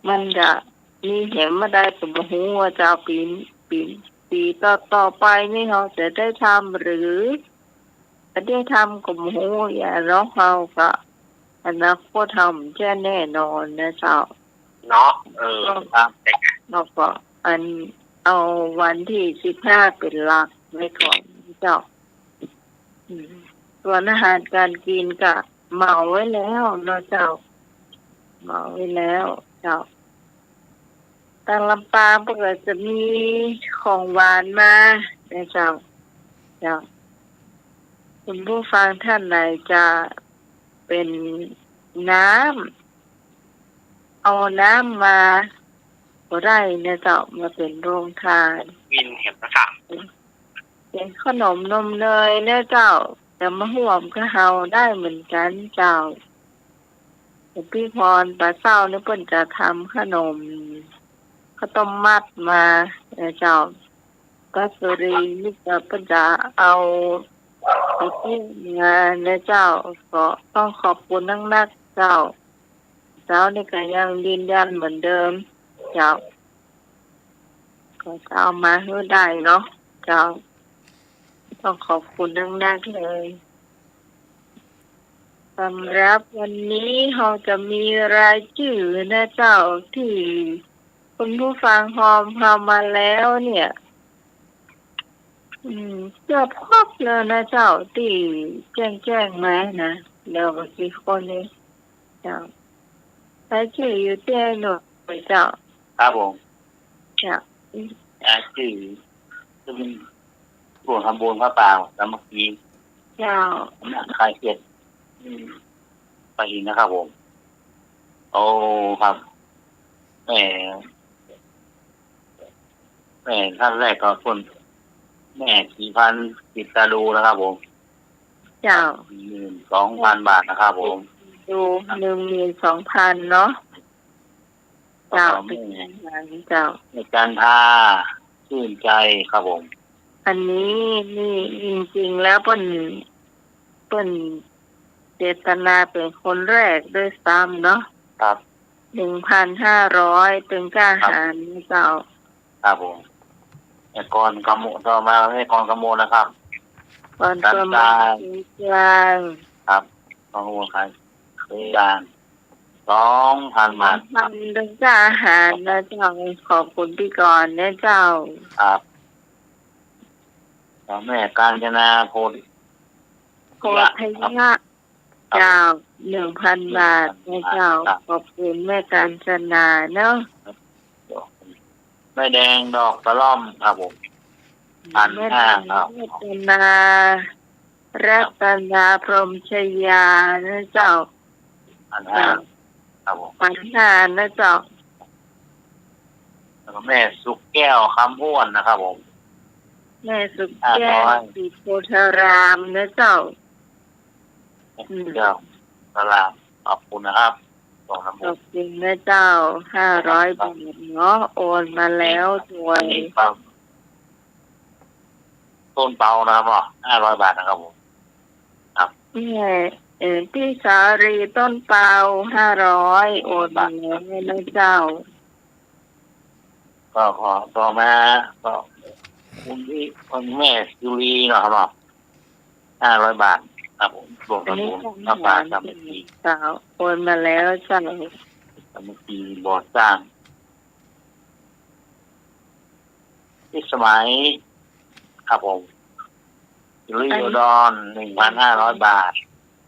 มันจะมีเห็นมาได้ก็บ่ฮู้ว่าจะปีต่อไปนี่เราจะได้ทำหรือจะได้ทำก็บ่ฮู้อย่าเนาะเราก็อนาคตทำแค่แน่นอนนะเจ้าเนาะครับเราก็อันเอาวันที่15เป็นหลักไว้ก่อนเจ้าส่วนอาหารการกินก็เหมาไว้แล้วเนาะเจ้าเหมาไว้แล้วเจ้าทางลำปางก็จะมีของหวานมานะเจ้าคุณผู้ฟังท่านไหนจะเป็นน้ำเอาน้ำมาก็ได้นะเจ้ามาเป็นโรงทานกินเห็บนะครับเป็นขนมนมเนยนะเจ้าจะมาห่วมกับเฮาได้เหมือนกันเจ้าพี่พรปลาเศร้าเนี่ยเพิ่นจะทำขนมข้าวต้มมัดมาเจ้าก็สุรีนี่จะเพิ่นจะเอาไปที่งานนะเจ้าก็ต้องขอบคุณนักๆเจ้านี่ก็ยังยืนยันเหมือนเดิมเจ้าก็จะเอามาให้ได้เนาะเจ้าต้องขอบคุณนักๆเลยสำหรับวันนี้เราจะมีรายชื่อนะเจ้าที่คุณผู้ฟังหอมมาแล้วเนี่ยเกือบครบเลยนะเจ้าที่แจ้งมานะเดี๋ยวก็กี่คนเลยเจ้ารายชื่ออยู่ที่หน่วยเจ้าครับผมเจ้ารายชื่อจะเป็นพวกทำบุญพระป่าสามัคคีเจ้าคลายเครียดไปอีกนะครับผมโอ้ครับแม่ท่านแรกก็คนแม่4,000ติดตาดูนะครับผมเจ้า12,000 บาทนะครับผมดู 12,000 เนาะเจ้าเป็นเจ้าในการทาชื่นใจครับผมอันนี้นี่จริงๆแล้วเปิ้นเจตนาเป็นคนแรกด้วยซ้ำเนาะครับ 1,500 ถึงกล้าหาญเจ้าครับผมกรกำโมต่อมาให้กรกำโมนะครับกรกำโมกลางครับกรกำโมครับกลาง2,000 บาทถึงกล้าหาญนะเจ้าขอบคุณพี่กรนะเจ้าครับแม่กาญจนาโพธิยะเจ้า 1,000 บาทนะเจ้าขอบคุณแม่กาญจนาเนาะแม่แดงดอกตะล่อมครับผม1,500ครับรัตนาพรหมชยานะเจ้า1,500ครับผม1,500นะเจ้าแล้วก็แม่สุกแก้วคำพ้วนนะครับผมแม่สุกแก้วสีโพธารามนะเจ้าเจ้าตลาดขอบคุณนะครับขอบคุณนะเจ้า500 บาทเนาะโอนมาแล้วด้วยต้นเปานะครับ500 บาทนะครับผมครับพี่สารีต้นเปา500โอนมาแล้วนะเจ้าก็ขอต่อมาก็คุณแม่จุลีนะครับ500 บาทครับผมรวมทั้งหมดครับบาทสามัคคีสาวโอนมาแล้วเจ้าสามัคคีบ่อสร้างที่สมัยครับผมจุลีอุดร 1,500 บาท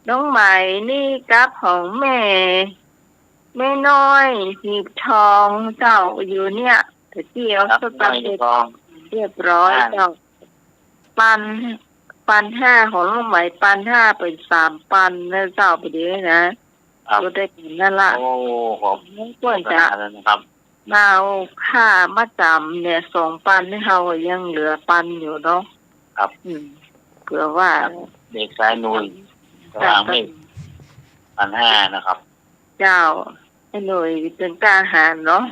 น้องใหม่นี่กับของแม่น้อยหีบทองเจ้าอยู่เนี่ยแต่ที่เอาสตาร์ทเรียบร้อยเจ้าปัน5ของน้องใหม่ปัน5เป็น3ปันนะเจ้าไปดีนะก็ได้กินนั่นละโอ้ผมควรจะมาเอาค่ามาจำเนี่ย2ปันให้เขายังเหลือปันอยู่เนาะครับเผื่อว่าเด็กสายนุยกลางไม่1,500นะครับเจ้าให้หน่วยเป็นกล้าหาญเนาะ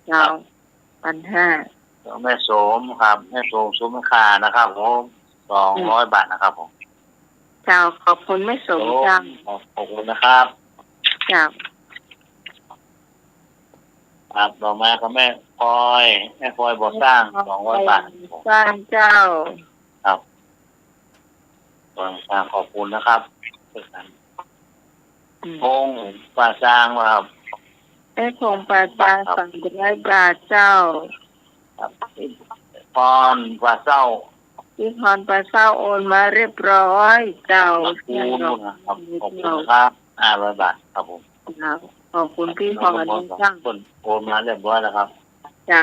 เจ้า1,500แม่โสมครับแม่โสมสุมคานะครับผม200 บาทนะครับผมเจ้าขอบคุณแม่โสมจ้าขอบคุณนะครับเจ้า ครับต่อมาก็แม่พลอยบอกสร้าง200 บาท สร้างเจ้า ครับสร้างขอบคุณนะครับพงป่าสร้างครับ ไอ้พงปาตา200 บาทเจ้า ครับพรป่าเศร้า พี่พรปลาเศร้าโอนมาเรียบร้อยเจ้า ขอบคุณนะครับขอบคุณครับ500 บาทครับผม ขอบคุณพี่พรเจ้า คนโอนมาเรียบร้อยแล้วครับ เจ้า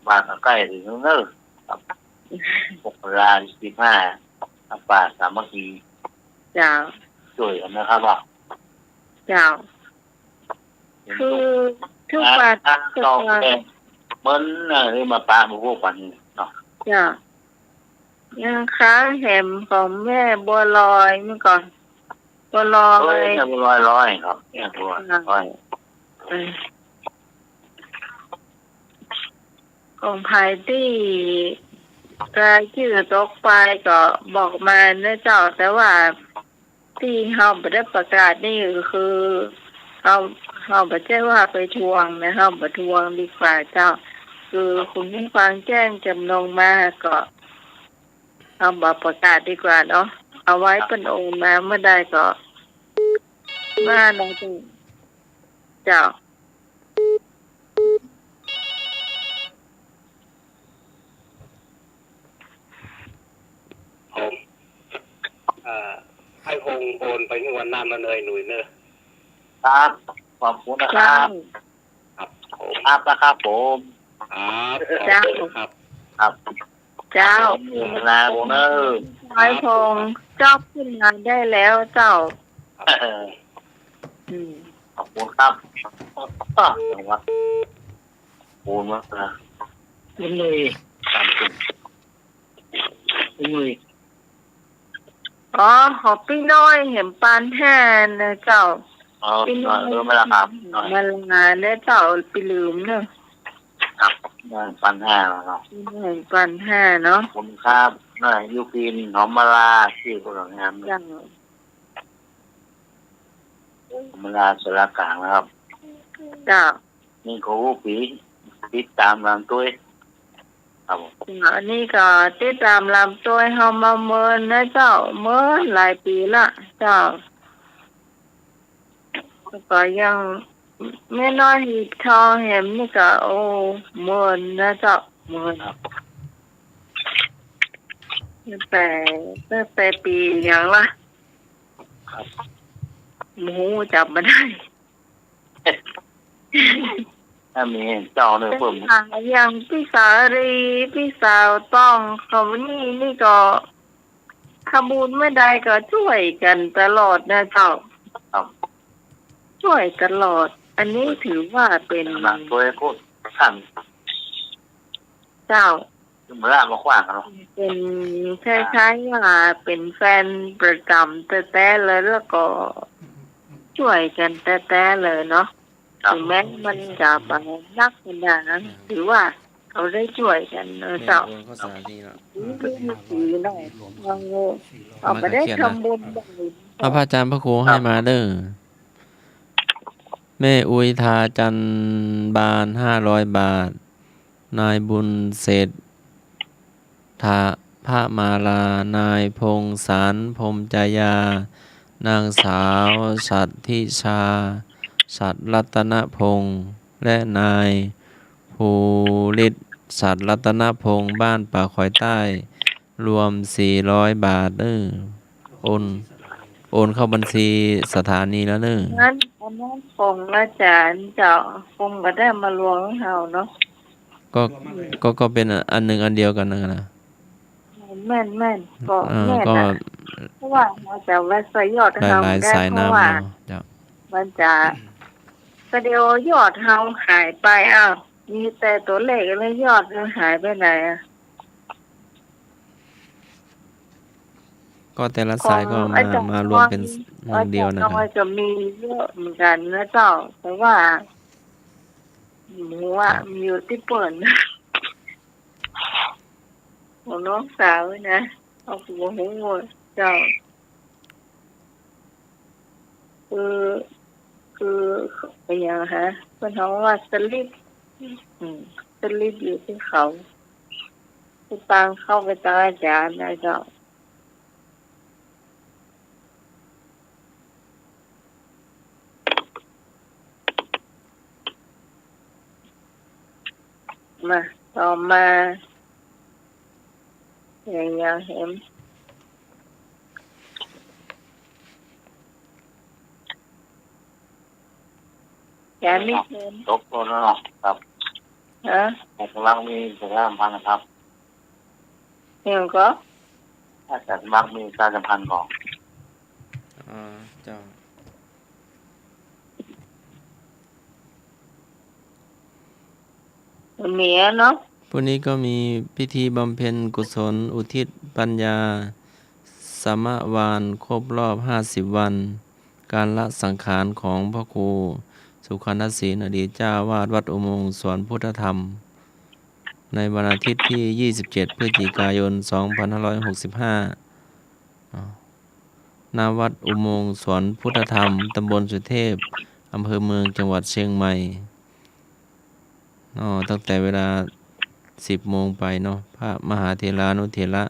บ้านใกล้ถึงเนิ่นครับ6:15ป่าสามัคคี เจ้า ช่วยกันนะครับว่า เจ้า คือทุกบาท ต่อไปเหมือนหรือมาปลาบุกวันนี้เนาะ เจ้ายังค้างแหมของแม่บัวลอยเมื่อก่อนบัวลอย ร้อยครับเนี่ยบัวร้อย ของภายที่รายชื่อตกไปก็บอกมานะเจ้า แต่ว่าที่เขาไม่ได้ประกาศนี่คือเขาไม่ใช่ว่าไปทวงนะเขาไปทวงดีกว่าเจ้า คือคุณผู้ฟังแจ้งจำนงมาก็เอาบอกประกาศดีกว่าเนาะเอาไว้เป็นโอนมาเมื่อใดก็มาหน่อยเจ้า ให้พงโอนไปที่วันน้ำมาเลยหนุ่ยเนอะ ครับขอบคุณนะครับ ครับผม ครับนะครับผม ครับครับ ครับ เจ้า นาโบเนอร์ ร้อยพงเจ้าขึ้นมาได้แล้วเจ้า ขอบคุณครับจังหวะปูนมากนะคุณเลยตามคุณเลย อ๋อขอพี่น้อยเห็นปานแท่นนะเจ้า พี่น้อยไม่ละครับน้อย มาลงานเนี่ยเจ้าไปลืมเนอะ ครับ1,500แล้วเนาะ พี่น้อยเห็นปานแท่เนาะ ขอบคุณครับน้อยยูกินหอมมะลาชื่อคนงาม เจ้า หอมมะลาสระกลางนะครับ เจ้า นี่เขาผีติดตามลำตัวครับผม อันนี้ก็ติดตามลำตัวเฮามาเมินนะเจ้าเมินหลายปีละเจ้าก็ยังแม่น้อยหีบทองเห็นนี่ก็โอ้เมินนะเจ้าเมินตั้งแต่ปีอย่างละหมูจับมาได้ ถ้ามีเจ้าเนี่ยเพิ่ม อย่างพี่สารีพี่สาวต้องเขานี่ก็ขบูนไม่ได้ก็ช่วยกันตลอดนะเจ้า ครับ ช่วยตลอด อันนี้ถือว่าเป็น หลังตัวโคตรสั่น เจ้า คือมาล่ามาขว้างกันเนาะ เป็นคล้ายๆว่าเป็นแฟนประจำแต่เลยแล้วก็ช่วยกันแต่เลยเนาะถึงแม้มันจะบางนักขนาดนั้นถือว่าเขาได้ช่วยกันเจ้า ข้าวสารดีเนาะ ถือหน่อยเอาไปได้ทำบุญบ้าง พระอาจารย์พระครูให้มาเด้อแม่อุยทาจันบาน500 บาท นายบุญเศรษฐาพระมาลานายพงศารพรหมจายานางสาวสัตธิชาสัตรัตนพงษ์และนายภูริศสัตรัตนพงษ์บ้านป่าคอยใต้ รวม400 บาทโอนเข้าบัญชีสถานีแล้วงั้นอันนั้นคงอาจารย์เจ้าคงก็ได้มารวมให้เฮาเนาะ ก็เป็นอันหนึ่งอันเดียวกันนะ แม่นก็แม่น ก็ เพราะว่าเราจะไว้ใส่ยอด ห เฮา ลาย ได้ สาย เพราะ น้ำ ว่า เนาะจ้ะ มันจะก็เดียวยอดเฮาหายไปอ้าวมีแต่ตัวเลขแล้วยอดมันหายไปไหนอ่ะ ก็แต่ละสายก็มารวมเป็นหนึ่งเดียวนะค น้ รั อบ ยจะมีเยอะเหมือนกันนะเจ้าแต่ว่าหมูอ่ะมีอยู่ที่เปิดนะของน้องสาวนะเอาหัวหัวเจ้าคือ คือเป็นยังฮะเพิ่นเขาว่าสลิปสลิปอยู่ที่เขาผู้ตังเข้าไปตามอาจารย์นะเจ้ามาต่อมาอย่างเห็นแกไม่เห็น ตกตัวแล้วเนาะครับ ฮะ แต่กำลังมีประชาสัมพันธ์นะครับ เนี่ยก็ อาจารย์มักมีประชาสัมพันธ์บอก เจ้าเหนียเนาะ พรุ่งนี้ก็มีพิธีบำเพ็ญกุศลอุทิศปัญญาสมวานครบรอบ50 วัน การละสังขารของพระครูสุขนศีลอดีตเจ้าวาดวัดอุโมงค์สวนพุทธธรรม ในวันอาทิตย์ที่ 27 พฤศจิกายน 2565 ณ วัดอุโมงค์สวนพุทธธรรม ตำบลสุเทพ อำเภอเมืองจังหวัดเชียงใหม่ตั้งแต่เวลา 10 โมงไปเนาะ พระมหาเถรานุเถระ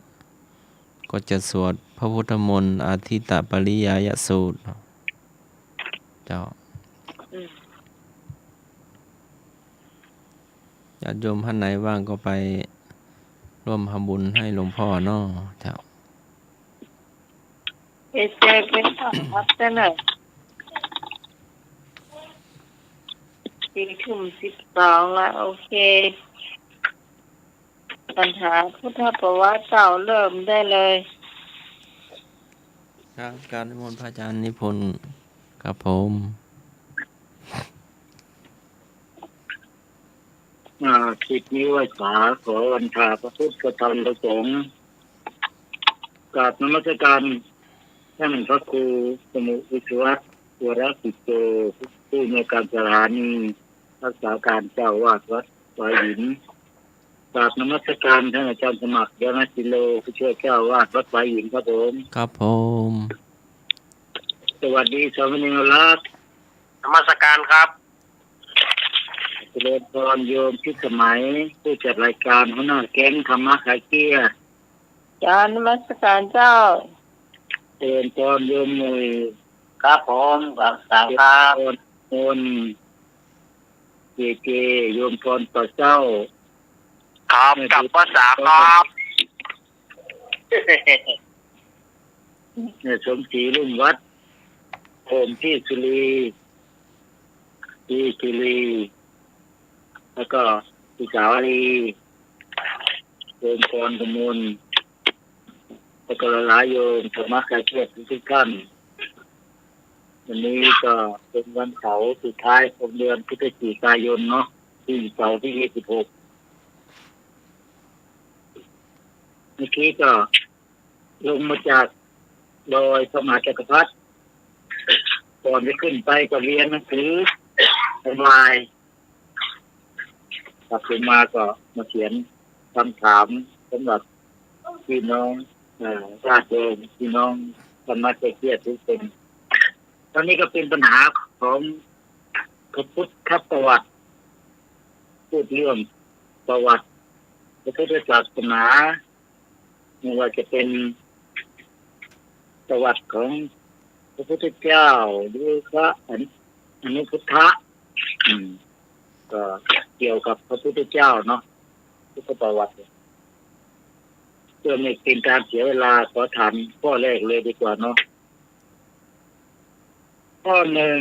ก็จะสวดพระพุทธมนต์อาทิตตปริยายสูตรเจ้าญาติโยมท่านไหนว่างก็ไปร่วมทำบุญให้หลวงพ่อเนาะเจ้า เอเจเป็นทางวัดซะหน่อย4:12ละโอเคปัญหาพุทธประวัติเก่าเริ่มได้เลยครับการนิมนต์พระอาจารย์นิพนธ์ครับผม คิดนี้ว่าสาขอวันชาพระพุทธธรรมประสงค์กราบนมัสการท่านพระครูสมุวิศวะวรกิจโตผู้ในวยการสถานีรักษาการเจ้าวาดวัดสายหินกราบนมัสการท่านอาจารย์สมัครยานาจิโลผู้ช่วยเจ้าวาดวัดสายหินครับผม ครับผม สวัสดีสามเณรรัตน์ นมัสการครับ เจริญพรโยมพิสมัยผู้จัดรายการหัวหน้าแก๊งธรรมะขายเกี้ย จารย์นมัสการเจ้า เจริญพรโยมหนุ่ยครับผมกับสาวครับโอนเจโยมพรต่อเจ้า ครับกับภาษาครับ เนี่ยสมศรีรุ่งวัดผมที่สุรีแล้วก็พี่สาวลีโยมพรกมลแล้วก็หลายโยมธรรมะกายเกียรติทุกท่านวันนี้ก็เป็นวันเสาร์สุดท้ายของเดือนพฤศจิกายนเนาะที่เสาร์ที่26เมื่อกี้ก็ลงมาจากดอยพระมหาจักรพรรดิก่อนจะขึ้นไปก็เรียนหนังสือสบายกลับลงมาก็มาเขียนคำถามสำหรับพี่น้องญาติโยมพี่น้องธรรมะใจเกียรติทุกคนตอนนี้ก็เป็นปัญหาของพระพุทธประวัติพูดเรื่องประวัติพระพุทธศาสนาไม่ว่าจะเป็นประวัติของพระพุทธเจ้าหรือพระอนุพุทธะก็เกี่ยวกับพระพุทธเจ้าเนาะพุทธประวัติเพื่อไม่เป็นการเสียเวลาขอถามข้อแรกเลยดีกว่าเนาะข้อหนึ่ง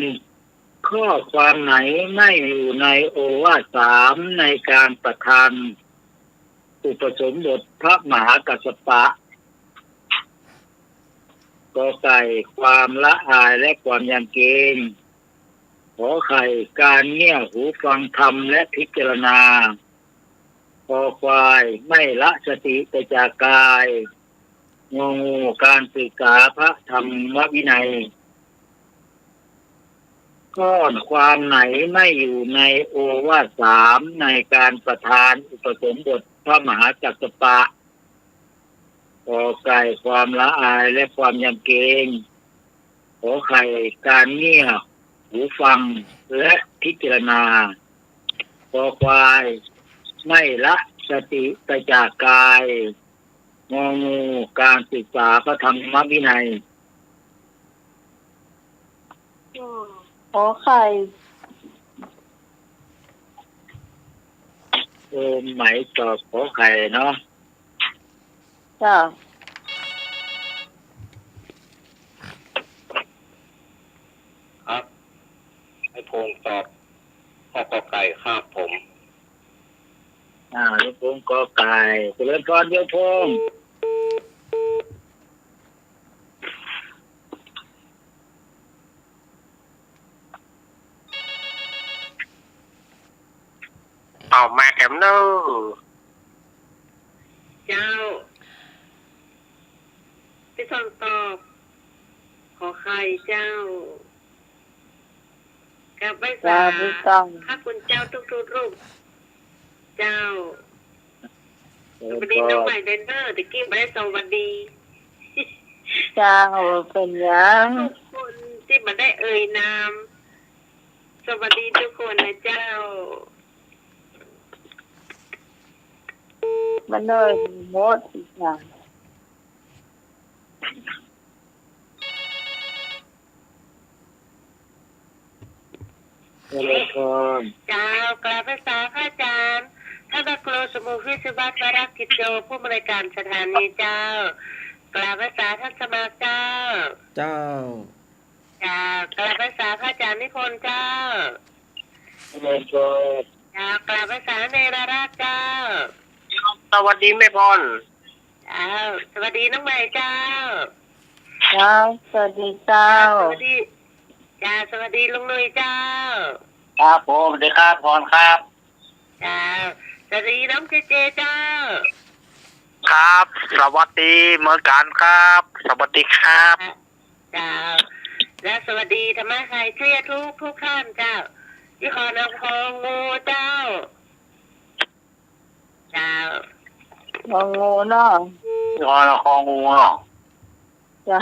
ข้อความไหนไม่อยู่ในโอวาท3ในการประทานอุปสมบทพระมหากัสสปะกอไก่ความละอายและความยำเกรงขอไข่การเงี่ยหูฟังธรรมและพิจารณาคอควายไม่ละสติไปจากกายงองูการศึกษาพระธรรมวินัยข้อความไหนไม่อยู่ในโอวาท3ในการประทานอุปสมบทพระมหากัสสปะขอไก่ความละอายและความยำเกรงขอไข่การเงี่ยห หูฟังและพิจารณาคอควายไม่ละสติไปจากกายงองูการศึกษาพระธรรมวินัย ขอไข่ ไหมตอบขอไข่เนาะ เจ้า ครับไอ้พงตอบข้อกอไก่ครับผม ยกพงกอไก่เจริญพรโยมพง เอามาแถมเนอ เจ้าพี่ทองตอบขอไข่เจ้า กับใบ จ้า สา พี่ต้อง พระคุณเจ้าทุกรูปเจ้า เจริ วัน ญ นี้ พ น้อง ร ใหม่เดนเนอร์ตะกี้ไม่ได้สวัสดี เจ้าเป็นยัง ทุกคนที่มาได้เอ่ยนามสวัสดีทุกคนนะเจ้า มันเลยหมดอีกอย่าง เจริญพร เจ้ากราบพระสาพระอาจารย์ท่านพระครูสมุขวิศวัตวรักกิจโจผู้บริการสถานีเจ้ากราบพระสาท่านสมาเจ้า เจ้า เจ้ากราบพระสาพระอาจารย์นิพนธ์เจ้า เจริญพร เจ้ากราบพระสาเนรราชเจ้า สวัสดีแม่พร เจ้าสวัสดีน้องใหม่เจ้า เจ้าสวัสดีเจ้า สวัสดีเจ้าสวัสดีลุงนุ้ยเจ้า ครับผมสวัสดีครับพรครับ เจ้าสวัสดีน้องเจเจเจ้า ครับ สวัสดีเหมือนกันครับ สวัสดีครับ เจ้าและสวัสดีธรรมะใครเชื่อทุกท่านเจ้าที่ขอนำพองงูเจ้า เจ้าง องูเนาะ พรคองูเนาะ เจ้า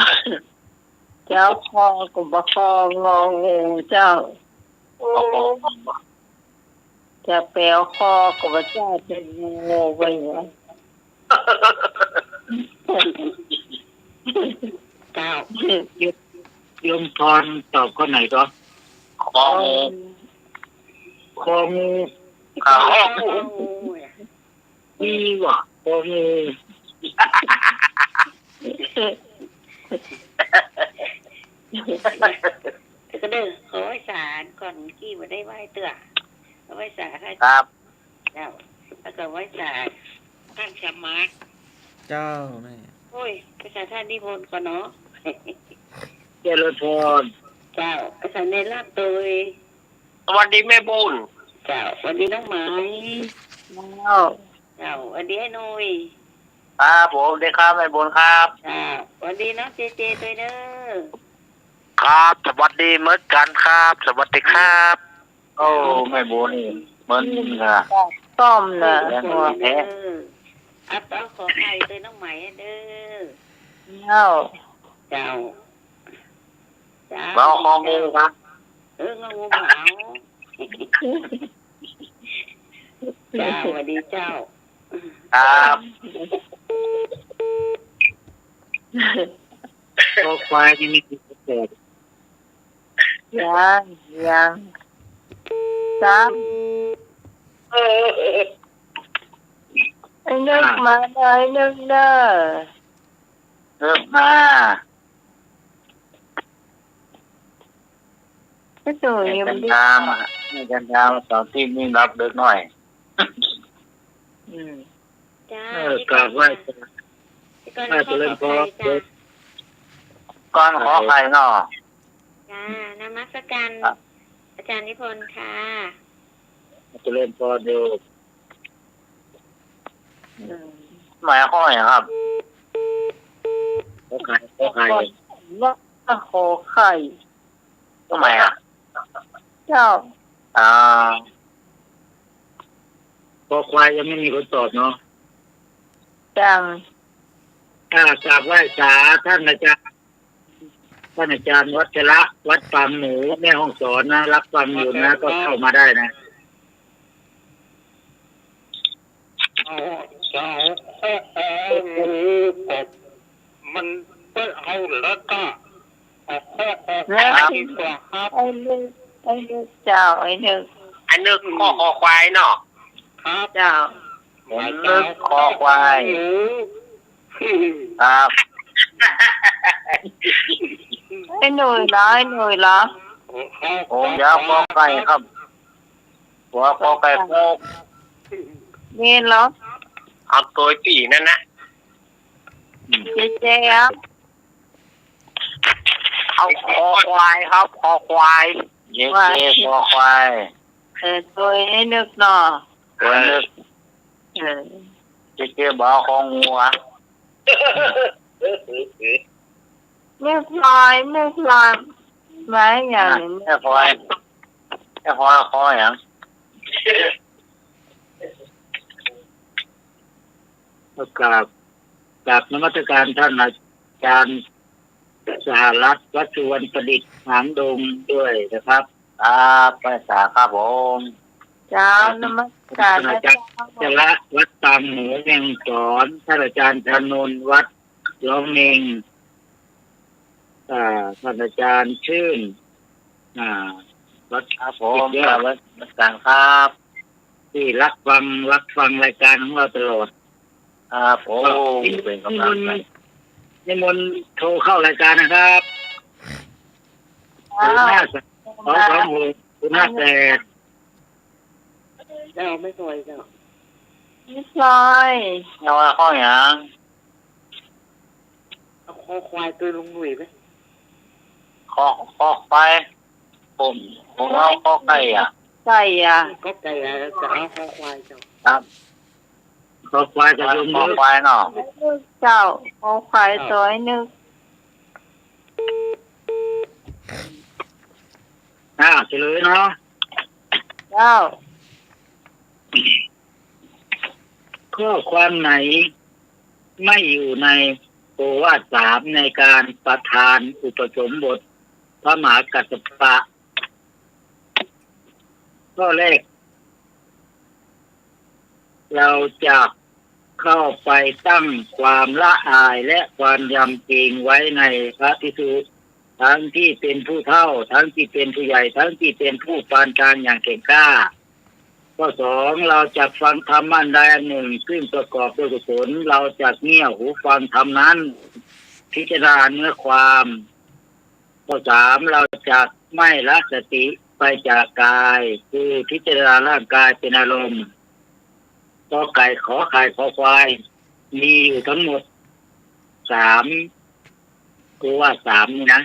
เจ้าคอกุบคององูเจ้า จะแปลวคอกุบเจ้าเป็นงูไปเหรอ เจ้า โยมพรตอบข้อไหนก็คองูคองู คองู นี่ว่ะคองู ก็เด้อขอไหว้ศาลก่อนเมื่อกี้มาได้ไหว้เตือขอไหว้ศาลให้ ครับ เจ้าแล้วก็ไหว้ศาลท่านสมาร์ท เจ้าแม่ โอ้ยภาษาท่านนิพนธ์ก่อนเนาะ เจริญพร เจ้าภาษาในลาบตัว สวัสดีแม่บุญ เจ้าวันนี้น้องไหม แล้ว เจ้าวันนี้ไอ้นุ้ย ครับผมได้ครับแม่บุญครับ เจ้าวันนี้น้องเจเจตัวเด้อ ครับ สวัสดีเหมือนกันครับ สวัสดีครับ โอ้แม่บุญนี่เหมือนนะ ต้มน่ะ หัวเด้ออัพเอาขอไข่ตัวน้องไหมเด้อ แล้ว เจ้าเจ้า เราคองูครับ งองูเผาเจ้าสวัสดีเจ้า ครับ ก็ควายที่มีเกิด ยังซ้ำไอ้นึกมาเลยนึกเด้อ เริ่มมา ไอ้ตัว ใน นี้ กั มัน นยามในกันยามสองที่นี่รับเล็กหน่อย จ้า กราบไหว้ พี่ก้อนขอไข่จ้า ก้อนขอไข่เนาะ จ้านมัสการอาจารย์นิพนธ์ค่ะ เจริญพรดูหมายข้อไหนครับขอไข่ขอไข่ ว่าขอไข่ ทำไมอ่ะ เจ้า พอควายยังไม่มีคนตอบเนาะ จัง กราบไหว้สาท่านอาจารย์พ ท่านอาจารย์วัชระวัดปางหมูแม่ห้องสอนนะรับฟังอยู่นะก็เข้ามาได้นะ เจ้าหมูกบมันไปเอาแล้วก็ออกข้อดีกว่าครับ ไอ้นึกเจ้าไอ้นึก อันนึกข้อคอควายเนาะ ครับ เจ้า ผมนึกคอควาย หมู ครับ ไอ้หนุ่ยเหรอไอ้หนุ่ยเหรอ ผมยาวคอไก่ครับหัวคอไก่โปก นี่เหรอ เอาตัวจีนั่นนะ เจ๊ครับ เอาคอควายครับคอควายเย้คอควาย ตัวไอ้นึกเนาะ ตัวนึก เจ๊บอกคองัว ไม่พลอยไม้อย่างนี้ แค่ควายคออย่าง กราบนมัสการท่านอาจารย์สหรัฐวัชสุวรรณประดิษฐ์หางดงด้วยนะครับ ครับภาษาครับผม เจ้านมัสการ ท่านอาจารย์วัชระวัดปางหมูแม่ฮ่องสอนท่านอาจารย์ธนนท์วัดร้องเมงท่านอาจารย์ชื่นวัด ครับผมครับภาษาครับ ที่รับฟังรายการของเราตลอด ครับผมเป็นกำลังใจ นิมนต์โทรเข้ารายการนะครับ05226 เจ้าไม่สวยเจ้า ไม่พลอย เอาข้ออย่าง เอาคอควายตัวลุงหนุ่ยไหม ข้อไปผมเอาข้อไก่อ่ะ ไก่อ่ะ ก็ไก่จะเอาคอควายเจ้า ครับ ขอควายจะ เอา ลง ข้อ มือ ควายเนาะ นึกเจ้าเอาไข่ตัวไอ้นึก เฉลยเนาะ เจ้า ข้อความไหนไม่อยู่ในโอวาท3ในการประทานอุปสมบทพระมหากัสสปะข้อแรก เราจะเข้าไปตั้งความละอายและความยำเกรงไว้ในพระภิกษุทั้งที่เป็นผู้เฒ่าทั้งที่เป็นผู้ใหญ่ทั้งที่เป็นผู้ปานกลางอย่างเก่งกล้าข้อ2เราจะฟังธรรมอันใดอันหนึ่งซึ่งประกอบด้วยกุศลเราจะเงี่ยหูฟังธรรมนั้นพิจารณาเนื้อความข้อ3เราจะไม่ละสติไปจากกายคือพิจารณาร่างกายเป็นอารมณ์ต่อไก่ขอไข่ขอควายมีอยู่ทั้งหมด3ตัวว่า3นี่นะ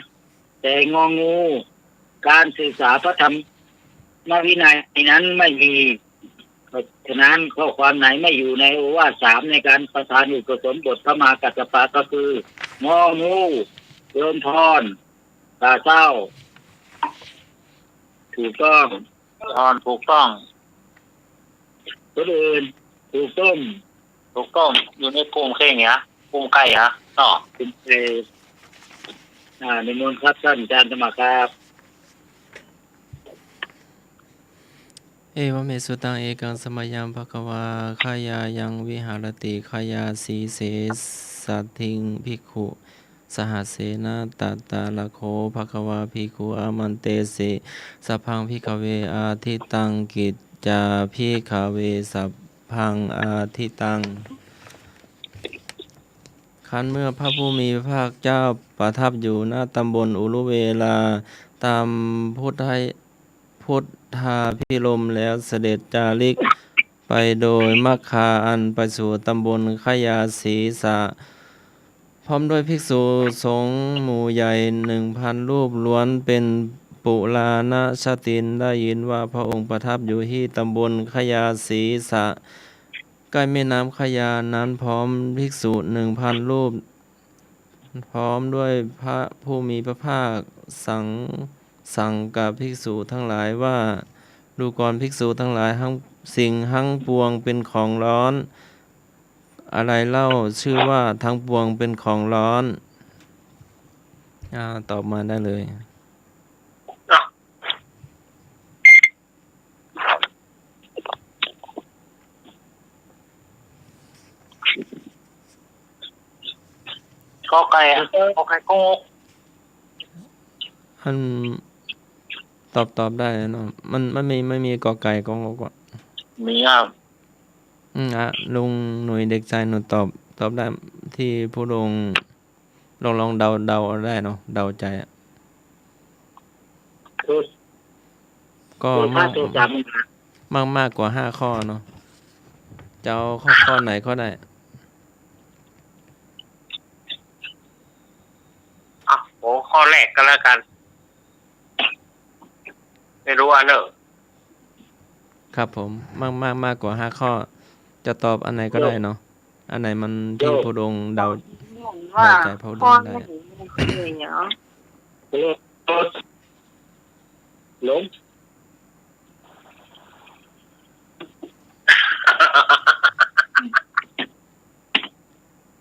แต่งองูการศึกษาพระธรรมวินัยนั้นไม่มีเพราะฉะนั้นข้อความไหนไม่อยู่ในโอวาท3ในการประทานอุปสมบทพระมหากัสสปะก็คืององูโยนพรตาเศร้าถูกต้อง ตอนถูกต้อง คนอื่นถูกต้ม อยู่ในภูมิเข่งเนี้ยภูมิไก่ฮะเนาะ เป็นในมนต์ครับท่านอาจารย์สมัครครับ เอวเมสุตังเอกังสมยังภควาขายายังวิหารติขายาสีเสสัทถิงภิกขุสหเสนาตัตตาลโคภควาภิกขุอามันเตสิสัพพังภิกขเวอาทิตังกิจจาภิกขเวสัพพังอาทิตังคันเมื่อพระผู้มีพระภาคเจ้าประทับอยู่ณตำบลอุรุเวลาตามพุทธาพิรมย์แล้วเสด็จจาริกไปโดยมัคคาอันไปสู่ตำบลขยาศีสะพร้อมด้วยภิกษุสงฆ์หมู่ใหญ่ 1,000 รูปล้วนเป็นปุราณชตินได้ยินว่าพระองค์ประทับอยู่ที่ตำบลขยาศีสะใกล้แม่น้ำขยานั้นพร้อมภิกษุ 1,000 รูปพร้อมด้วยพระผู้มีพระภาคสั่งกับภิกษุทั้งหลายว่าดูก่อนภิกษุทั้งหลายทั้งสิ่งทั้งปวงเป็นของร้อนอะไรเล่าชื่อว่าทั้งปวงเป็นของร้อน ตอบมาได้เลย กอไก่อะกอไก่กงก มันตอบได้เนาะมันไม่มีกอไก่กองกว่า มีครับ ลุงหนุ่ยเด็กชายหนูตอบได้ที่ผู้ลงลองเดาได้เนาะเดาใจอะ ตัว ก็ ตัวถ้าตัวจำ มากกว่า5 ข้อเนาะจะเอาข้อไหนก็ได้ โอ้ข้อแรกก็แล้วกัน ไม่รู้อันเนอะ ครับผมมากกว่า5 ข้อ จะตอบอันไหนก็ได้เนาะอันไหนมันที่ผู้ลงเดา ว่า ใจเขาดู พ่อ ได้ ไม่เห็นเลยเนาะ ตัวหลง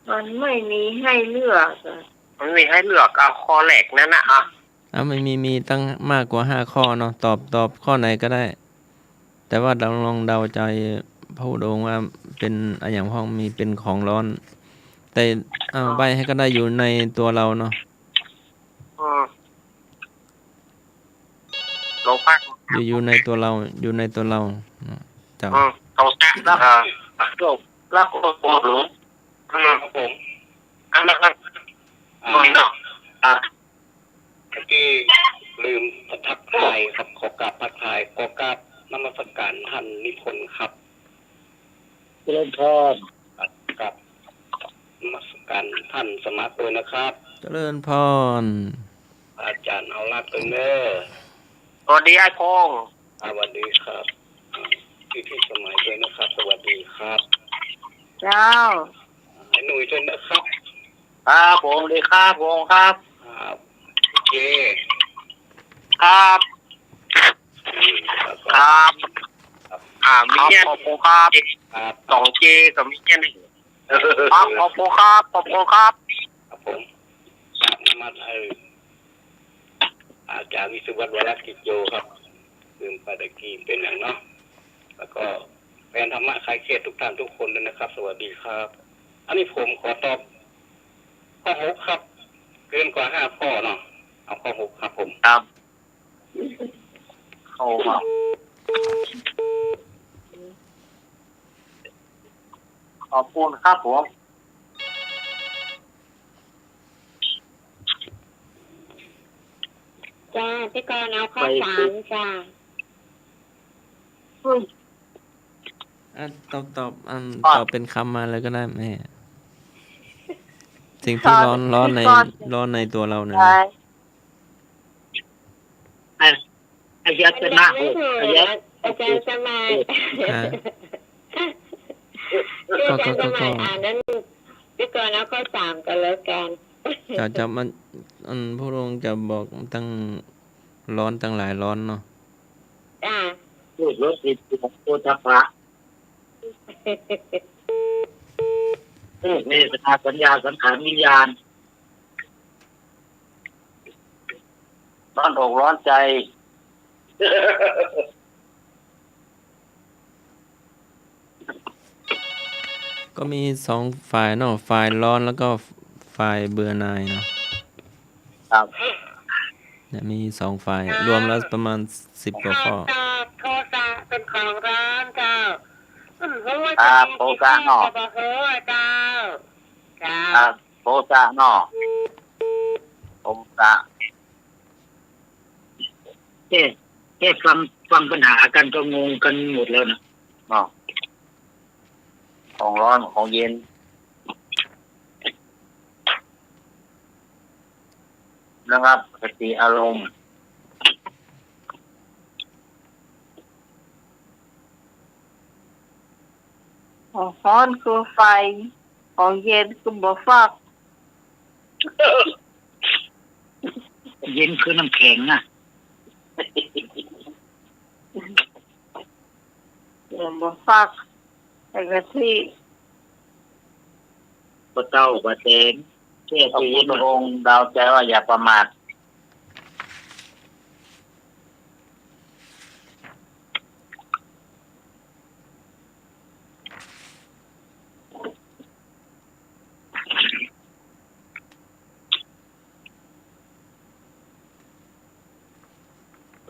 มันไม่มีให้เลือกอะ มันมีให้เลือกเอาข้อแรกนั่นนะไม่มีตั้งมากกว่า5 ข้อเนาะตอบข้อไหนก็ได้ แต่ว่าเราลองเดาใจผู้ลงว่าเป็นอย่างห้องมีเป็นของร้อน แต่ใบให้ก็ได้อยู่ในตัวเราเนาะ ลงพัก อยู่ในตัวเราอยู่ในตัวเราเนาะเจ้า ตรงแท้แล้วจบแล้วก็โกหรือครับผมอันนั้นไม่เนาะเมื่อกี้ลืมทักทายครับขอกราบทักทายขอกราบนมัสการท่านนิพนธ์ครับ เจริญพร กับนมัสการท่านสมัครด้วยนะครับ เจริญพร อาจารย์เอาลาตัวเนอร์สวัสดีไอ้พงษ์สวัสดีครับพี่สมัยด้วยนะครับสวัสดีครับ เจ้า ไอ้หนุ่ยด้วยนะครับครับผมดีครับผมครับครับโอเคครับครับมีเนี่ยขอบคุณครับ2G กับมีเนี่ย1ครับขอบคุณครับขอบคุณครับครับผมกราบนมัสอาจารย์วิศวัตรวรกิจโยครับลืมไปตะกี้เป็นอย่างเนาะแล้วก็แฟนธรรมะคลายเครียดทุกท่านทุกคนเลยนะครับสวัสดีครับอันนี้ผมขอตอบข้อ6ครับเกินกว่า5 ข้อเนาะเอาข้อ6ครับผมครับเข้ามาขอบคุณครับผม จ้าพี่กรณ์เอาข้อ3จ้า ตอบเป็นคำมาเลยก็ได้แม่สิ่งที่ร้อนในตัวเราเนี่ย ใช่ อายัดนะ ไม่ถูก อายัด อาจารย์สมัยอาจารย์สมัยนั้นพี่กรณ์เอาข้อ3กันแล้วกันจะมันผู้ลงจะบอกตั้งร้อนตั้งหลายร้อนเนาะ จ้า พูดรถติดของโอทัพพะนี่สถาสัญญาสังขารวิญญาณร้อนอกร้อนใจ ก็มี2 ฝ่ายเนาะฝ่ายร้อนแล้วก็ฝ่ายเบื่อหน่ายเนาะ ครับ เนี่ยมี2 ฝ่ายรวมแล้วประมาณ10 กว่าข้อ โทสะเป็นของร้อนเจ้าโทสะเนาะ เจ้าจ้า โทสะเนาะโทสะ แค่ฟังปัญหากันก็งงกันหมดแล้วนะ เนาะของร้อนของเย็นนะครับสติอารมณ์ ของร้อนคือไฟของเย็นคือบ่ฟัก เย็นคือน้ำแข็งนะ บ่ฟักแต่กะทิ ปลาเต้าปลาแตง เชื่อพระพุทธองค์ดาวใจว่าอย่าประมาท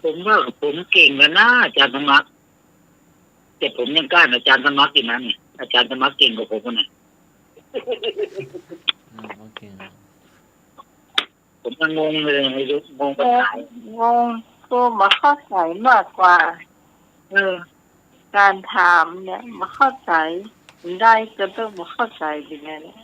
ผมว่าผมเก่งแล้วนะอาจารย์ธรรมะแต่ผมยังกล้าอาจารย์ธรรมะกินนั้นเนี่ยอาจารย์ธรรมะเก่งกว่าผมนะ โอเคนะ ผมยังงงเลยไม่รู้งงปัญหาง งตัวมาเข้าใจมากกว่า การถามเนี่ยมาเข้าใจได้ก็ต้องมาเข้าใจยังไงเนี่ย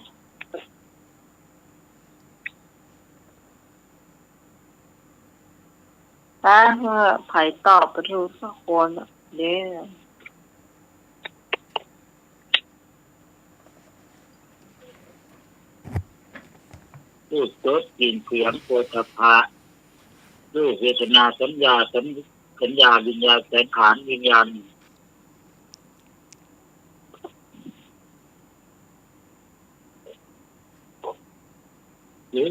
ถ้าเมื่อไผ่ตอบประตูสักคนเนี่ย รูปรสกลิ่นเสียงโผฏฐัพพะรูปเวทนาสัญญาสัญญาวิญญาณสังขารวิญญาณหรือ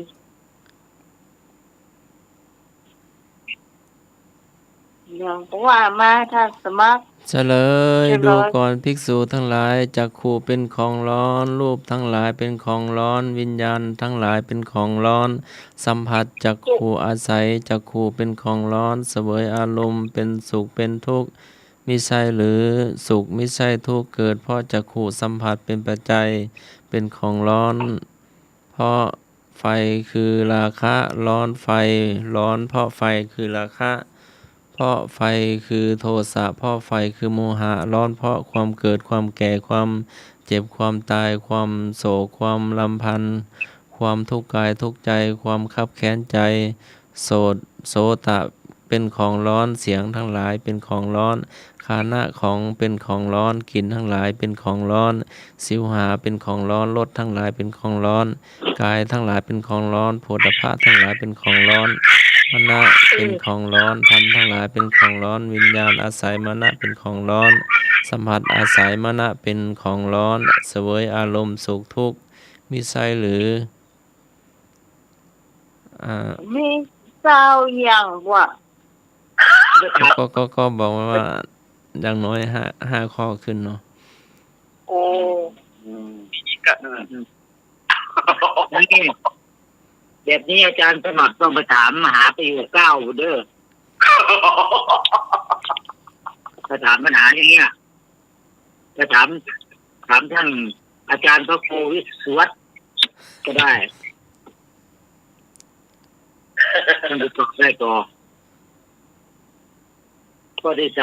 อย่างว่ามาถ้าสมัคร เฉลยดูก่อนภิกษุทั้งหลายจักขู่เป็นของร้อนรูปทั้งหลายเป็นของร้อนวิญญาณทั้งหลายเป็นของร้อนสัมผัสจักขู่อาศัยจักขู่เป็นของร้อนเสวยอารมณ์เป็นสุขเป็นทุกข์มิใช่หรือสุขมิใช่ทุกข์เกิดเพราะจักขู่สัมผัสเป็นปัจจัยเป็นของร้อนเพราะไฟคือราคะร้อนไฟร้อนเพราะไฟคือราคะเพราะไฟคือโทสะเพราะไฟคือโมหะร้อนเพราะความเกิดความแก่ความเจ็บความตายความโศกความรำพันความทุกข์กายทุกข์ใจความคับแค้นใจโสตะเป็นของร้อนเสียงทั้งหลายเป็นของร้อนฆานะของเป็นของร้อนกลิ่นทั้งหลายเป็นของร้อนสิวหาเป็นของร้อนรสทั้งหลายเป็นของร้อนกายทั้งหลายเป็นของร้อนโผฏฐัพพะทั้งหลายเป็นของร้อนมนะเป็นของร้อนธรรมทั้งหลายเป็นของร้อนวิญญาณอาศัยมนะเป็นของร้อนสัมผัสอาศัยมนะเป็นของร้อนเสวยอารมณ์สุขทุกข์มิใช่หรือมีเจ้าอย่างว่า ก็บอกว่าอย่างน้อยห้าข้อขึ้นเนาะ โอ้ นี่แบบนี้อาจารย์สมัครต้องไปถามมหาประโยชน์9เด้อถ้าถามปัญหาอย่างเงี้ยจะถามท่านอาจารย์พระครูวิสุวัตก็ได้ท่านไปตอบได้ต่อข้อที่3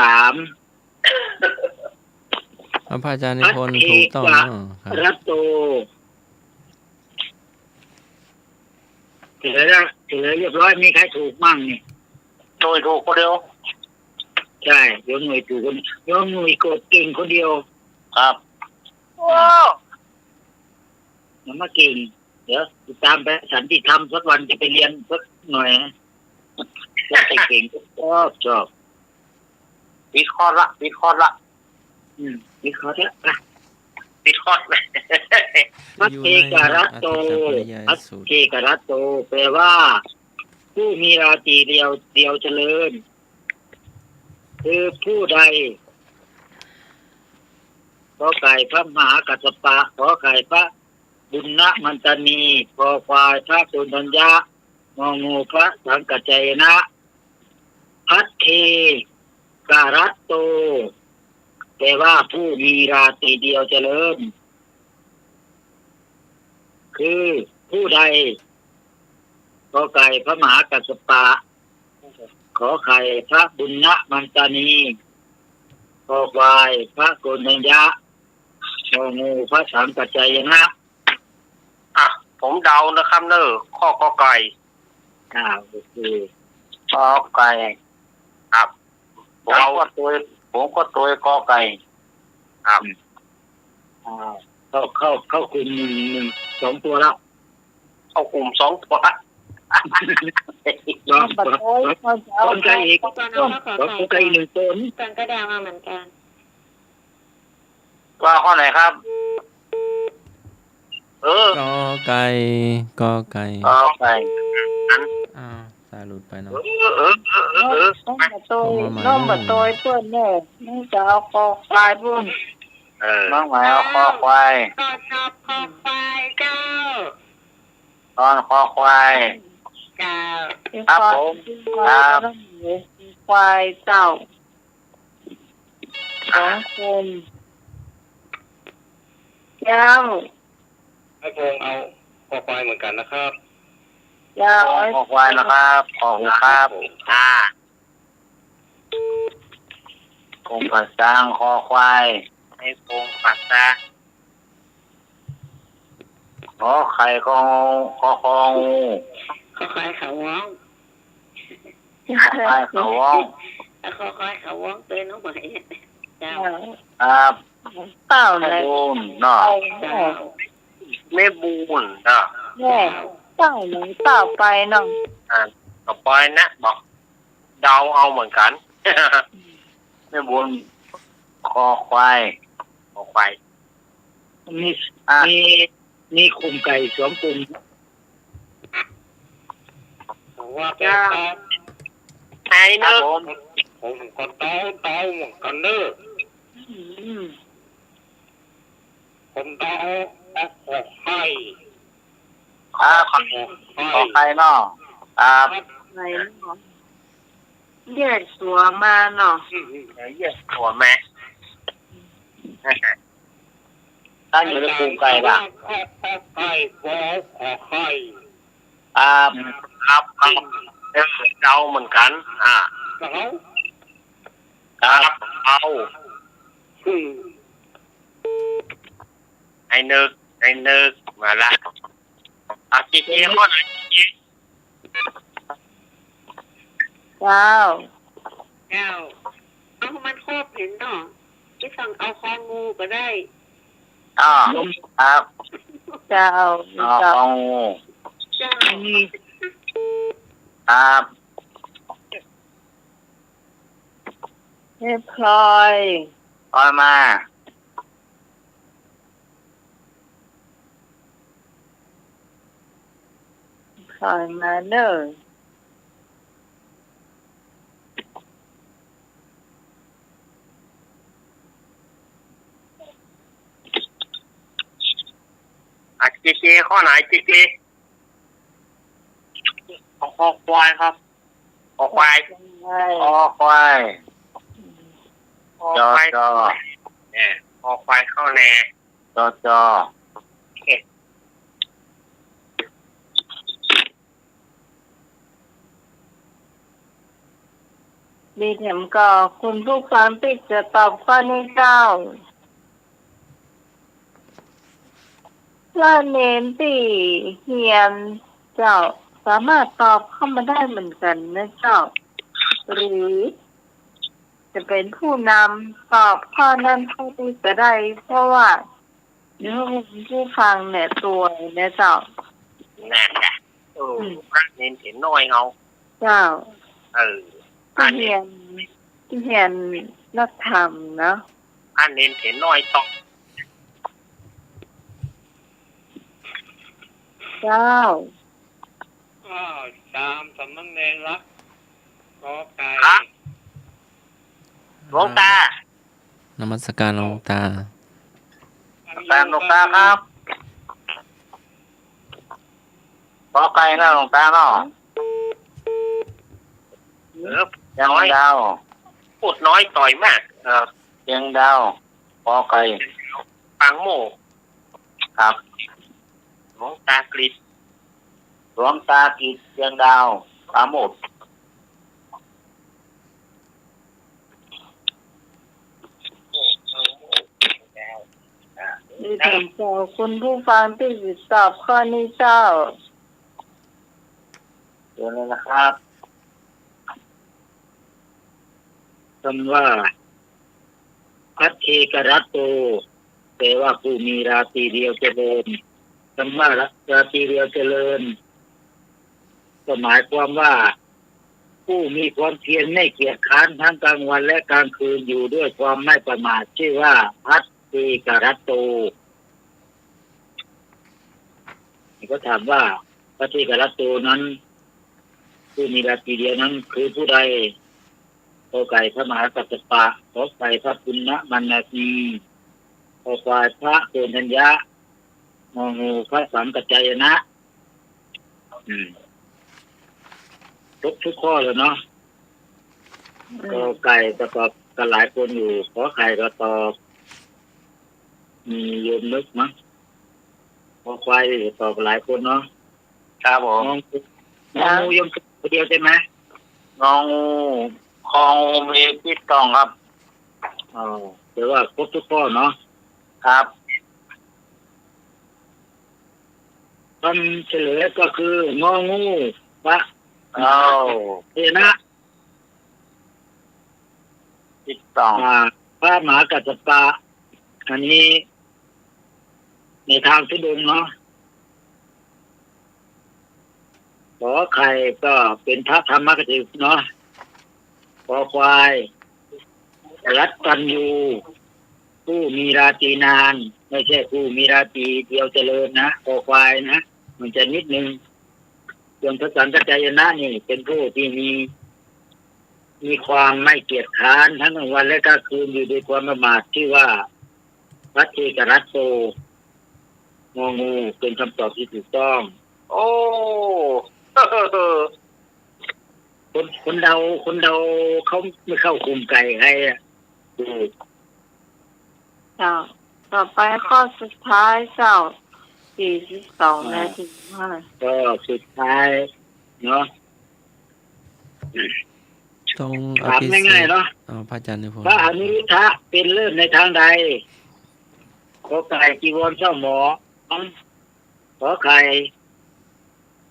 พระอาจารย์นิพนธ์ถูกต้องเนาะครับ รัตโตเฉลยเรียบร้อยมีใครถูกมั่งนี่โดยถูกคนเดียวใช่โยมหน่วยถูกคนโยมหน่วยโกดเก่งคนเดียวครับว้าวมันมาเก่งเดี๋ยวตามไปสันติธรรมสักวันจะไปเรียนสักหน่อยนะจะไปเก่งชอบวิเคราะห์ละวิเคราะห์ละวิเคราะห์ละวิเคราะห์เลยมัตเทการัตโตมัตเทการัตโตแปลว่าผู้มีราตรีเดียวเจริญคือผู้ใดขอไก่พระมหากัสสปะขอไก่พระบุญนะมันตานีขอควายพระสุนัญญะงองูพระสังกัจจายนะพัทเทการัตโตแปลว่าผู้มีราตรีเดียวเจริญคือผู้ใดขอไก่พระมหากัสสปะขอไข่พระบุญนะมันตานีขอควายพระโกนัญญะงองูพระสังกัจจายนะผมเดานะครับเนอะข้อกอไก่โอเคกอไก่ครับผมก็ตัวกอไก่ครับเข้ากลุ่ม2 ตัวแล้วเข้ากลุ่ม2 ตัวลองต้นไก่อีกต้นไก่1 ต้นกันก็แดงมาเหมือนกัน ว่าข้อไหนครับ กอไก่กอไก่ ก็ไป อ้าวสายหลุดไปเนาะ น้องมาโตยน้องมาโตยเพื่อนเนี่ยน้องจะเอาคอควายพุ่น น้องหมายเอาคอควาย ตอนชอบคอควายเจ้า ตอนคอควาย เจ้า ครับผม ครับควายเจ้าสองคนเจ้า ให้พงเอาคอควายเหมือนกันนะครับ เจ้า คอควายนะครับขอบคุณครับคงผัดจางคอควายให้คงผัดจางขอไข่คองู คอควายเขาว้อง ขอไข่เขาว่อง คอควายเขาว้องเป็นน้องไหมเจ้า ครับ เต่า แม่ ไหน บูนเนาะ เจ้า แม่บูนเนาะ แม่เต่าไหนเต่าไปน้อง ต่อไปนะบอกเดาเอาเหมือนกัน แม่บุญคอควายมีคุมไก่สวมคุม ว่าเป็นตา ไอ้เนอะ ผมก็เต้าเหมือนกันเนอะผมเต้าเอาขอไข่ ครับ ขอ ขอไข่เนาะครับ ไหนเนาะแยกตัวมาเนาะ เยอะหัวแม่ตั้งอยู่ในคุมไก่ละ ขอไข่ขอไข่ ครับเดาเหมือนกันเต้าครับเอา อืม ไอ้นึกมาละจีข้อไหนจี เจ้า เจ้าเอามันครบเห็นเนาะที่สั่งเอาคองูก็ได้ ครับ เจ้า เจ้า เจ้า ครับ เรียบร้อย คอยมา คอยมาเนอะ จีข้อไหนจีคอควายครับคอควายจอเนี่ยคอควายเข้าแน่จอ ดีแถมก็คุณผู้ฟังที่จะตอบข้อนี้เจ้าล่าเน้นที่เฮียนเจ้าสามารถตอบเข้ามาได้เหมือนกันนะเจ้าหรือจะเป็นผู้นำตอบข้อนั้นข้อนี้ก็ได้เพราะว่าเนื้อผู้ฟังเนี่ยตัวเนี่ยเจ้า นั่นแหละเน้นเห็นน้อยเงา เจ้า อัน ที่ นี้ เฮียนนักธรรมเนาะ อันเน้นเห็นน้อยต้อง เจ้า ตามสำนักเนรรักก็ไก่ หลวงตาน มัสการหลวงตา ตามหลวงตาครับขอไก่นะหลวงตาเนาะยังดาวพูดน้อยต่อยมากยังดาวขอไก่ปังโมครับหลวงตากฤษยังดาวปาโมด ดีแถมเจ้าคุณผู้ฟังที่ตอบข้อนี้เจ้า เดี๋ยวเลยนะครับคำว่าพัทเทกรัตโตแปลว่าผู้มีราตรีเดียวเจริญคำว่าราตรีเดียวเจริญก็หมายความว่าผู้มีความเพียรไม่เกียจคร้านทั้งกลางวันและกลางคืนอยู่ด้วยความไม่ประมาทชื่อว่าพัทเทกรัตโต ก็ถามว่าพระเทกรัตโตนั้นผู้มีราตรีเดียวนั้นคือผู้ใดขอไก่พระมหากัสสปะขอไก่พระปุณณมันนาทีขอควายพระโกณทัญญะงองูพระสังกัจจายนะทุกข้อเลยเนาะก็ไก่ประกอบกันหลายคนอยู่ขอไข่ก็ตอบมีโยมนึกมั้งขอควายตอบหลายคนเนาะ ครับผม งองูโยมคนเดียวใช่ไหม งองูคองมีพี่ตองครับ อ๋อแต่ว่าครบทุกข้อเนาะ ครับ คำเฉลยก็คืององูพระ เอา เทนะ พี่ตอง พระมหากัสสปะอันนี้ในทางทุดงค์เนาะขอไข่ก็เป็นพระธรรมกถิเนาะขอควายรัตตัญญูผู้มีราตรีนานไม่ใช่ผู้มีราตรีเดียวเจริญนะขอควายนะมันจะนิดนึงส่วนพระสังฆจายนะนี่เป็นผู้ที่มีความไม่เกียจคร้านทั้งกลางวันและกลางคืนอยู่ด้วยความประมาทที่ว่าพระเทกรัตโตงองูเป็นคำตอบที่ถูกต้อง โอ้ คนเดาเขาไม่เข้าคุมไก่ให้อะถูก เจ้าต่อไปข้อสุดท้ายเจ้า42 นาทีค่ะ ก็สุดท้ายเนาะ ตรงอ ถาม ภิเษ ง่าย ก ๆเนาะ พระอาจารย์นิพน พระ ธ์ อนุรุทธะเป็นเลิศในทางใดขอไก่จีวรเจ้าหมอขอไข่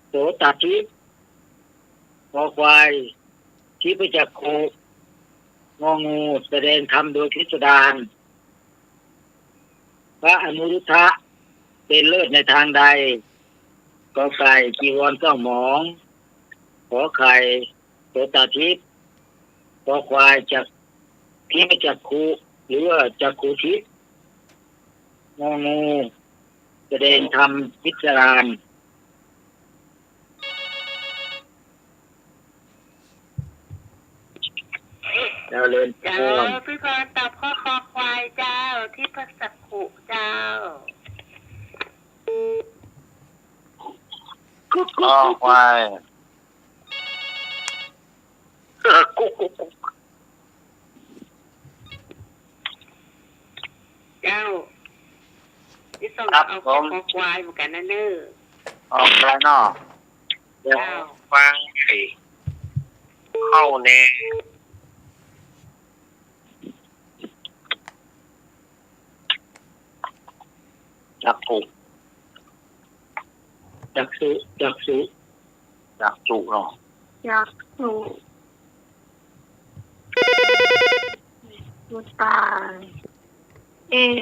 โสตัดทิพย์ขอควายที่ไปจักโคงองูแสดงธรรมโดยพิสดารพระอนุรุทธะเป็นเลิศในทางใดขอไก่จีวรเจ้าหมองขอไข่โสตัดทิพย์ขอควายจักที่ไปจักคูหรือว่าจักคูทิพย์งองูแสดงธรรมพิสดารเจริญพ เจ้าร พี่พรตอบข้อคอควายเจ้าที่พระสักขุเจ้า คอควายกุ๊กกุ๊กกุ๊ก เจ้าที่ต้องเอาข้อคอควายเหมือนกันนะเน้อ ออกแล้วเนาะ เจ้า ฟังสิเข้าแน่จักกุก จักสุ จักจุเนาะ อยากถูกดูตาย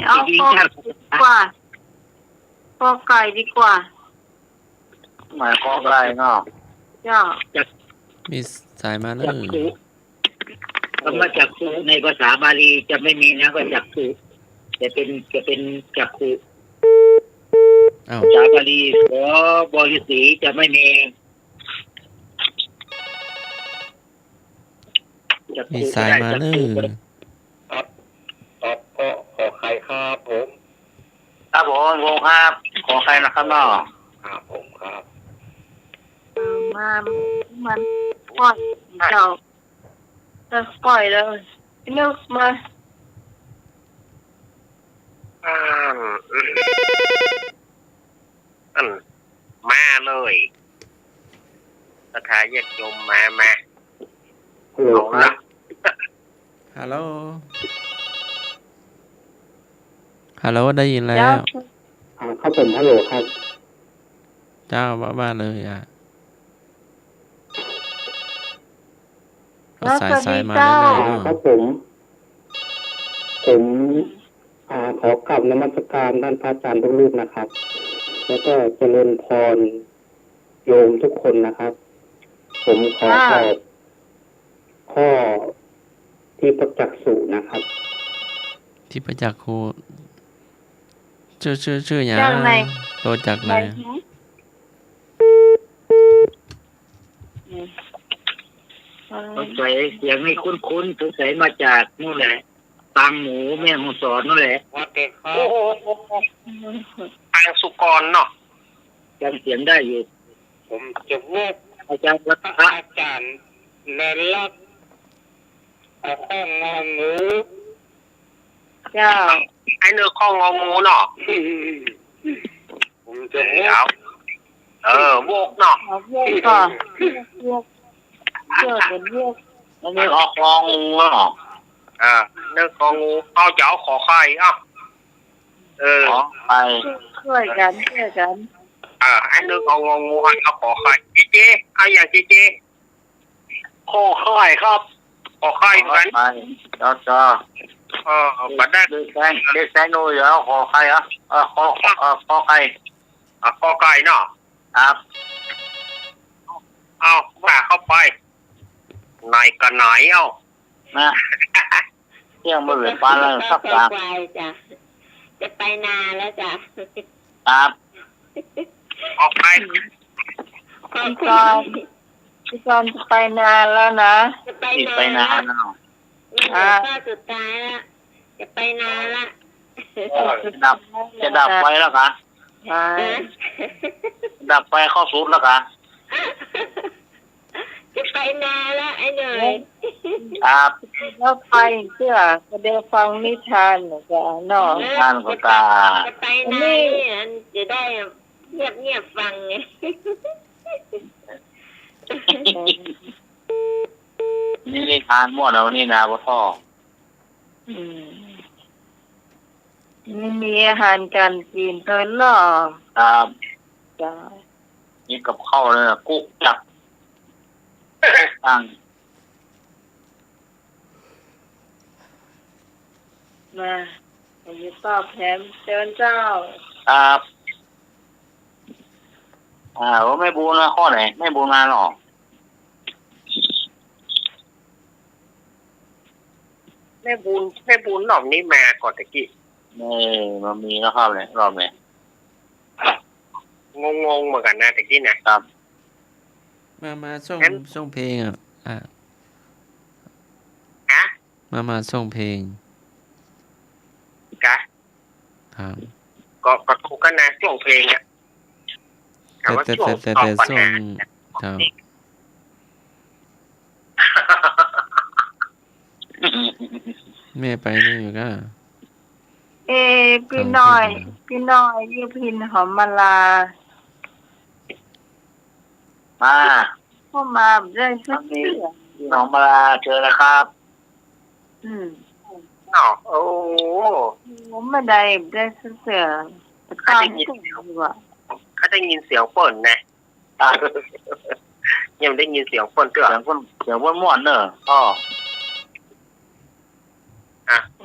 เอาข้อดีกว่าข้อไก่ดีกว่า หมายความอะไรเนาะ เจ้า มีสายมาเน จั อะ กสุคำว่าจักสุในภาษาบาลีจะไม่มีนะว่าจักสุจะเป็นจักขุ อ้าว ภาษาบาลีขอบริสีจะไม่มีจัก มี ขุ สายมาเนอะ ครับตอบก็ขอใครครับผมครับผมวงครับขอใครนะครับเนาะครับผมครับ มันปล่อยเจ้าจะปล่อยเลยนึกมา มาเลยสถานญาติโยมมาเอาละ ฮัลโหลฮัลโหลได้ยินแล้ เจ้าว ครับผมฮัลโหลครับ เจ้าบ้าเลยอ่ะเอาสายมาเรื่อยๆเน ครั อะ บผมขอกลับนมัสการท่านพระอาจารย์ทุกรูปนะครับ แล้วก็เจริญพรโยมทุกคนนะครับ ผมขอตอบข้อที่ประจักษ์สุนะครับ ที่ประจักษ์ครูชื่ออย่าง จากไหน โตจากไหน ไหน สงสัยเสียงนี่คุ้นๆสงสัยมาจากนู่นแหละตังหมูแม่ฮ่องสอนนั่นแหละ วัดเด็กครับทางสุกรเนาะ จำเสียงได้อยู่ ผมจะวูบ อาจารย์วั พระ ฒนะ อาจารย์ในลักเอาข้องงองู เจ้า ไอ้เนื้อข้องงองูเนาะผมจะวูบโวกเนาะ เอาพวกก่อนพวกเป็นพวก มันมีออกคองงูเนาะ เนื้อข้องงูเอาเจ้าขอไข่อ่ะขอไป ช่วยกัน ไอ้เนื้อข้องงองูเอาขอไข่เจ๊เอาอย่างเจ๊ขอไข่ครับขอไข่เหมือนกัน ไปจอ บัดได้ เด็กแซงโน่เหรอขอใครอ่ะขอใคร ขอไก่เนาะ ครับ เอาว่าเข้าไปไหนกันไหนเอา นะเที่ยงมือปลาแล้วสักสาม จ้ะจะไปนาแล้วจ้ะ ครับ ออกไป พี่กรจะไปนานแล้วนะ จะไป ติด นา ไปนานเนาะ ข้อสุดท้ายละจะไปนาละ จะดับไฟแล้วกัน ไป ดับไฟเข้าสูตรแล้วกัน จะไปนาละไอ้หน่อย ครับ แล้วไปเพื่อจะได้ฟังนิทานหรือเปล่าเนาะ ท่านก็ตา จะไปนาเนี่ยจะได้เงียบฟังไง นี่ทานมั่วแล้วนี่นะพ่อ นี่มีอาหารการกินเลยเนาะ ครับ จ้า นี่กับข้าวเลยกุ๊กจับตั้ง มาอายุตอบแถมเชิญเจ้า ครับว่าไม่บูนะข้อไหนไม่บูงานหรอ แม่บุญหน่อมนี่มาก่อนตะกี้ นี่มันมีแล้วครับเลยรอบนี้ งงเหมือนกันนะตะกี้นะครับ มาส่งเพลงฮะ มาส่งเพลง กะ ครับ ก็ถูกกันนะช่วงเพลงอ่ะ แต่ส่งครับ แม่ไปนี่อยู่ก็ พี่น้อยยืมพินหอมมาลา มา เข้ามาได้สักที พี่น้องมาเจอแล้วครับ เนาะโอ้ ผมไม่ได้สักเสือตั้งตัว เขาได้ยินเสียงฝนนะยังได้ยินเสียงฝนเตือ เสียงม่วนเนอะพ่อ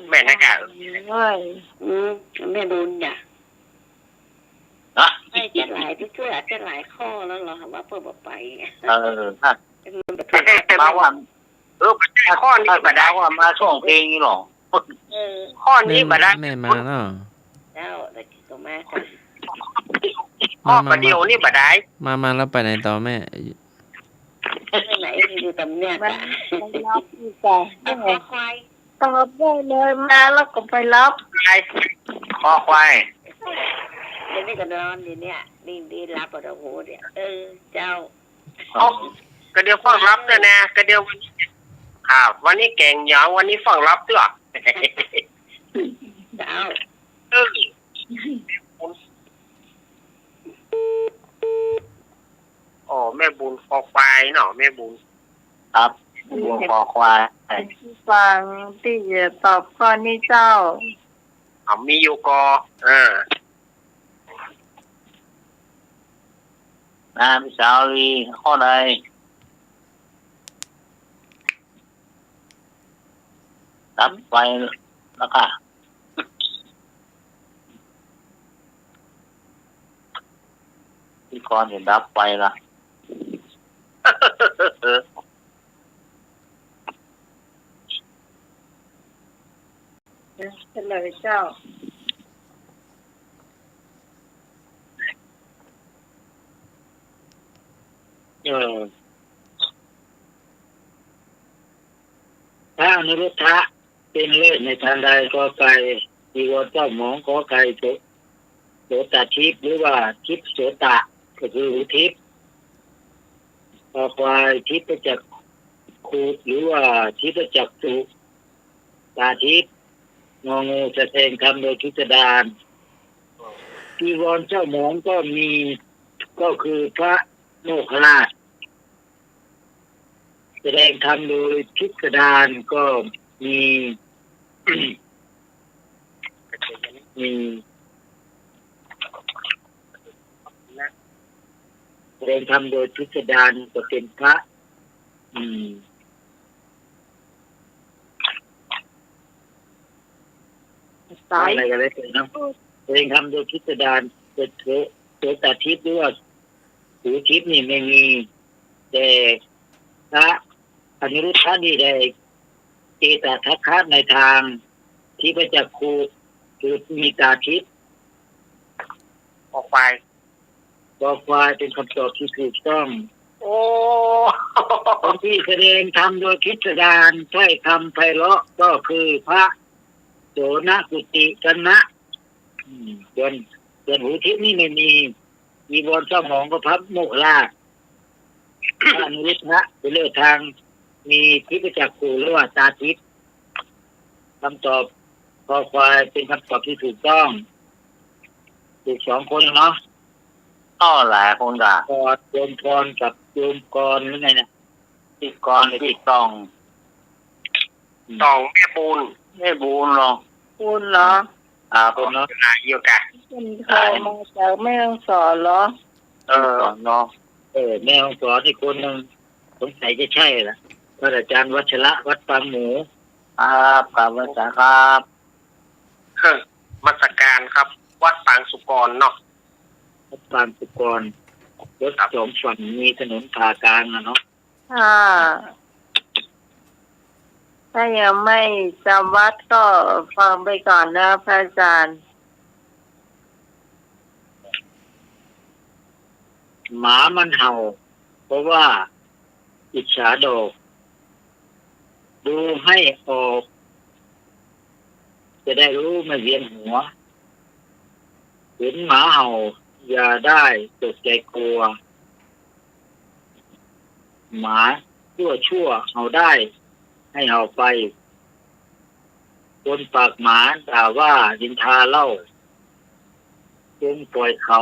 แม่นะกะ เฮ้ย แม่บุญจ้ะ นะ ไม่จะหลายที่เชื่อจะหลายข้อแล้วเหรอว่าเปิดบอกไป ถ้ามาว่า ข้อนี้มาได้ ว่ามาช่วงเพลงนี้หรอ ข้อนี้มาได้ แม่มาเนาะ เจ้าตะกี้ก็มา ข้อประเดียวนี่มาได้ มาแล้วไปไหนต่อแม่ ไปไหนอยู่ตำเนีย มัน จ้ะ รับอีกแต่ ควาย ตอบได้เลยมาแล้วก็ไปรับ คอควาย เดี๋ยวนี้ก็นอนอยู่เนี่ยดีรับปะโอ้โหเนี่ยเจ้า ก็เดียวฟังรับด้วยนะก็เดียวครับวันนี้แกงยาววันนี้ฟังรับด้วย เจ้า อ๋อแม่บุญคอควายเนาะแม่บุญ ครับวงคอควาย ฟังที่จะตอบข้อนี้เจ้า มีอยู่กอพี่สาวลีข้อใดรับไปแล้วค่ะพี่กรเห็นรับไปละ เฉลยเจ้า เออ พระอนุรุทธะเป็นเลิศในทางใดก็ไก่จีวรเจ้าหมองก็ไก่โสตทิพย์หรือว่าทิพย์โสตะก็คือหูทิพย์ต่อไปทิพย์ประจักษ์คูหรือว่าทิพย์ประจักษ์สุตาทิพย์งองูแสดงธรรมโดยพิสดารจีวรเจ้าหมองก็มีก็คือพระโมคคัลลาชแสดงธรรมโดยพิสดารก็มี มีแสดงธรรมโดยพิสดารก็เป็นพระอะไรกันเลยนะแสดงธรรมโดยพิสดารเป็นโสตทิพย์หรือว่าหูทิพย์นี่ไม่มีแต่พระอนิรุทธะนี่ได้เจตทัคคะในทางที่พระจักคูคือมีตาทิพย์ออกไป บอกว่าเป็นคำตอบที่ถูกต้อง โอ้ คนที่แสดงธรรมโดยพิสดารใช้คำไพเราะก็คือพระโสนกุติกันนะส่วนหูทิพย์นี่ไม่มีจีวรเจ้าหมองก็พระโมคคัลลาชพระอนุรุทธะเป็นเลือกทางมีทิพย์จักขุหรือว่าตาทิพย์คำตอบคอควายเป็นคำตอบที่ถูกต้องถูก2 คนเนาะหลายคนด่าโยมพรกับโยมกรหรือไงนะติดกรติดตองแม่บุญหรอคุณเหรอคนเนาะเยอะกันคุณโทรมาจากแม่ฮ่องสอนเหรอเนาะแม่ฮ่องสอนอีกคนนึงสงสัยจะใช่ล่ะพระอาจารย์วัชระวัดปางหมูครับวัดครับมาตรการครับวัดปางสุกรเนาะวัดปางสุกรรถสองฝั่งมีถนนผ่ากลางนะเนาะถ้ายังไม่จำวัดก็ฟังไปก่อนนะพระอาจารย์หมามันเห่าเพราะว่าอิจฉาดอกดูให้ออกจะได้รู้ไม่เวียนหัวเห็นหมาเห่าอย่าได้ตกใจกลัวหมาชั่วเห่าได้ให้เห่าไปคนปากหมาด่าว่าดินทาเล่าจงปล่อยเขา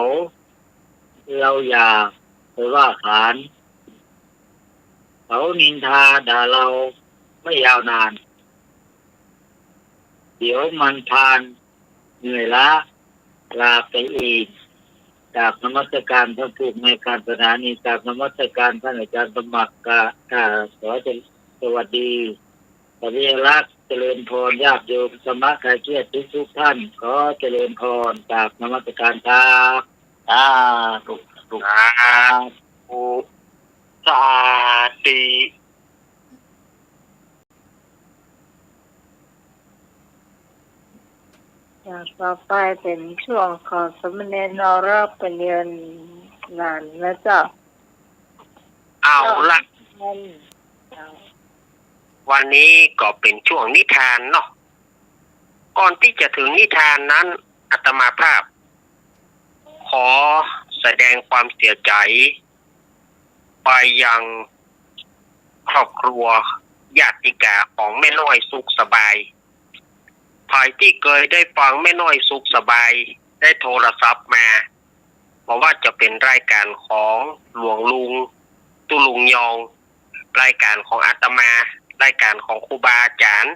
เราอย่าไปว่าขานเขานินทาด่าเราไม่ยาวนานเดี๋ยวมันพานเหนื่อยล้าลาไปอีกจากนมัสการท่านผู้ในการสถานีจากนมัสการท่านอาจารย์สมัครขอสวัสดีสวัสดีรักเจริญพรญาติโยมสมะใครเชื่อทุกท่านขอเจริญพรจากนมัสการครับถูกสาธิต่อไปเป็นช่วงของสมณเณรนรปเรียนงานนะเจ้าเอาละวันนี้ก็เป็นช่วงนิทานเนาะก่อนที่จะถึงนิทานนั้นอาตมาภาพขอแสดงความเสียใจไปยังครอบครัวญาติกาของแม่น้อยสุขสบายภายที่เคยได้ฟังแม่น้อยสุขสบายได้โทรศัพท์มาบอกว่าจะเป็นรายการของหลวงลุงตุลุงยองรายการของอาตมารายการของครูบาอาจารย์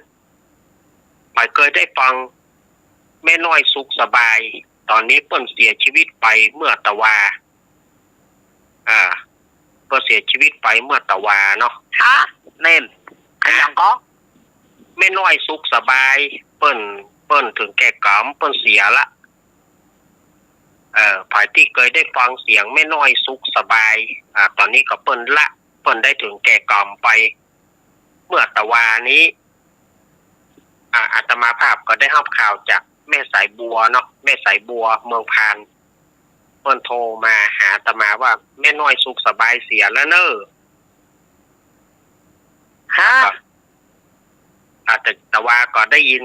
ภายเคยได้ฟังแม่น้อยสุขสบายตอนนี้เปิ้นเสียชีวิตไปเมื่อตะวาก็เสียชีวิตไปเมื่อตะวาเนาะเน่นยังก็แม่น้อยสุขสบายเปิ้นถึงแก่กรรมเปิ้นเสียละภายที่เคยได้ฟังเสียงแม่น้อยสุขสบายตอนนี้ก็เปิ้นได้ถึงแก่กรรมไปเมื่อตะวานี้อาตมาภาพก็ได้รับข่าวจากแม่สายบัวเนาะแม่สายบัวเมืองพานเปิ้นโทรมาหาอาตมาว่าแม่น้อยสุขสบายเสียแล้วเนอะ แต่ว่าก็ได้ยิน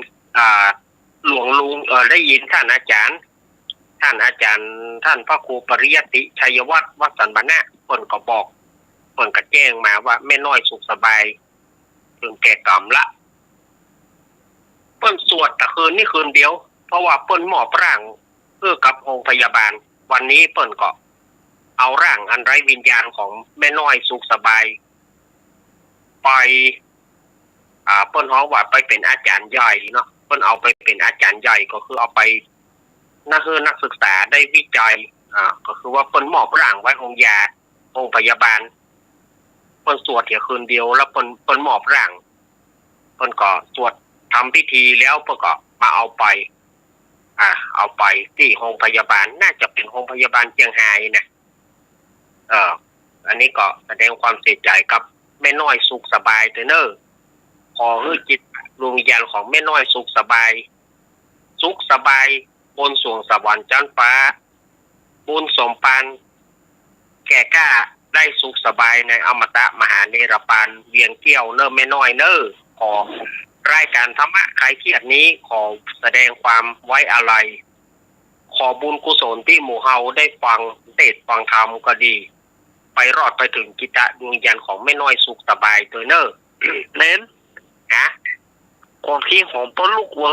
หลวงลุงได้ยินท่านอาจารย์ท่านพระครูปริยติชัยวัฒน์วัดสันบรรณะเพิ่นก็บอกเพิ่นก็แจ้งมาว่าแม่น้อยสุขสบายถึงแก่กรรมละเพิ่นสวดแต่คืนนี้คืนเดียวเพราะว่าเปิ้นหมอบร่างกับโรงพยาบาลวันนี้เปิ้นก็เอาร่างอันไร้วิญญาณของแม่น้อยสุขสบายไปเปิ้นฮ้องว่าไปเป็นอาจารย์ใหญ่เนาะเปิ้นเอาไปเป็นอาจารย์ใหญ่ก็คือเอาไปนักศึกษาได้วิจัยก็คือว่าเปิ้นมอบร่างไว้โรงพยาบาลเปิ้นสวดแค่คืนเดียวแล้วเปิ้นมอบร่างเปิ้นก็สวดทำพิธีแล้วเปิ้นก็มาเอาไปที่โรงพยาบาลน่าจะเป็นโรงพยาบาลเชียงรายนะอันนี้ก็แสดงความเสียใจกับแม่น้อยสุขสบายเถอะเนอะขอให้จิตดวงวิญญาณของแม่น้อยสุขสบายบนสวงสวรรค์จันทร์ฟ้าบุญสมปานแก่กล้าได้สุขสบายในอมตะมหาเนรปานเวียงเกี้ยวเนอะแม่น้อยเนอะขอรายการธรรมะคลายเครียดนี้ขอแสดงความไว้อาลัยขอบุญกุศลที่หมู่เฮาได้ฟังเทศน์ฟังธรรมก็ดีไปรอดไปถึงกิจดวงวิญญาณของแม่น้อยสุขสบายเถอะเนอะเน้นนะความคิดของต้นลูกเวอ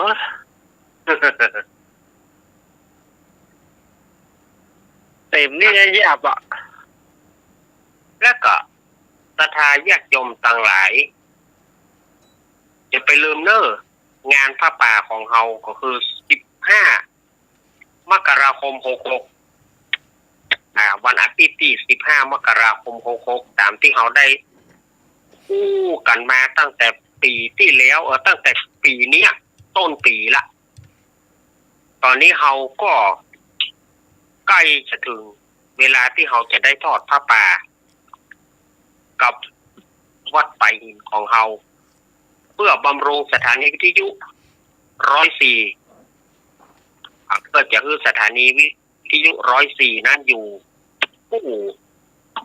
เต็มนี่แย่บอ่ะแล้วก็ศรัทธาญาติโยมต่างหลายอย่าไปลืมเนอะงานผ้าป่าของเฮาก็คือ15 มกราคม 66วันอาทิตย์ที่15 มกราคม 66ตามที่เฮาได้คู่กันมาตั้งแต่ปีที่แล้วตั้งแต่ปีนี้ต้นปีละตอนนี้เฮาก็ใกล้จะถึงเวลาที่เฮาจะได้ทอดผ้าป่ากับวัดไปหินของเฮาเพื่อบำรุงสถานีวิทยุ104เพื่อจะให้สถานีวิทยุ104นั้นอยู่คู่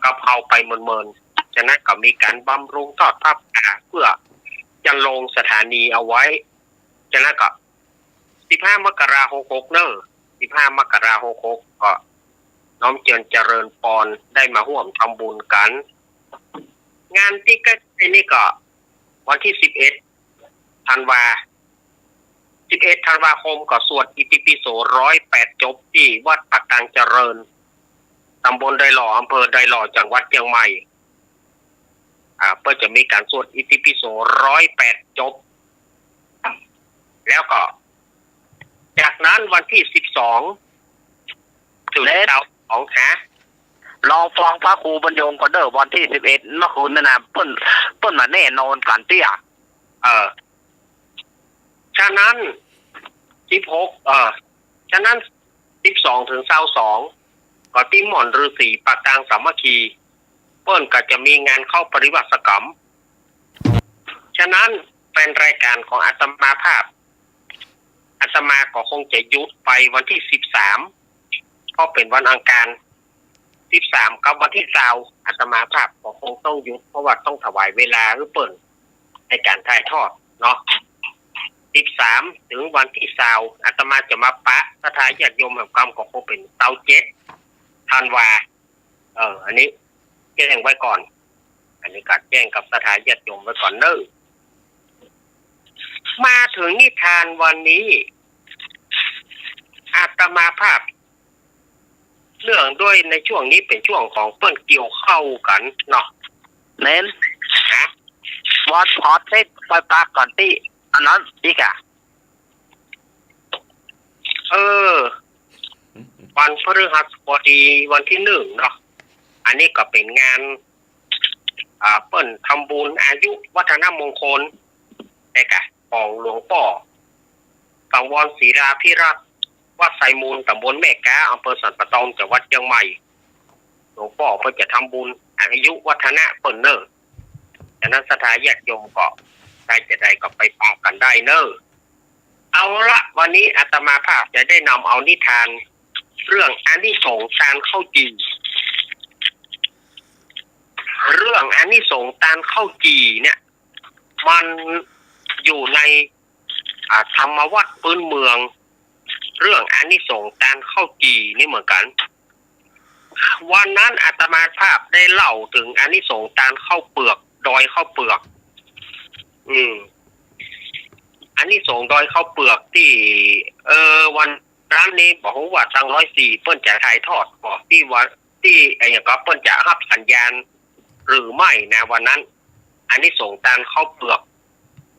กับเฮาไปเมินๆฉะนั้นก็มีการบำรุงทอดผ้าป่าเพื่อจะลงสถานีเอาไว้ฉะนั้นก็15 มกราคม 66เนอะ15 มกราคม 66ก็น้อมเจริญพรได้มาร่วมทำบุญกันงานที่ใกล้ๆนี่ก็วันที่11 ธันวาคมก็สวดอิติปิโส108จบที่วัดปากกลางเจริญตำบลไดหล่ออำเภอไดหล่อจังหวัดเชียงใหม่เพื่อจะมีการสวดอิติปิโส108จบแล้วก็จากนั้นวันที่12ถึงดาวของรอฟังพระครูบรรยงก็เด้อวันที่11เมื่อคืนนั่นนะเปิ้นมาแน่นอนกันเตี้ยฉะนั้น16ฉะนั้น12ถึง22ก็ที่หม่อนฤาษีปากกลางสามัคคีเปิ้นก็จะมีงานเข้าปริวัติกรรมฉะนั้นเป็นรายการของอาตมาภาพอาตมาก็คงจะหยุดไปวันที่13ก็เป็นวันอังคาร13กับวันที่20อาตมาภาพก็คงต้องหยุดเพราะว่าต้องถวายเวลาหรือเปิ้นในการถ่ายทอดเนาะ13ถึงวันที่20อาตมาจะมาปะศรัทธาญาติโยมแบบกรรมก็คงเป็น7 ธันวาอันนี้แจ้งไว้ก่อนอันนี้ก็แจ้งกับศรัทธาญาติโยมไว้ก่อนเด้อมาถึงนิทานวันนี้อาตมาภาพเรื่องด้วยในช่วงนี้เป็นช่วงของเปิ้นเกี่ยวเข้ากันเนาะเน้นนะวัดพอดเซตไปปากก่อนที่อันนั้นอีกวันพฤหัสบดีวันที่1เนาะอันนี้ก็เป็นงานเปิ้นทำบุญอายุวัฒนมงคลของหลวงพ่อสังวรศรีราภิรัตน์วัดไซมูลตำบลแม่กาอำเภอสันปะตองจังหวัดเชียงใหม่หลวงพ่อเพิ่นจะทำบุญอายุวัฒนะเปิ้นเนอะฉะนั้นศรัทธาญาติโยมก็ได้ก็ไปปากกันได้เนอะเอาละวันนี้อาตมาภาพจะได้นำเอานิทานเรื่องอานิสงส์การเข้าจีเรื่องอานิสงส์การเข้าจีเนี่ยมัน อยู่ในธรรมวัตรพื้นเมือง เรื่องอานิสงส์การเข้าจีนี่เหมือนกัน วันนั้นอาตมาภาพได้เล่าถึงอานิสงส์การเข้าเปลือกดอยเข้าเปลือกอานิสงส์ดอยเข้าเปลือกที่วันร้านนี้บอกว่าตั้ง104เปิ้นจะถ่ายทอดบอกที่วันที่อย่างก็เปิ้นจะรับสัญญาณหรือไม่นะวันนั้นอานิสงส์การเข้าเปลือก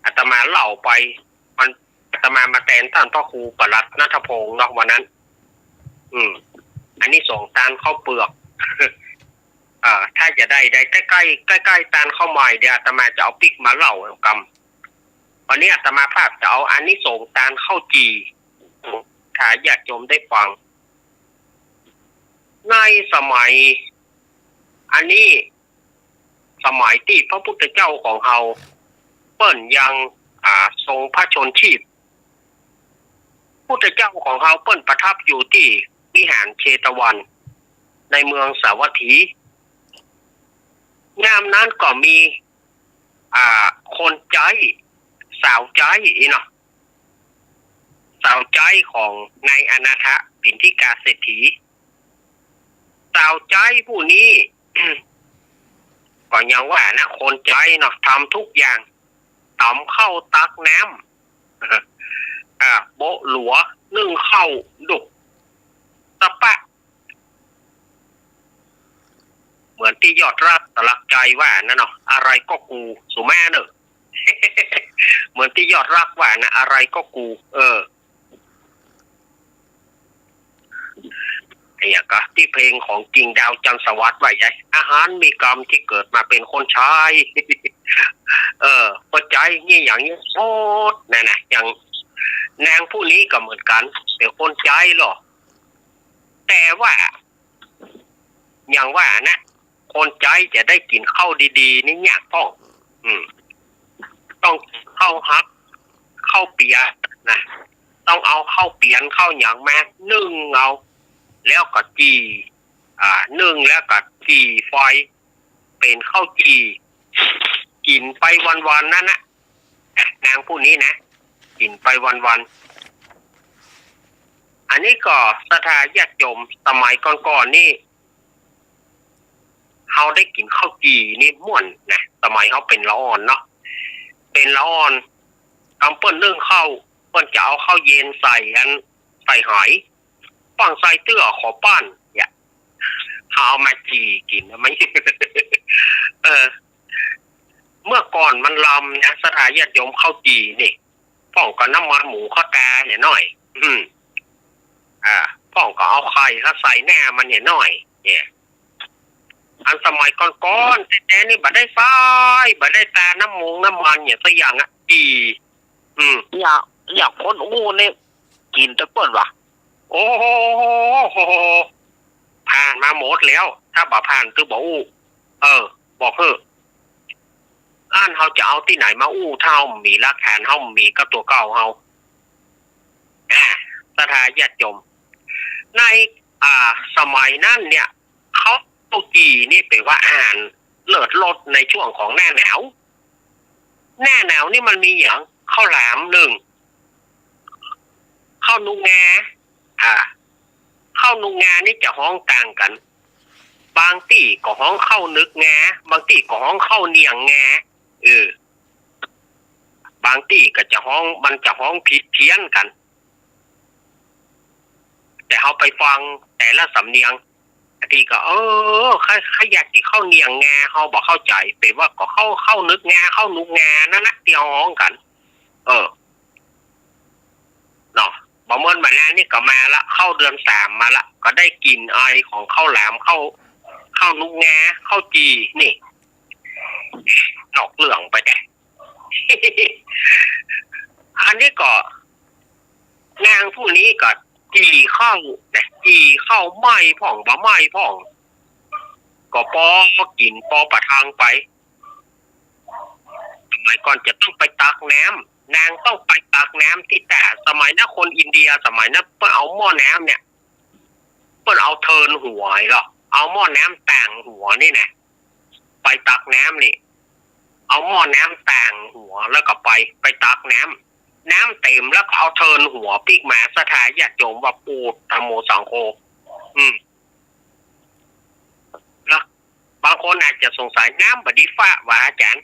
อาตมาเล่าไปมันอาตมามาแทนท่านพ่อครูปลัดณัฐพงศ์เนาะวันนั้นอันนี้ส่งตาลเข้าเปลือก ถ้าจะได้ใกล้ตาลเข้าไม้เดี๋ยวอาตมาจะเอาปิกมาเล่ากำวันนี้อาตมาภาพจะเอาอันนี้ส่งตาลเข้าจีถ้าญาติโยมได้ฟังในสมัยอันนี้สมัยที่พระพุทธเจ้าของเราเปิ้นยังทรงพระชนชีพพุทธเจ้าของเราเปิ้นประทับอยู่ที่วิหารเชตวันในเมืองสาวัตถีงามนั้นก็มีคนใจสาวใจเนาะสาวใจของนายอนาถปิณฑิกาเศรษฐีสาวใจผู้นี้ ก็ยังว่านะคนใจเนาะทำทุกอย่างตำเข้าตักน้ำโบะหลัวนึ่งเข้าดุกตะปะเหมือนที่ยอดรักตะลักใจว่านั่นเนาะอะไรก็กูสุแม่เนอะ เหมือนที่ยอดรักว่านะอะไรก็กูไอ้อย่างก็ที่เพลงของกิ่งดาวจันทร์สวัสดิ์ว่าไงอาหารมีกรรมที่เกิดมาเป็นคนชาย ปัจจัยนี่อย่างนี้โคตรนะอย่างนางผู้นี้ก็เหมือนกันเป็นคนใจหรอแต่ว่าอย่างว่านะคนใจจะได้กินข้าวดีๆนี่ยากต้องเข้าฮักเข้าเปียนะต้องเอาเข้าเปียนเข้าอย่างแม่นึ่งเอาแล้วก็จีนึ่งแล้วก็จีไฟเป็นข้าวจีกินไปวันๆนั่นนะนางผู้นี้นะกินไปวันๆอันนี้ก็ศรัทธาญาติโยมสมัยก่อนๆนี่เขาได้กินข้าวจีนี่ม่วนนะสมัยเขาเป็นละอ่อนเนาะเป็นละอ่อนกำเปิ้นนึ่งข้าวเปิ้นจะเอาข้าวเย็นใส่หอยปังใส่เตื้อขอป้านเนี่ยเขาเอามาจีกินไม่ เมื่อก่อนมันลำนะศรัทธาญาติโยมข้าวจีนี่พ่องก็น้ำมันหมูข้าวแกงเนี่ยหน่อยพ่องก็เอาไข่ข้าใส่แน่มันเนี่ยหน่อยเนี่ยอันสมัยก่อนๆแต่นี่บัดได้ไฟบัดได้ตาน้ำมันเนี่ยสักอย่างจีอยากคนอู้เนี่ยกินตะเปิ้นวะโอ้โหผ่านมาหมดแล้วถ้าบ่ผ่านคือบ่อู้บอกเฮ้ออ่านเขาจะเอาที่ไหนมาอู้เท่ามีรักฐานเท่ามีก็ตัวเก่าเฮาศรัทธาญาติโยมในสมัยนั้นเนี่ยเขาตุจีนี่แปลว่าอาหารเลิศรสในช่วงของหน้าหนาวนี่มันมีอย่างข้าวหลามหนึ่งข้าวนุงงาข้าวนุงงานี่จะห้องต่างกันบางที่ก็ห้องข้าวนึกงาบางที่ก็ห้องข้าวเนียงงาบางที่ก็จะห้องมันจะห้องผิดเพี้ยนกันแต่เขาไปฟังแต่ละสำเนียงทีก็ใครอยากกินข้าวเนียงงาเขาบอกเข้าใจเป็นว่าก็เข้านึกงาเข้านุกงานั่นนะที่ห้องกันเนาะบางเมื่อมาแล้วนี่ก็มาละเข้าเดือน3มาละก็ได้กินไอของข้าวหลามข้าวนุกงาข้าวจีนี่นอกเหลืองไปแต่ อันนี้ก็นางผู้นี้ก็จีเข้าเนี่ยจีเข้าไม้พ่องบ่ไม้พ่องก็ปอกินปอประทังไปสมัยก่อนจะต้องไปตักน้ำนางต้องไปตักน้ำที่แต่สมัยนั้นคนอินเดียสมัยนั้นเพิ่นเอาหม้อน้ำเนี่ยเพิ่นเอาเทินหัวหรอเอาหม้อน้ำแต่งหัวนี่นะไปตักน้ำนี่ เอาหม้อน้ำต่างหัวแล้วก็ไปตักน้ำเต็มแล้วก็เอาเทินหัวปีกหมาสถาญาติโยมว่าปูธรรมโมสังโฆแล้วบางคนอาจจะสงสัยน้ำบดีฟ้าว่าอาจารย์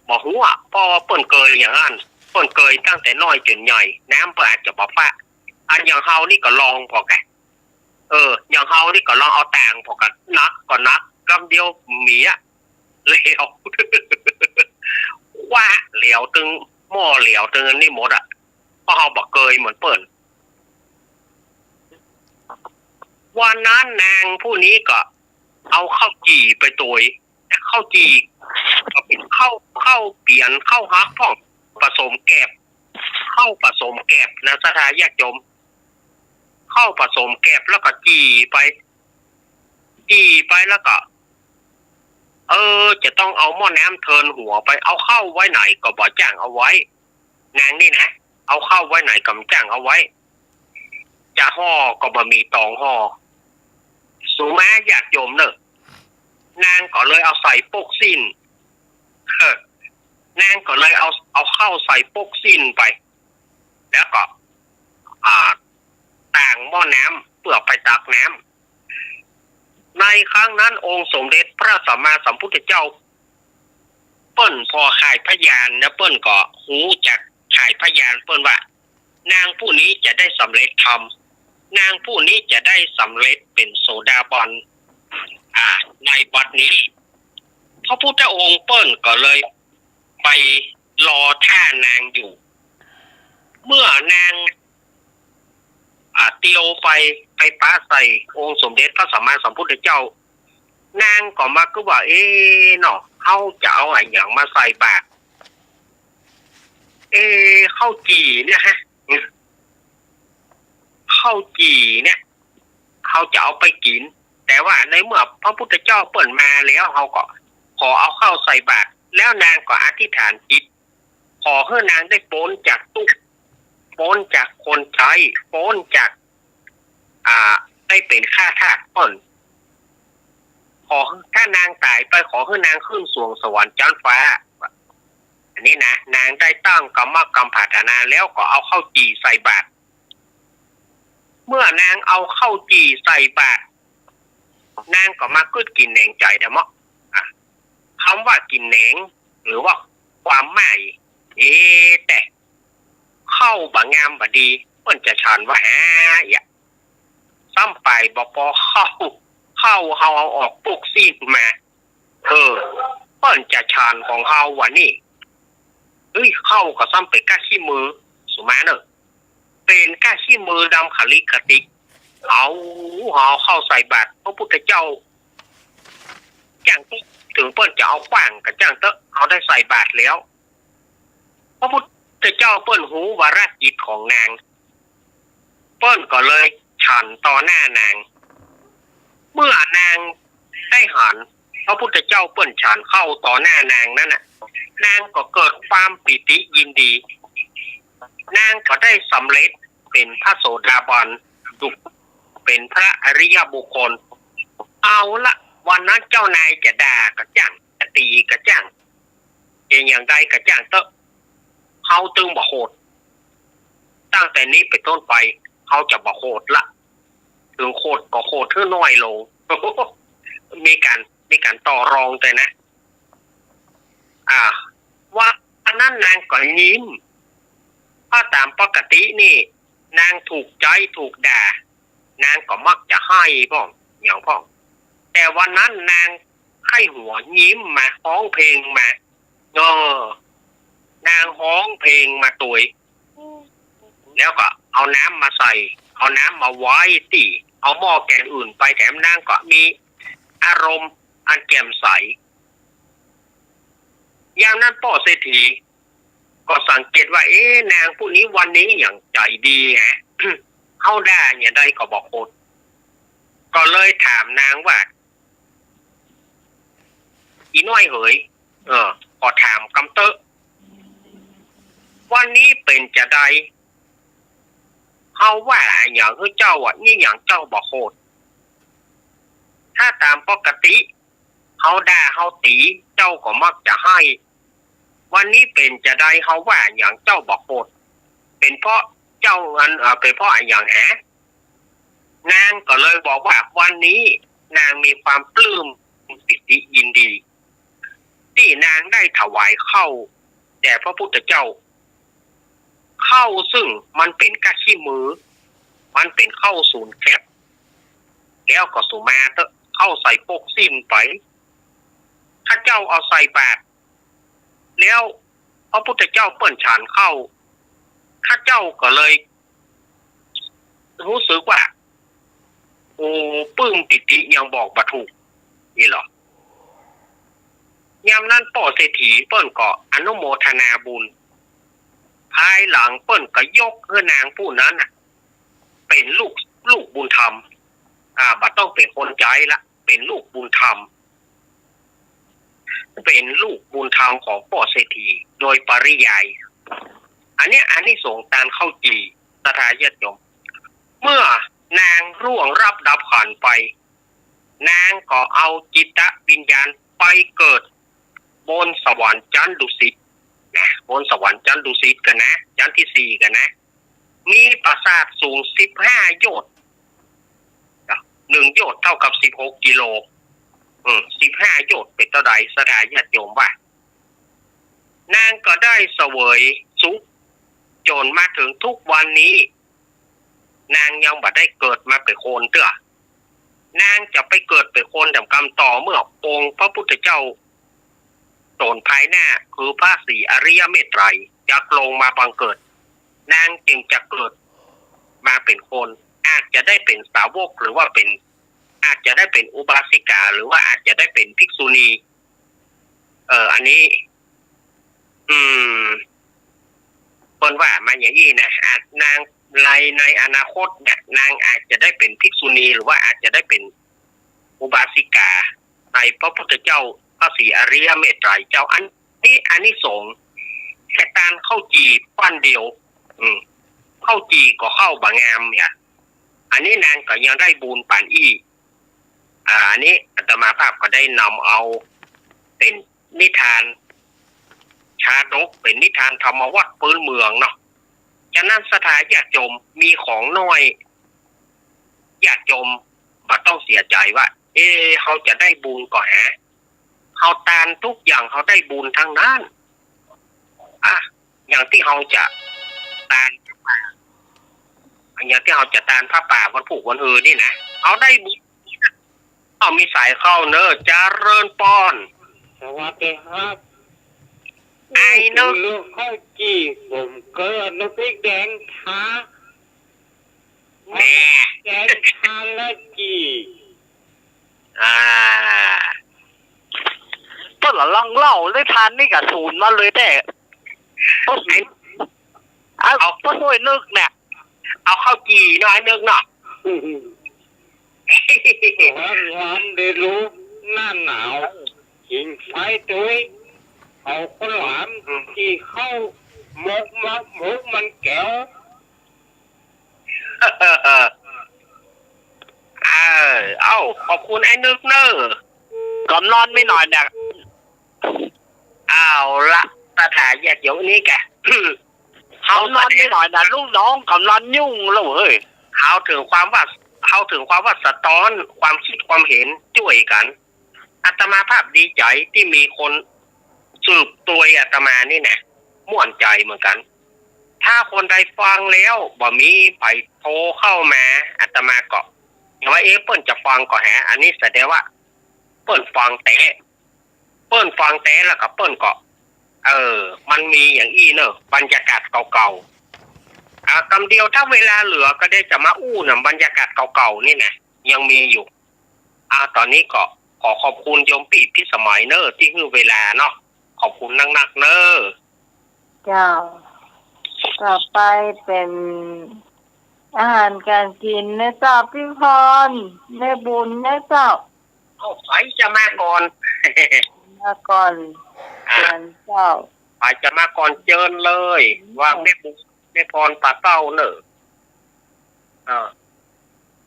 บอกว่าพอเปิ่นเกยอย่างนั้นเปิ่นเกยตั้งแต่น้อยจนใหญ่น้ำเปิ่นอาจจะบอกฟ้าอันอย่างเฮานี่ก็ลองพอแกอย่างเฮานี่ก็ลองเอาต่างพอกันนักก็นักกำเดียวหมีอะเหลว ว่าเหลวตึงหม้อเหลวตึงอันนี้หมดอ่ะเพราะเฮาบอกเกยเหมือนเปิ่นวันนั้นนางผู้นี้ก็เอาข้าวจี่ไปตุยข้าวจี่ก็เป็นข้าวเปลี่ยนข้าวฮักพ่องผสมแกบข้าวผสมแกบนะสถาญาติโยมข้าวผสมแกบแล้วก็จี่ไปแล้วก็จะต้องเอาหม้อน้ำเทินหัวไปเอาเข้าไว้ไหนก็บอกจ้างเอาไว้นางนี่นะเอาเข้าไว้ไหนก็จ้างเอาไว้จะห่อก็บ่มีตองห่อสูแม่อยากโยมเนอะนางก็เลยเอาใส่ปกสิ้นนางก็เลยเอาเข้าใส่ปกสิ้นไปแล้วก็ต่างหม้อน้ำเพื่อไปตักน้ำในครั้งนั้นองค์สมเด็จพระสัมมาสัมพุทธเจ้าเปิ้นพอขายพยานนะเปิ้นก็หูจากขายพยานเปิ้นว่านางผู้นี้จะได้สำเร็จธรรมนางผู้นี้จะได้สำเร็จเป็นโสดาบันในบัดนี้พระพุทธองค์เปิ้นก็เลยไปรอท่านางอยู่เมื่อนางเตียวไปป้าใส่องค์สมเด็จพระสัมมาสัมพุทธเจ้านางก็มาก็ว่าเนาะเขาจะเอาอะไรอย่างมาใส่บาตรข้าวจี่เนี่ยฮะข้าวจี่เนี่ยเขาจะเอาไปกินแต่ว่าในเมื่อพระพุทธเจ้าเปิดมาแล้วเขาก็ขอเอาเข้าใส่บาตรแล้วนางก็อธิษฐานจิตขอให้นางได้พ้นจากทุกข์พ้นจากคนใช้พ้นจากได้เป็นข้าทาสต้นขอถ้านางตายไปขอให้นางขึ้นสวงสวรรค์ชั้นฟ้าอันนี้นะนางได้ตั้งกรรมปรารถนาแล้วก็เอาข้าวจี่ใส่บาตรเมื่อนางเอาข้าวจี่ใส่บาตรนางก็มาขึ้นกินแหนงใจเด้อมั้งคำว่ากินแหนงหรือว่าความหมายแต่เข้าบางงามบดีเพิ่นจะฉันว่าอย่าซ้ำไปบ่พอเข้าเฮาเอาออกปุกซีนมาเพิ่นจะฉันของเฮาวันนี้เข้าก็ซ้ำไปก้าขี้มือสุมาเนอะเป็นก้าขี้มือดำขลิกติเอาเข้าใส่บาตรพระพุทธเจ้าจ้างถึงเปิ้นจะเอาขว้างกับจ้างเตอะเอาได้ใส่บาตรแล้วพระพุทธเจ้าเปิ้นหูวาระจิตของนางเปิ้นก็เลยฉันต่อหน้านางเมื่อนางได้หันพระพุทธเจ้าเปิ้นฉันเข้าต่อหน้านางนั่นน่ะนางก็เกิดความปิติยินดีนางก็ได้สำเร็จเป็นพระโสดาบันเป็นพระอริยบุคคลเอาละวันนั้นเจ้านายจะด่ากระจ่างจะตีกระจ่างอย่างใดกระจ่างเตอะเขาตึงบ่โหดตั้งแต่นี้ไปต้นไปเขาจะบ่โหดละถึงโหดก็โหดเท่าน้อยลง มีการต่อรองแต่นะว่าอันนั้นนางก็ยิ้มถ้าตามปกตินี่นางถูกใจถูกด่านางก็มักจะให้พ่องอย่างพ่องแต่วันนั้นนางให้หัวยิ้มมาฮ้องเพลงมานางฮ้องเพลงมาตุยแล้วก็เอาน้ำมาใส่เอาน้ำมาไว้ตีเอาหม้อแกงอื่นไปแถมนางก็มีอารมณ์อันแจ่มใสอย่างนั้นพ่อเศรษฐีก็สังเกตว่านางผู้นี้วันนี้อย่างใจดีฮะ เข้าได้อย่างใดก็บอกโคตรก็เลยถามนางว่าอีน้อยเหยขอถามกำเตอะวันนี้เป็นจะใดเขาว่าอย่างเจ้านี่อย่างเจ้าบอกโคตรถ้าตามปกติเขาด่าเขาตีเจ้าก็มักจะให้ วันนี้เป็นจะได้เขาว่าอย่างเจ้าบอกโหดเป็นเพราะเจ้าเป็นเพราะอย่างแหนางก็เลยบอกว่าวันนี้นางมีความปลื้มปิติยินดีที่นางได้ถวายเข้าแด่พระพุทธเจ้าเข้าซึ่งมันเป็นกะขี้มือมันเป็นเข้าศูนย์แคบแล้วก็สุมาเตเข้าใส่ปกสิ้นไปข้าเจ้าเอาใส่บาตรแล้วพระพุทธเจ้าเปิ้นฉันเข้าข้าเจ้าก็เลยรู้สึกว่าโอ้ปลื้มปิติยังบอกบ่ถูกนี่หรอยามนั้นป่อเศรษฐีเปิ้นก็อนุโมทนาบุญภายหลังเปิ้นก็ยกให้นางผู้นั้นน่ะเป็นลูกบุญธรรมบ่ต้องเป็นคนใจละเป็นลูกบุญธรรมเป็นลูกบุญธรรมของป่อเศรษฐีโดยปริยายอันนี้อานิสงส์การเข้าจีศรัทธาญาติโยมเมื่อนางร่วงรับดับขันไปนางก็เอาจิตวิญญาณไปเกิดบนสวรรค์ชั้นดุสิตนะบนสวรรค์ชั้นดุสิตกันนะชั้นที่4กันนะมีปราสาทสูง15 โยชน์1 โยชน์เท่ากับ16 กิโล15 โยชน์เป็นเท่าใดศรัทธาญาติโยมว่านางก็ได้เสวยสุขจนมาถึงทุกวันนี้นางยังบ่ได้เกิดมาเป็นคนเด้อนางจะไปเกิดเป็นคนทำกรรมต่อเมื่อองค์พระพุทธเจ้าโตนภายหน้าคือพระศรีอริยเมตไตรจะลงมาบังเกิดนางจึงจะเกิดมาเป็นคนอาจจะได้เป็นสาวกหรือว่าเป็นอาจจะได้เป็นอุบาสิกาหรือว่าอาจจะได้เป็นภิกษุณีอันนี้เปิ้นว่ามาอย่างนี้นะอาจนางในอนาคตเนี่ยนางอาจจะได้เป็นภิกษุณีหรือว่าอาจจะได้เป็นอุบาสิกาในพระพุทธเจ้าพระศรีอริยเมตไตรเจ้าอันนี้อานิสงส์แค่การเข้าจีปั้นเดียวเข้าจีก็เข้าบางามเนี่ยอันนี้นางก็ยังได้บุญปานอี้อันนี้อาตมาภาพก็ได้นำเอาเป็นนิทานชาดกเป็นนิทานธรรมวัตรพื้นเมืองเนาะฉะนั้นศรัทธาญาติโยมมีของน้อยญาติโยมบ่ต้องเสียใจว่าเขาจะได้บุญก็เขาทานทุกอย่างเขาได้บุญทั้งนั้นอย่างที่เขาจะทานอย่างที่เขาจะทานผ้าป่าวันผูกวันเฮือนี่นะเขาได้บุญเขามีสายเข้าเนอะเจริญปอนสวัสดีครับไอ้เนอะลูกข้าวจีผมเกิดน้ำพริกแดงท้าแม่แดงท้าและจีต้นละลังเล่าได้ทานนี่กับศูนย์มาเลยแต่เอาพ่อช่วยนึกเนี่ยเอาข้าวจีหน่อยนึกเนาะร้อนได้รู้หน้าหนาวกินไฟด้วยเอาข้าวหลามที่เข้าหมกมันแก้วเอาขอบคุณไอ้นึกเนอะก่อนนอนไม่หน่อยเนี่ยเอาละตาถ่ายแยกอยู่นี่แกเขานอนไม่หน่อยนะลูกน้องกำลังยุ่งแล้วเฮ้ยเขาถึงความว่าสะท้อนความคิดความเห็นช่วยกันอาตมาภาพดีใจที่มีคนสืบตัวอาตมานี่นะม่วนใจเหมือนกันถ้าคนใดฟังแล้วบ่มีไปโทรเข้ามาอาตมาก็อย่างว่าเปิ้นจะฟังก็อันนี้แสดงว่าเปิ้นฟังแต่แล้วก็เปิ้นก็มันมีอย่างอี้เนอะบรรยากาศเก่าๆคำเดียวถ้าเวลาเหลือก็ได้จะมาอู้น่ะบรรยากาศเก่าๆนี่นะยังมีอยู่ตอนนี้ก็ขอขอบคุณโยมพี่พิสมัยเนอะที่ให้เวลาเนาะขอบคุณนักๆเนอะเจ้าต่อไปเป็นอาหารการกินนะเจ้าพี่พรในบุญนะเจ้าใครจะมาก่อนมาก่อนเจ้าใครจะมาก่อนเจิญเลยว่าแม่บุญแม่พรป่าเต้าเนอะ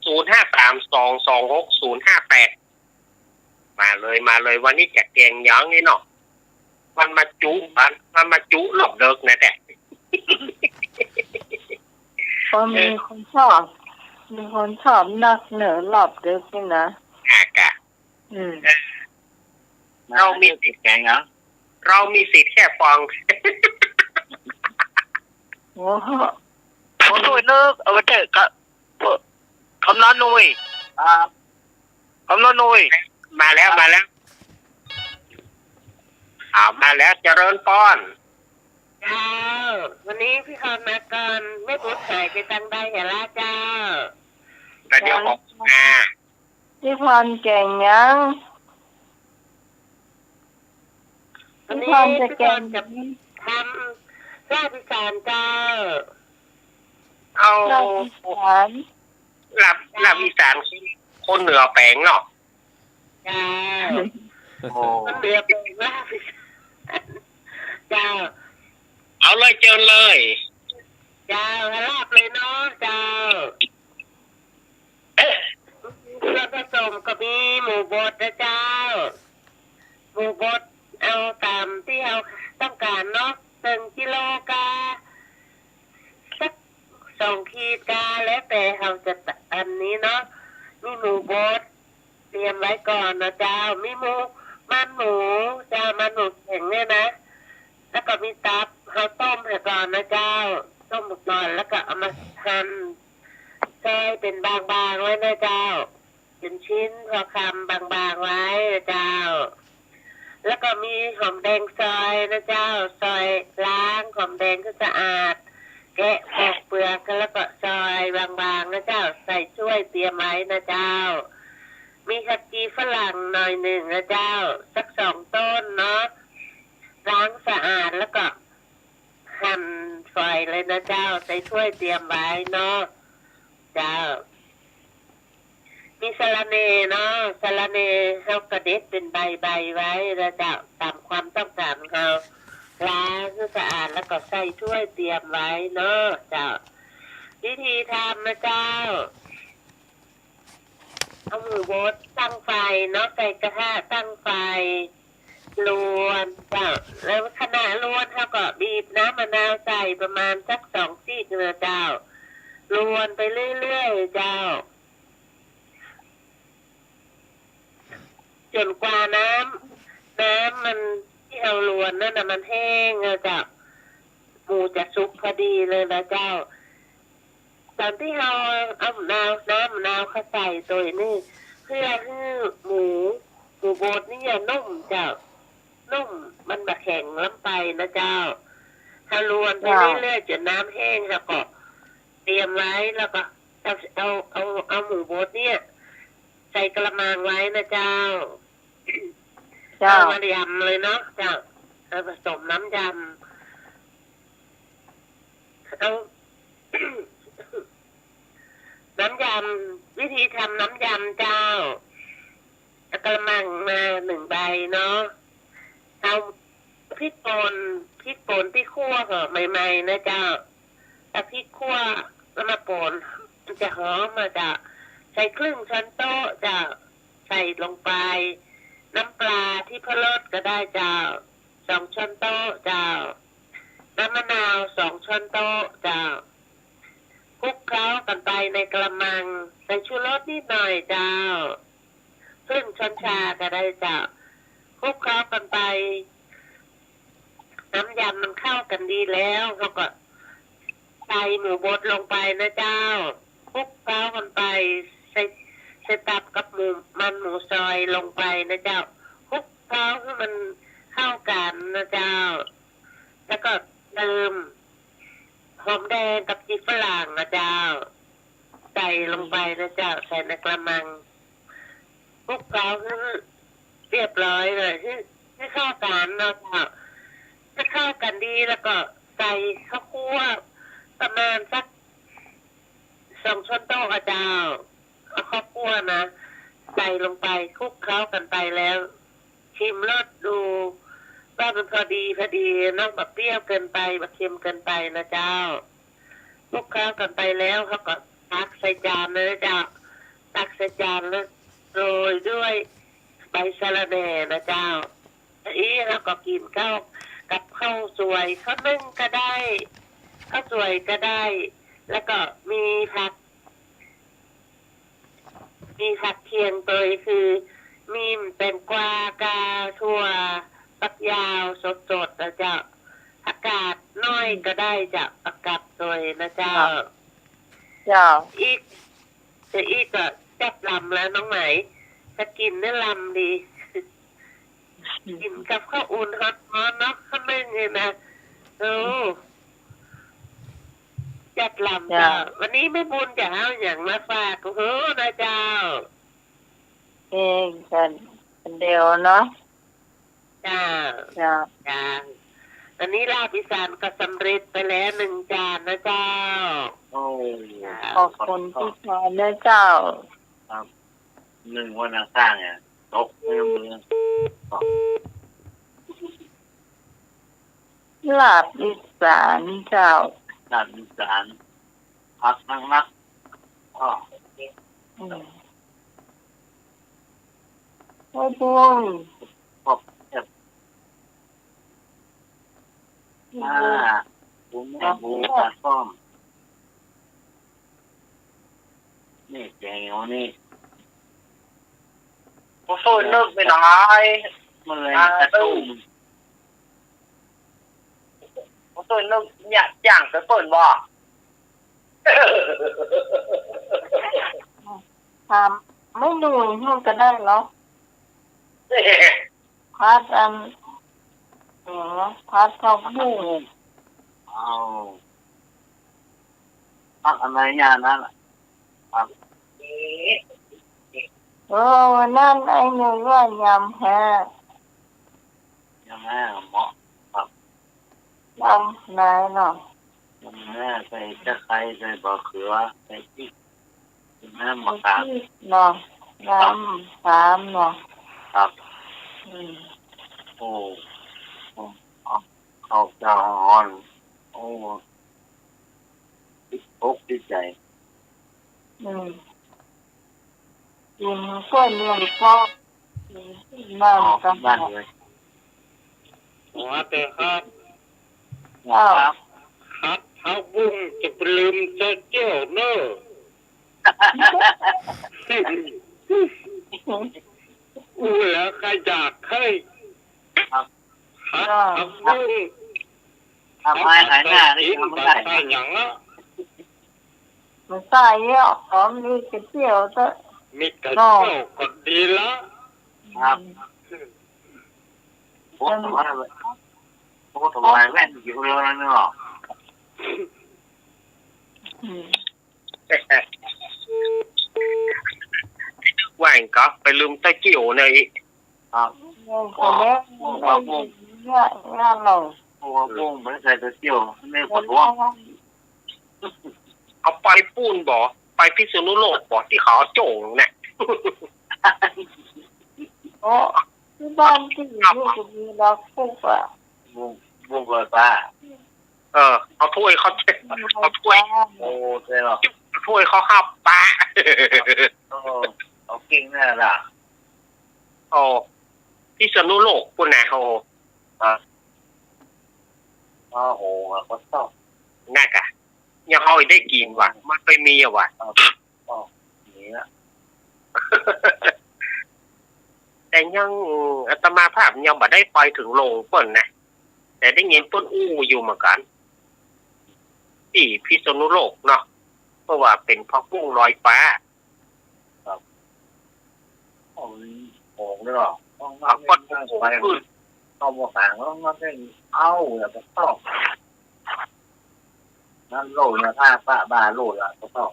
0532260058มาเลยวันนี้แจกแกงยังนี่เนาะ มันมาจุมันมาจุหลบเดิกนะแต่ ก็มีคนชอบนักเหนือหลอบดึกนี่นะ กะ เรามีติดแกงเหรอ เรามีสิทธิ์แค่ฟัง โอ้โห ผมหนุ่ยนึกเอาไปเถอะก็คำนั้นหนุ่ยคำนั้นหนุ่ย มาแล้วมาแล้วมาแล้วเจริญป้อน เจ้าวันนี้พี่คอนมาก่อนไม่พูดหายไปตังใดเหรอเจ้า แต่เดี๋ยวออกมา พี่พรเก่งยัง วัน พี่ นี้ พรจะ พี่ค เก่ อง นจะทำลาบอีสานเจ้า เอา เราอีสาน หลับอีสานคนเหนือแปลงเนาะ เจ้า โอ้ มันเดือดเป็นลาบอีสานเจ้า เอาเลยเจอเลย เจ้าลาบเลยเนาะเจ้าส่วนผสมก็มีหมูบดนะเจ้าหมูบดเอาตามที่เราต้องการเนาะ1 กิโลกาสัก2 ขีดกาแล้วแต่เราจะอันนี้เนาะมีหมูบดเตรียมไว้ก่อนนะเจ้ามีมันหมูเจ้ามันหมูแข็งเนี่ยนะแล้วก็มีตับเราต้มให้ก่อนนะเจ้าต้มก่อนแล้วก็เอามาหั่นซอยเป็นบางๆไว้นะเจ้าเป็นชิ้นพอคำบางๆไว้นะเจ้าแล้วก็มีหอมแดงซอยนะเจ้าซอยล้างหอมแดงก็สะอาดแกะปอกเปลือกแล้วก็ซอยบางๆนะเจ้าใส่ช่วยเตรียมไว้นะเจ้ามีผักชีฝรั่งหน่อยหนึ่งนะเจ้าสัก2 ต้นเนาะล้างสะอาดแล้วก็หั่นฝอยเลยนะเจ้าใส่ถ้วยเตรียมไว้เนาะเจ้ามีสะระเนเนาะสะระเนเขากระเด็ดเป็นใบไว้นะเจ้าตามความต้องการของเขาล้างให้สะอาดแล้วก็ใส่ถ้วยเตรียมไว้เนาะเจ้าวิธีทำนะเจ้าเอาหมูบดตั้งไฟเนาะใส่กระทะตั้งไฟลวนเจ้าแล้วขณะลวนเขาก็บีบน้ำมะนาวใส่ประมาณสัก2 ซีกนะเจ้าลวนไปเรื่อยๆเจ้าจนกว่าน้ำมันที่เราลวนนั่นน่ะมันแห้งนะเจ้าหมูจะสุกพอดีเลยนะเจ้าตอนที่เราเอาน้ำมะนาวเข้าใส่ตัวนี้เพื่อให้หมูบดนี่อย่านุ่มเจ้านุ่มมันบะแข็งล้ำไปนะเจ้าถ้าลวนไปเรื่อยๆจนน้ำแห้งแล้วก็เตรียมไว้แล้วก็เอาหมูบดเนี่ยใส่กระมังไว้นะเจ้าเอามายำเลยเนาะเจ้าเอาผสมน้ำยำเอา น้ำยำวิธีทำน้ำยำเจ้ากระมังมา1 ใบเนาะเอาพริกป่นที่คั่วก่อนใหม่ๆนะเจ้าเอาพริกคั่วแล้วมาป่นมันจะหอมมาจะใส่1/2 ช้อนโต๊ะจะใส่ลงไปน้ำปลาที่พะโล้ก็ได้เจ้า2 ช้อนโต๊ะเจ้าน้ำมะนาว2 ช้อนโต๊ะเจ้าคลุกเคล้ากันไปในกระมังใส่ชูรสนิดหน่อยเจ้า1 ช้อนชาก็ได้เจ้าคลุกเคล้ากันไปน้ำยำมันเข้ากันดีแล้วเราก็ใส่หมูบดลงไปนะเจ้าคลุกเคล้ากันไปใส่ตับกับหมูซอยลงไปนะเจ้าคลุกเคล้าให้มันเข้ากันนะเจ้าแล้วก็เติมหอมแดงกับจีฝรั่งนะเจ้าใส่ลงไปนะเจ้าใส่ในกระมังคลุกเคล้าให้เรียบร้อยเลยให้เข้ากันนะเจ้าถ้าเข้ากันดีแล้วก็ใส่ข้าวคั่วประมาณสัก2 ช้อนโต๊ะอาจารย์เอาข้าวคั่วนะใส่ลงไปคลุกเคล้ากันไปแล้วชิมรสดูว่ามันพอดีน้องแบบเปรี้ยวเกินไปแบบเค็มเกินไปนะเจ้าคลุกเคล้ากันไปแล้วเขาก็ตักใส่จานเลยนะเจ้าตักใส่จานแล้วโรยด้วยใบสะระแหน่นะเจ้า อีแล้วก็กินข้าวกับข้าวสวยข้าวนึ่งก็ได้ข้าวสวยก็ได้ แล้วก็มีผักเคียงตัวคือมีเป็นกวากาถั่วปักยาวสดๆนะเจ้าอากาศน้อยก็ได้จะอากาศสวยนะเจ้า เจ้า อีกก็แซ่บลำแล้วน้องไหมถ้ากินเนี่ยลำดี กินกับข้าวอุ่นฮอตๆเนาะข้าวนึ่งเลยนะโอ้จัดลำเจ้าวันนี้แม่บุญจะเอาอย่างมาฝากโอ้โหนะเจ้า เองกันเดียวเนาะ จ้า เจ้า จ้าอันนี้ลาบอีสานก็สำเร็จไปแล้ว1 จานนะเจ้า โอ้ ขอบคุณพี่พรนะเจ้า ครับหนึ่งวันสร้างเนี่ยตกในมือ ลาบอีสานเจ้า ด้านอีสานพักนั่งนักก็ อืมโอ้บุญ พบเจ็บผมแม่บูปลาส้มนี่แกงเอานี่ ผมสู้นึกไม่ได้ มันเลยกระตุ้ม ผมสู้นึกอยากจ้างไปเปิดบ่ ทำไม่ดูห้องก็ได้หรอพัดพัดข้าวบุ้ง เอาพักอะไรอย่างนั้นครับ วันนั้นไอ้หนูว่ายำแฮะ ยังแม่เหมาะ ยำไหนเนาะ ยังแม่ใส่ตะไคร้ใส่บะเขือใส่พริกยังแม่มะขาม เนาะน้ำ3เนาะ ครับ อืม โอ้ข้าวเจ้าอ่อนโอ้ติดอกติดใจ อืมกินก็เลี้ยงก็น้ำกัน บ้านเลย ว่าแต่ครับ เจ้า ครับเขาบุ้งจะไปลืมเจ้าเจ้าเนอะ อู้แล้วใครอยากให้ ครับ ครับบุ้ง ทำไมหายหน้าได้ทำไม่ได้ ใส่หยังอ่ะ มันใส่เยอะหอมนี่กระเจียวซะ มีกระเจ้าก็ดีละ ครับผมทำไมแม่นอยู่เร็วนั่นเนาะ อืม ว่างก็ไปลืมตะเกียวใน ครับ เงินก็เล็กเยอะงานเรา ตัวบุ้งไม่ใส่ตะเกียวไม่ปวดหัว เอาไปปูนบ่ไปพิษณุโลกบ่ที่เขาโจ่งเนี่ย โอ้ที่บ้านที่อยู่ก็มีดอกฟุกอ่ะ บุ้งเปิดตา เอาถ้วยเขาเอาถ้วย โอ้ใช่หรอ ถ้วยเขาหับปะ โอ้เอากิ้งนี่ล่ะ โอ้พิษณุโลกปุ่นนะโอ้ โอ้ก็ชอบ น่ากะยังเอาได้กินว่ะมันไปมีอะว่ะ นี่ละ แต่ยังอาตมาภาพยังบ่ได้ไปถึงโรงเปิ้นนะแต่ได้ยินเปิ้นอู้อยู่เหมือนกันที่พิษณุโลกเนาะเพราะว่าเป็นพระกุ้งลอยฟ้า โอ้ด้วยหรอ เอาก้อนกุ้งไป ต้องมาฝังแล้วมันเป็นเอาแล้วก็ต้องนั่นโลดนะถ้าป้าบ้าโลดละก็ต้อง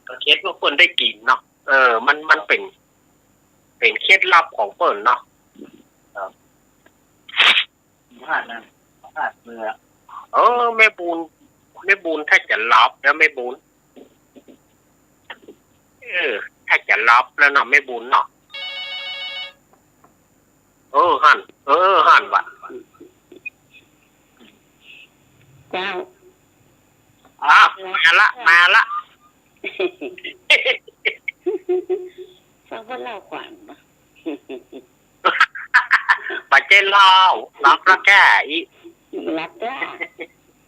ก็เคล็ดว่าเปิ้นได้กินเนาะมันเป็นเคล็ดลับของเปิ้นเนาะ พลาดนะพลาดเรือ แม่บุญถ้าจะรับแล้วแม่บุญถ้าจะรับแล้วเนาะแม่บุญเนาะหั่นว่ะ เจ้า มาละ ฟังว่าเล่าขวัญปะ ปัจเจลาวรับประแก่อีก รับจ้า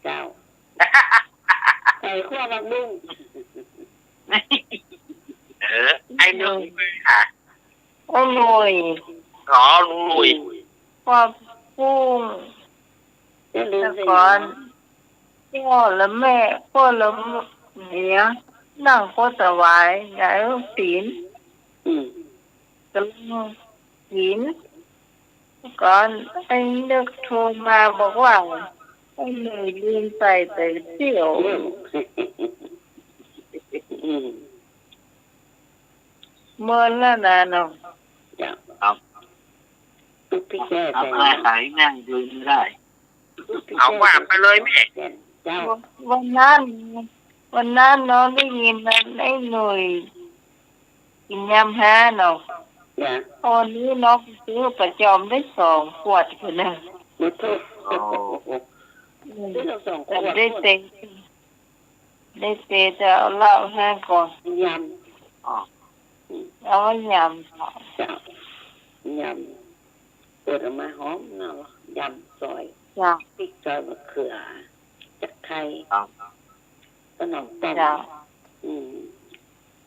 เจ้าใส่ขั้วผักบุ้ง ไอ้นุ่งค่ะ โอ้หน่ย อ๋อลุงลุย ความกุ้ง จะลืม แต่ ใส่ ก่อนพ่อและแม่พ่อและเมียนั่งโคตรสวายยายลูกศีล อืม กำลังศีลก่อนไอ้นึกโทรมาบอกว่าไอ้หน่ยลืมใส่แต่เที่ยว อืม เมื่อแล้วนะน้อง เจ้า ครับ ตุ๊กพี่แก่ เอา ใส่ ไปขายแม่งดูไม่ได้ เอาว่าไปเลยแม่ เจ้า วันนั้นน้องได้ยินนะไอ้หน่ยกินยำฮาน้อง จ้า ตอนนี้น้องซื้อประจอมได้2 ขวดคนนะ มาทุกซื้อเราสองข แต่ วด ได้เตจะเอาเหล้าให้ก่อน ย เอาไว้ยำ ำเจ้ายำเปิดออกมาหอมเนาะยำซอย จ้ะ พริกซอยมะเขือจักไข่ ครับ ขนมต้ม จ้ะ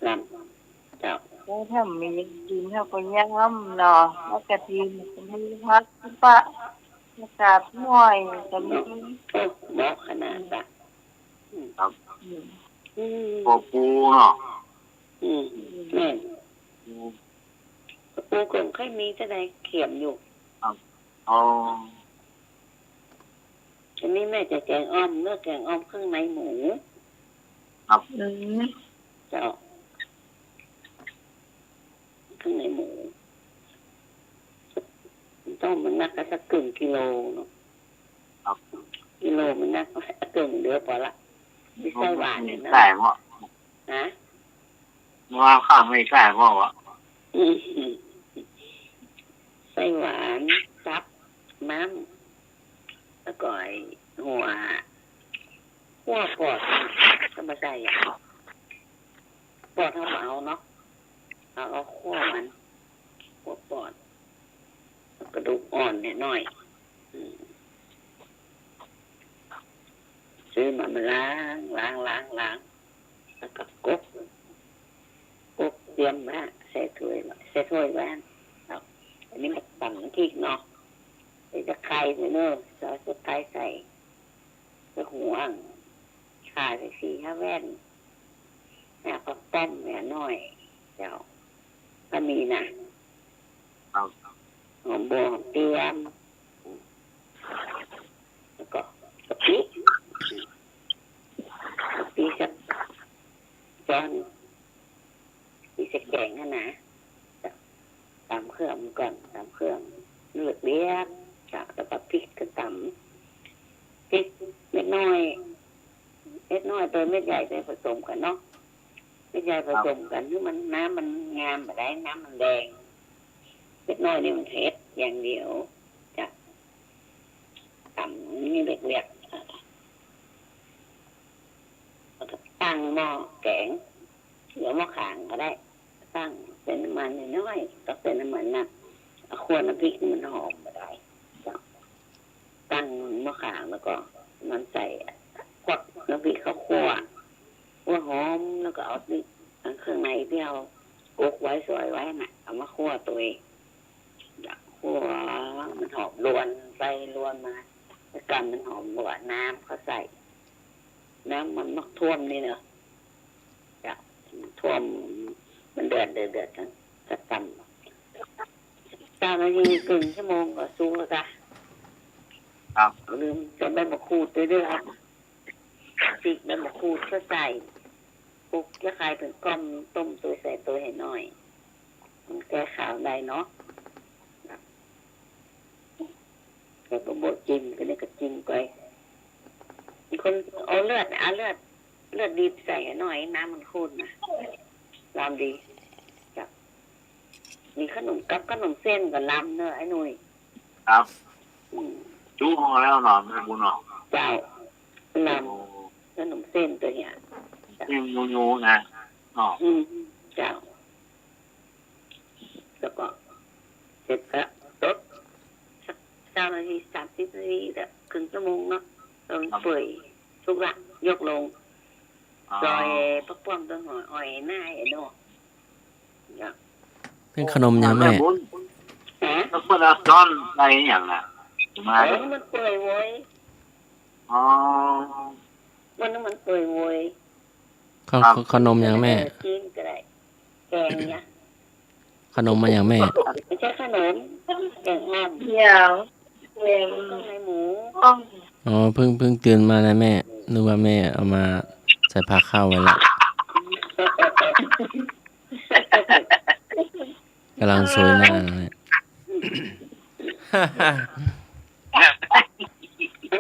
ลำเจ้า แล้วถ้ามีกินเขาก็ยำเนาะแล้วกะทิก็มีพักปะกาดหน่อยก็มี โอ้บอกขนาดนั้น ครับ อืม โปปูเนาะ แม่ปูกงค่อยมีจะได้เขียมอยู่ อ๋อ อันนี้แม่จะแกงอ้อมเลือกแกงอ้อมเครื่องในหมู อืม เจ้าเครื่องในหมูต้องมันนักสัก1 กิโลเนาะกิโลมันนักเกินเดือพอละไม่ใช่หวานเนี่ยนะ ใส่เพราะ ฮะ ว่าข้าวไม่ใส่เพราะว่า ไส้หวานซับม้ำแล้วก็หัวปอดก็มาใส่ปอดเขาเอาเนาะเอาขั้วมันขั้วปอดกระดูกอ่อนเนี่ยน้อยซื้อมาล้างแล้วก็กบเตรียมมาใส่ถ้วยบ้านอันนี้มันปั่นพริกเนาะใส่ตะไคร้เนอะซอสตะไคร้ใส่ตะหัวข่าใส่4-5 แว่นผักต้มเนี่ยน้อยเจ้าก็มีนะหอมบัวหอมเตียมแล้วก็กะปิสักจานมีสักแกงนะตำเครื่องก่อนตำเครื่องเลือดเลี้ยงจากแล้วก็พริกก็ตำพริกเม็ดน้อยตัวเม็ดใหญ่ตัวผสมกันเนาะเม็ดใหญ่ผสมกันคือมันน้ำมันงามแบบได้น้ำมันแดงเม็ดน้อยนี่มันเผ็ดอย่างเดียวจะตำนี่เล็กๆแล้วก็ตั้งหม้อแกงหรือหม้อขางก็ได้ตั้งเป็นน้ำมันน้อยต้องเป็นน้ำมันนะคั่วน้ำพริกมันหอมมาได้ตั้งหม้อขางแล้วก็มันใส่ควักน้ำพริกข้าวคั่วหอมแล้วก็เอานี่เครื่องในที่เรากกไว้สวยไว้น่ะเอามาคั่วตัวเองคั่วมันหอมล้วนไปล้วนมาแล้วกันมันหอมหวานน้ำเขาใส่น้ำมันมักท่วมนี่เนอะจะท่วมมันเดือดกันจะตำ3 นาทีครึ่งชั่วโมงก็สูงแล้วจ้ะครับ ลืมจะใบมะกรูดด้วยครับจิกใบมะกรูดก็ใส่ปุ๊กจะคลายเป็นก้อนต้มตัวใส่ตัวให้น้อยมันแก้ขาวได้เนาะแล้วก็บดจิ้มก็เนี่ยก็จิ้มไปคนเอาเลือดดีใส่ให้หน่อยน้ำมันข้นนะลำดีจ้ะมีขนมเส้นกับลำเนอะไอ้หนุ่ย ครับจู้พอแล้วหนอไม่บุญหนอ เจ้าลำขนมเส้นตัวเนี้ย นี่งูนะอ๋อ เจ้าแล้วก็เสร็จแล้วรสสัก 9 นาที 30 นาทีแบบครึ่งชั่วโมงเนาะตอนเปื่อยทุกละยกลงซอยปักป้อมต้นหอยอ้อยหน้าไอ้เนาะเนี่ย เป็นขนมยังแม่ ฮะ แล้วเพื่อนเอาซ้อนอะไรอย่างน่ะมา มันเปื่อยโว้ย อ๋อ มันเปื่อยโว้ย ขนมยังแม่ กินก็ได้แกงเนี่ย ขนมมาอย่างแม่ ไม่ใช่ขนมแกงห้าม เดี๋ยวเอง ข้างในหมู ต้อง อ๋อเพิ่งตื่นมานะแม่นึกว่าแม่เอามาใส่ผ้าข้าวไว้ละกำลังสวยหน้าเลย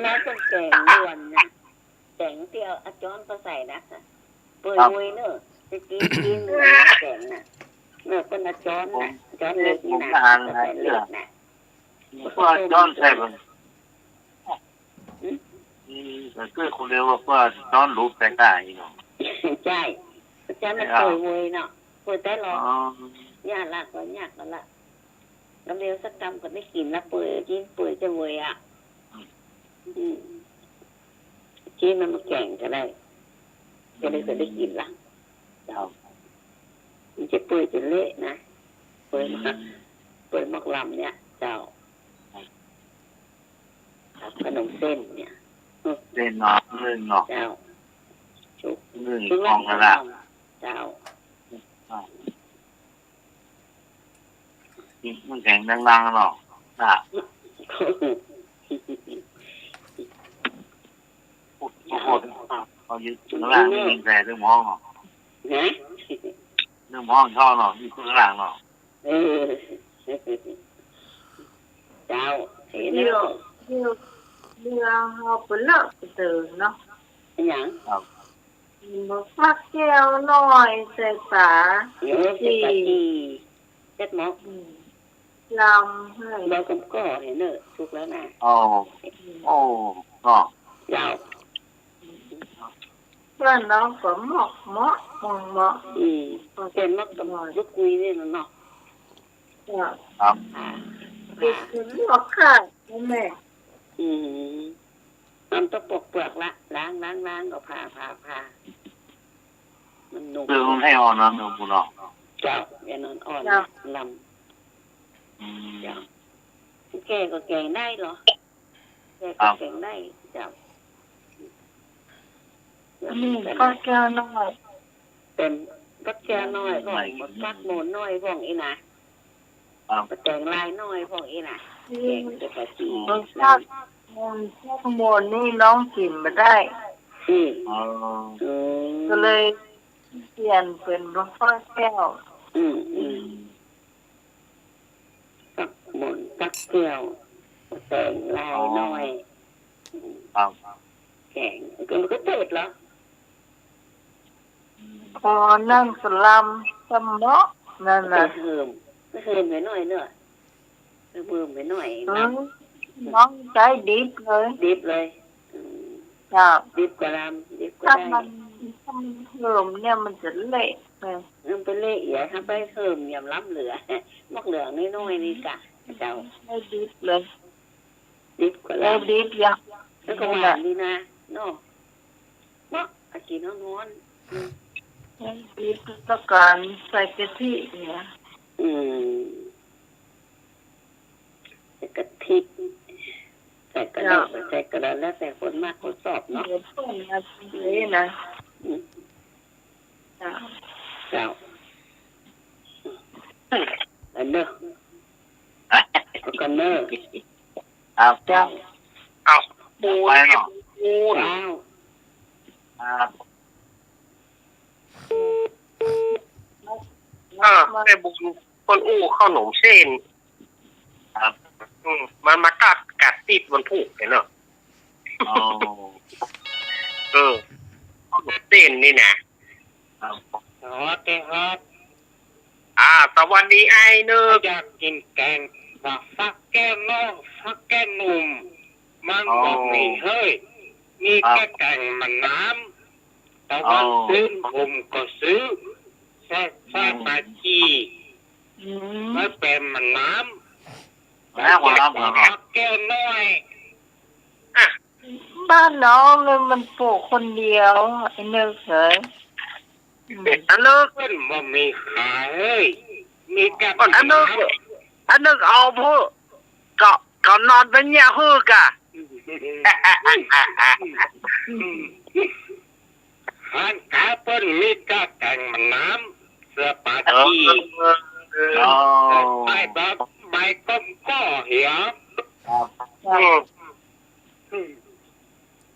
น้ำต้มแกงด่วนนะแกงที่เอาอาจอนก็ใส่นะเปื่อยโว้ยเนอะจะกินแกงน่ะเนอะเป็นอาจอนนะอาจอนเล็กนี่นะใส่เล็กนะ เพื่อนซ้อนใช่ไหมแต่คือคนเรียกว่าเพื่อนซ้อนรูปแต่งได้เนาะ ใช่อาจารย์มันเปื่อยโวยเนาะเปื่อยแต่หรอ อ๋อ ยากละก็ยากแล้วละน้ำเดียวสักกำก็ได้กินละเปื่อยกินเปื่อยจะโวยอ่ะกินมันมาแข่งก็ได้ก็ได้กินละมันจะเปื่อยจะเละนะเปื่อยมักลำเนี่ยเจ้าขนมเส้นเนี่ย เล่นเนาะเล่นเนาะ เจ้าชุบ เล่นของกันละ เจ้า มันแข็งดังๆเนาะน่ะโอ้โหเขายึดข้างล่างนี่ยิงแต่เรื่องมองเนาะ นะ เรื่องมองชอบเนาะอยู่ข้างล่างเนาะ เจ้าเห็น เดี๋ แล้ ยว เรือเขาไปเลิกไปตื่นเนาะ อย่าง มาฟักแก้วหน่อยใส่ฝา เดี๋ยวจะตีเจ็ดหมอก ลำให้ เรากำก็เห็นเนอะถูกแล้วนะ โอ้เนาะ ยาว เพื่อนน้องก็เหมาะเหมาะ เป็นมักกำลังยุกุยนี่เนาะ ครับ ติดถึงหัวขาดแม่ มันต้องปกเปลือกละล้างก็ผ่ามันนุ่ม คือมันให้อ่อนนะเนื้อปูเนาะ เจ้าอย่านอนอ่อนลำเจ้าแกก็แกงได้เหรอแกก็แกงได้เจ้า นี่ก็แก้วหน่อย เป็นปักแกน้อยพ่องปักโมนน้อยพ่องอีน่ะปักแกงลายน้อยพ่องอีน่ะแกงจะกะจี รสชาติข้างบนนี่น้องกินมาได้ ก็เลยเปลี่ยนเป็นรสแก้ว ปักโมนปักแก้วแกงลายน้อยแกงก็เติดเหรอ พอนั่งสลัมสมะนั่นน่ะ เฮิมไปหน่อยเนอะเบิ่มไปหน่อย น้องใจดิบเลย ดิบเลย จ้า ดิบกระลำดิบก็ ถ้า ได้ มันเพิ่มเนี่ยมันจะเละเลย มันเป็นเละอย่าทำไปเพิ่มยำล้ำเหลือมักเหลืองน้อยนี่กะเจ้า ไม่ดิบเลย ดิบกระ ไม่ ลำ ดิบยัง แล้วก็หวานดีนะเนาะมักอากินน้อน ไม่ดิบต้องการใส่กะทิเนี่ย ใส่กะทิใส่กระดาษแล้วแต่คนมากคนสอบเนาะ เดี๋ยวต้มนาทีนี้นะจ้า เจ้าอันเนอะกันเนอะ ครับ จ้า เอา ปูไปเนาะ เจ้า ครับ แม่บุญคนอู้ข้าวหนมเส้น ครับ มันมากัดติดมันถูกเนาะ อ๋อ ข้าวหนมเส้นนี่นะครับ ครับ สวัสดีไอ้เนอ อยากกินแกงฟักแก้มน้องฟักแก้มหนุ่มมันบอกนี่เฮ้ยมีแค่แกงมันน้ำแต่วันซื้อผมก็ซื้อแซ่บมาจีไม่เป็นมันน้ำ แล้วความรักเหรอ ฟักแก้ ก้วน้อย บ้านน้องเลยมันปลูกคนเดียวไอ้เนื้อเฉย อันนึก เพิ่นบ่มีขายเอ้ยมีแต่ อันนึกเอาผู้ก็นอนเป็นเนี่ยฮือกะ หันกาเพิ่นมีแต่แต่งมันน้ำเสื้อปา เออ กี อ๋อ ใบแบบใบก้มก็เหี่ยว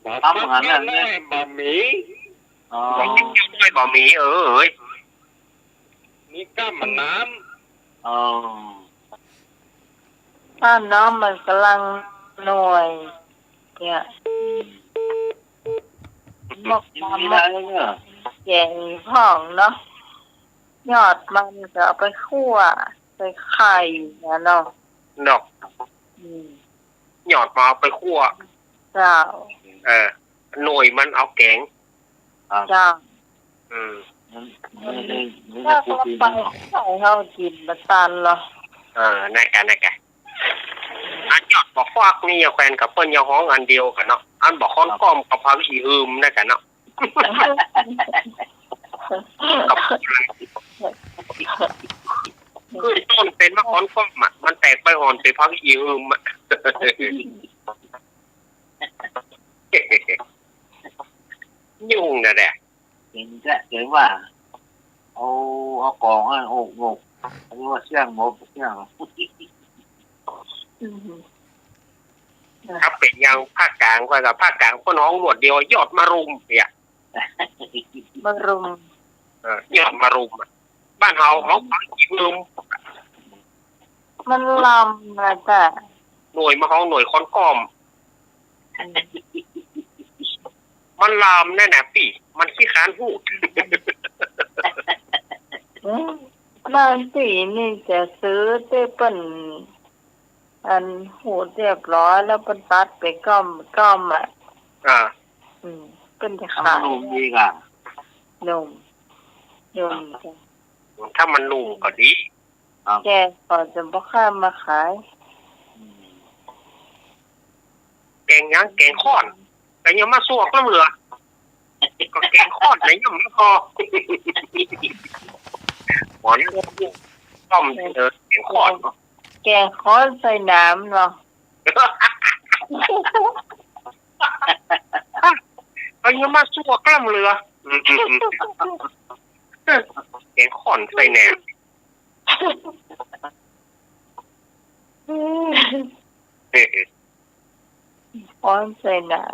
บอกพักแค่น้อยบ่มี อ๋อ ไม่บ่มีเอ้ย มีก้ามมันน้ อ๋อ บ้านน้องมันกำลังหน่วยเนี่ยมก กิน มา ไม่ ม ได้ ก เนี่ย แกงพ่องเนาะยอดมันก็เอาไปคั่วไปไข่นะเนาะ ดอก อืม หยอดมาเอาไปคั่ว เจ้า หน่วยมันเอาแกง เจ้า อืม ไม่ได้ไม่ได้ ถ้า พูด เขา จริง ไปใส่เขากินมาตันเหรอ นั่นกันอันหยอดบอกฟอกนี่แควนกับเปิ้นยาห้องอันเดียวกันเนาะอันบอกค้อนก้อมกับพักอีอืมนั่นกันเนาะกับคือต้นเป็นมะค้อนก้อมอ่ะมันแตกใบอ่อนไปพักอีอืมอ่ะยุ่งนะแหละ เห็นแค่เห็นว่าเอากองอ่ะโอ้โหอันนี้ว่าเสี่ยงโมเสี่ยง อืม ถ้าเป็นอย่างภาคกลางก็กับภาคกลางก็น้องหนวดเดียวยอดมารุมเนี่ย มารุม ยอดมารุมบ้านเฮาเขาอีอืม มันลำนะจ้ะ หน่วยมาห้องหน่วยค้อนก้อม มันลามแน่น่ะพี่มันขี้ค้านพูด บางสีนี่จะซื้อเต้เปิ้นอันหูเรียบร้อยแล้วเป็นตัดไปก้อมอ่ะ เป็นจะ ทำ ขาย นมดีก่ะ นมจ้ะ ถ้ามันนุ่มก็ดี แกก่อนจะบ่ข้ามมาขาย แกงยังแกงข้อนแต่ยังมาสวกแล้วเหลือก็แกงข้อนไหนยังไม่พอหมอนต้มแกงข้อน แกค้อนใส่น้ำเนาะ ก็ยังมาสวกแล้วเหลือแกงข้อนใส่แหนม ค้อนใส่น้ำ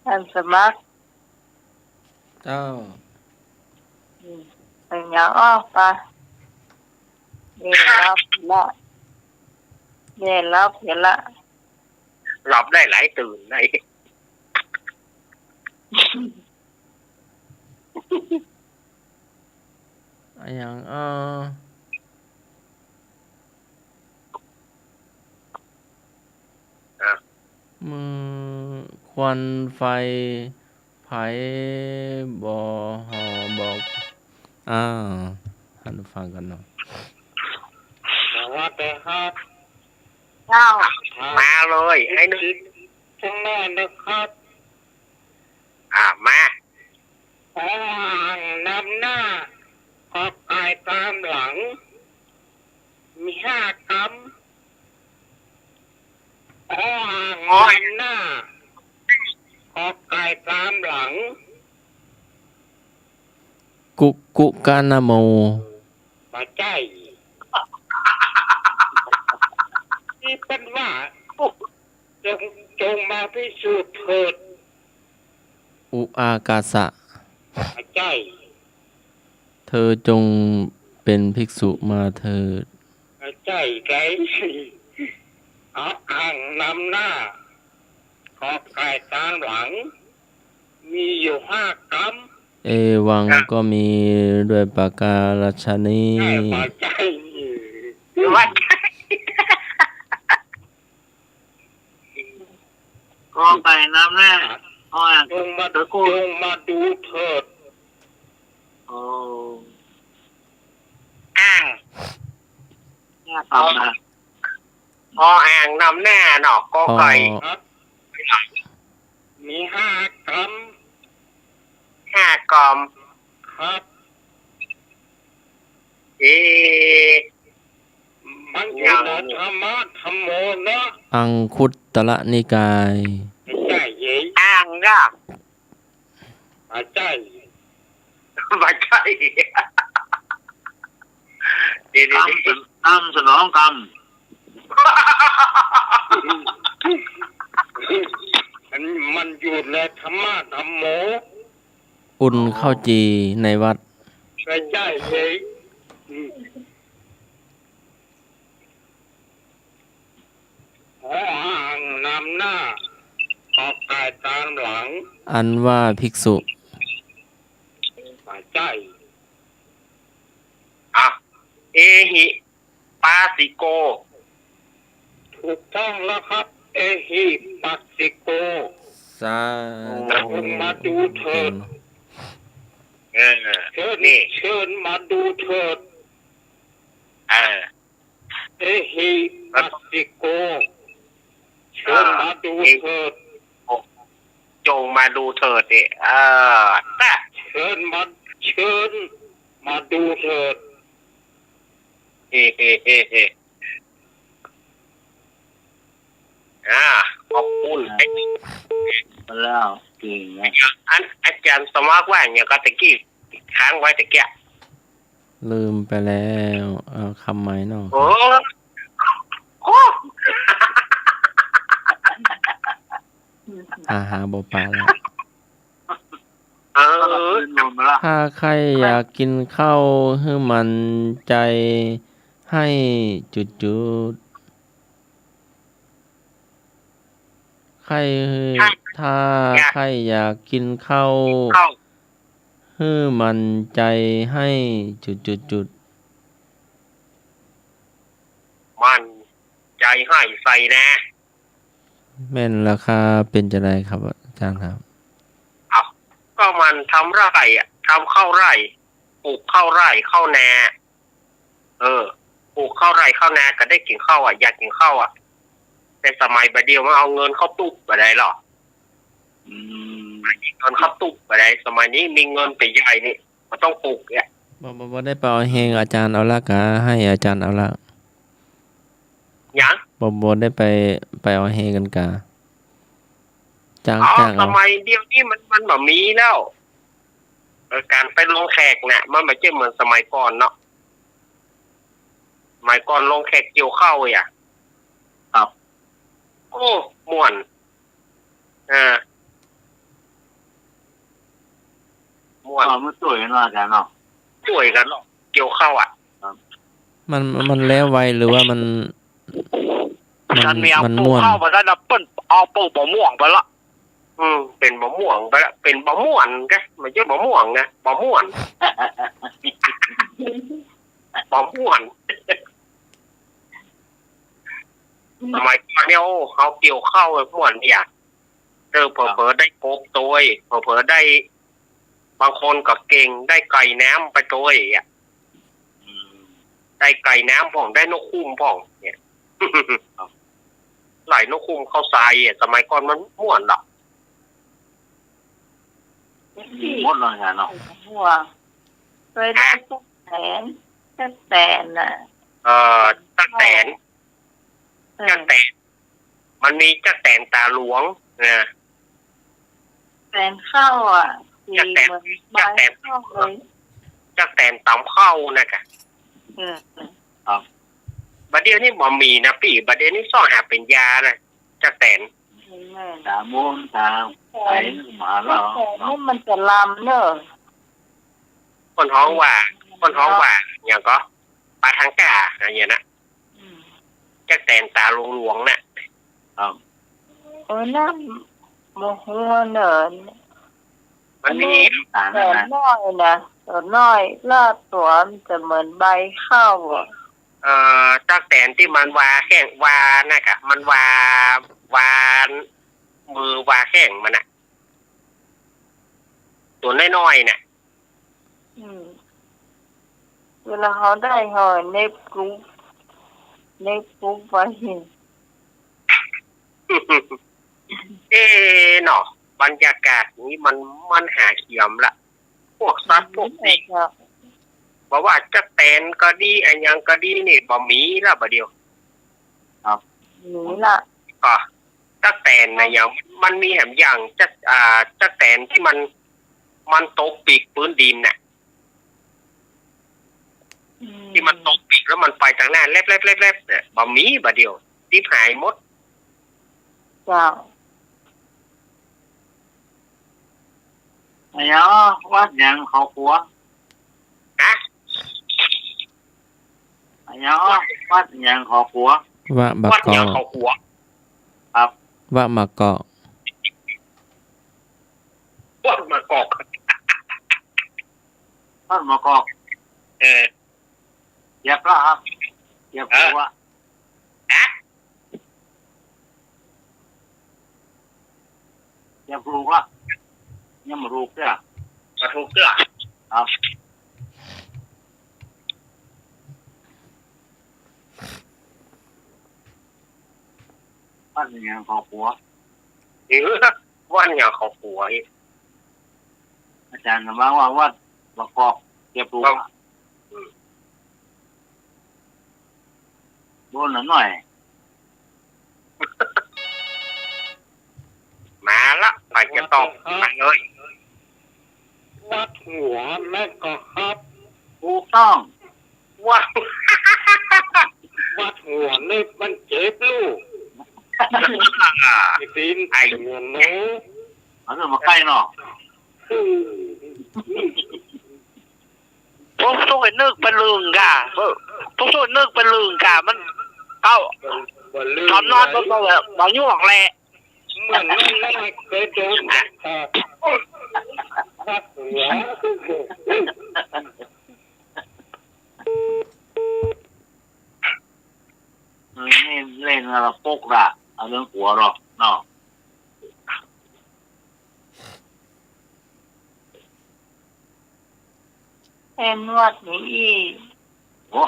ท่านสมัคร เจ้า เป็นอย่างอ้อปะเรียนรับละเรียนรับเห็นละ หลับได้หลายตื่นได้ อย่างมือควันไฟไผบ่หอบอกหันฟังกันเนาะ ำสวัสดีครับ เจ้า มาเลยไอ้นึก ทั้งแม่นะครับ มา อ่างนำหน้าขอบกายตามหลัง มี5 กรัมอ่างนำหน้าขอบกายตามหลัง กุกานาโม ปัจจัยนี่เป็นว่าจงมาพิสูจน์เถิด อุอากาสะ ปัจจัย เธอจงเป็นภิกษุมาเถิด ปัจจัยไกเอาอ่างนำหน้าขอบกายตามหลัง มีอยู่5 กรัม เอวังก็มีด้วยปากการชนี ใช่ปัจจัย วัด ก็ไปน้ำแน่อ๋อ จงมาดูเถิด โอ้ เอานะออ่างนำหน้าเนาะกอไก่ ครับ มี5 กรัม 5 กอม ครับ เอ๊ะ มันอยู่ในธรรมะธรรมโมเนาะ อังคุตตรนิกาย ไม่ใช่เย้ย อ่างก็ ไม่ใช่ ไม่ใช่เดี๋ยว กรรมสนองกรรม มันอยู่ในธรรมะธรรมโม อุ่นข้าวจีในวัด ไม่ใช่เย้ยอ่างนำหน้าขอบกายตามหลัง อันว่าภิกษุ ไม่ใช่ อ่ะเอหิปาสิโก ถูกต้องแล้วครับ เอหิปัสสิโก สา จงมาดูเถิด เออ เชิญ นี่ เชิญมาดูเถิด เออ เอหิปัสสิโก เชิญมาดูเถิด จงมาดูเถิดดิน่ะ เชิญมาดูเถิด เฮ้เฮ้เฮ้เฮ้ขอบคุณไอ้ มาแล้วเก่งไง อันอาจารย์สมัครว่าอย่างก็ตะกี้ค้างไว้ตะเกีย ลืมไปแล้วเอาคำไหมเนาะ โอ้โห อาหาบปลาแล้ว เออ นมละ ถ้าใครอยากกินข้าวให้มันใจให้จุดใครถ้าใครอยากกินข้าว เข้า ให้มันใจให้จุด มันใจให้ใส่แน่ แม่นราคาเป็นจะไรครับอาจารย์ครับ เอาก็มันทำไร่อะทำข้าวไร่ปลูกข้าวไร่ข้าวนาปลูกข้าวไร่ข้าวนาก็ได้กินข้าวอ่ะอยากกินข้าวอ่ะแต่สมัยบัดเดียวมันเอาเงินเข้าตู้ไปได้หรอเงินเข้าตู้ไปได้สมัยนี้มีเงินไปใหญ่นี่มันต้องปลูกเนี่ย บ่ได้ไปเอาเฮงอาจารย์เอาละกะให้อาจารย์เอาละ ยัง บ่ได้ไปเอาเฮกันกะจ้าง อ๋อ จ้าง ส เอา มัยเดียวนี้มันแบบมีแล้วการไปลงแขกเนี่ยมันไม่ใช่เหมือนสมัยก่อนเนาะสมัยก่อนลงแขกเกี่ยวข้าวอ่ะครับโอ้ม่วนม่วน มันสวยนะอาจารย์เนาะ ช่วยกันเนาะเกี่ยวข้าวอ่ะ มันแล้วไวหรือว่ามัน ฉันมีเอา มัน ปลู ม่ ก วน ข้าวมาได้นะเปิ้นเอาปลูกมะม่วงไปละ เป็นบะม่วงไปละเป็นบะม่วนกะไม่ใช่บะม่วงนะบะม่วนบะม่วนสมัยก่อนเนี่ยเขาเกี่ยวข้าวม่วนเนี่ยเผลอได้กบตัวเผลอได้บางคนก็เก่งได้ไก่น้ำไปตัวอ่ะได้ไก่น้ำพ่องได้นกคุ้มพ่องเนี่ยหลายนกคุ้มเข้าทรายสมัยก่อนมันม่วนหรอก หมดเลยอาจารย์เนาะ หัวเคยได้สักแสนน่ะ จักแตนมันมีจักแตนตาหลวงนะ แสนเข้าอ่ะที่เหมือนใบเข้าเลย จักแตนตำเข้านะกะ บัดเดี๋ยวนี้บ่มีนะพี่บัดเดี๋ยวนี้ซ่อหาเป็นยานะจักแตน ตาม่วงตาไหลมาแล้ว แต่นี่มันจะลำเนอะ คนท้องว่าอย่างก็ปลาทังกาอะไรอย่างนะจักแตนตาหลวงๆน่ะ น้ำโมหัวเนิน มันมี ตา แต่ นั่นนะ น้อยนะตัวน้อยลาดตัวมันจะเหมือนใบข้าวอ่ะ จักแตนที่มันวาแข้งวาน่ะกะมันวามือวาแข้งมันน่ะตัวน้อยๆน่ะ เวลาเขาได้หอยเน็บกรุ้ง เล็กปุ๊บไป เนาะบรรยากาศนี้มันหาเขียมละพวกสัตว์พวกสิ่งบอกว่าจะแตนก็ดีอันยังก็ดีนี่บ่มีละบ่เดียว หนีละ ก็จะแตนนะอย่างมันมีแหมอย่างจะแตนที่มันตกปีกพื้นดินน่ะที่มันตกปีกแล้วมันไปทางหน้าแลบเนี่ยบ่มีบ่เดียวที่หายหมด เจ้า ไอ้ยอวัดยังเขาขัว นะ ไอ้ยอวัดยังเขาขัว วะบัก วัด ก ยั อง เขาหัว วะมะกอก วัดมากอก ท่านมากอก เออ เหยียบแล้วครับเหยียบหัว อะ เหยียบรูกละยังมารูกเนี่ย มาถูกเกลือ ครับวัดยังเขาขัว หรือวัดยังเขาหัวอีก อาจารย์กำลังว่าวัดมากอกเหยียบรูกละโดนหน่อย มาละไปจะตอบมาเลย วัดหัวแม่ก็ครับ ถูกต้อง วัด วัดหัวนี่มันเจ็บลูกไอ้ตีน ไอ้ หัวหนู เอาเรื่องมาใกล้เนาะ พวกสู้นึกเป็นลืงกะพวกสู้นึกเป็นลืงกะมันเก้า บ่ลืม ตอนนอนก็แบบบ่ยุ่งแหละ เหมือนมันไม่เคยโดนครับวัดหัว นี่เล่นอะไรปกละเอาเรื่องหัวหรอกเนาะ แอนนวดหนีอีก โอ้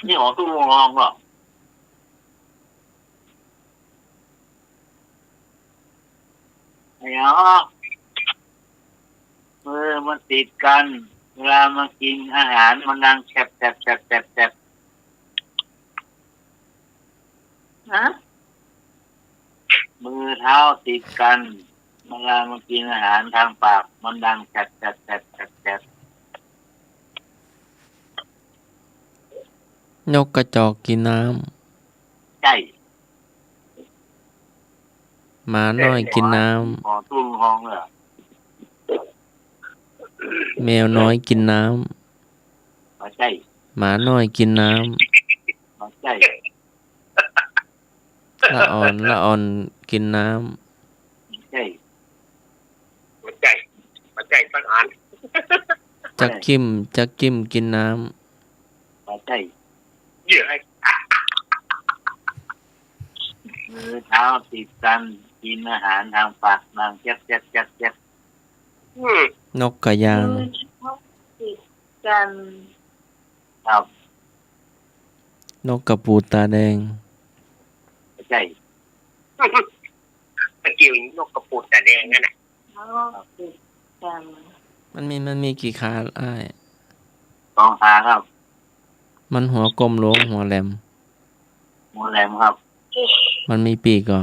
นี่หอตู้ลองเหรอไอ้อ๋อมันติดกัน เวลามากินอาหารมันดังแฉบฮะ มือเท้าติดกันเวลามากินอาหารทางปากมันดังแฉบ นกกระจอกกินน้ ใช่ ำหมาน้อยกินน้ หอตู้ลองเหรอ ำแมวน้อยกินน้ ไม่ใช่ ำหมาน้อยกินน้ ไม่ใช่ ำละอ่อนกินน้ ไม่ใช่ มันใจสักอัน ำจักกิ้มกินน้ ไม่ใช่ เยอะให้ มือเท้าติดกันกินอาหารทางปากดังแจ๊บ ำนกกระยาง มือชอบติดกัน ครับ นกกระปูตาแดง ไม่ใช่ ตะกิ้วนกกระปุดแต่แดงนั่นน่ะ ชอบติดกัน มันมีกี่ขาอ้าย ลองหาครับ มันหัวกลมโหลงหัวแหลม หัวแหลมครับ มันมีปีกก่อ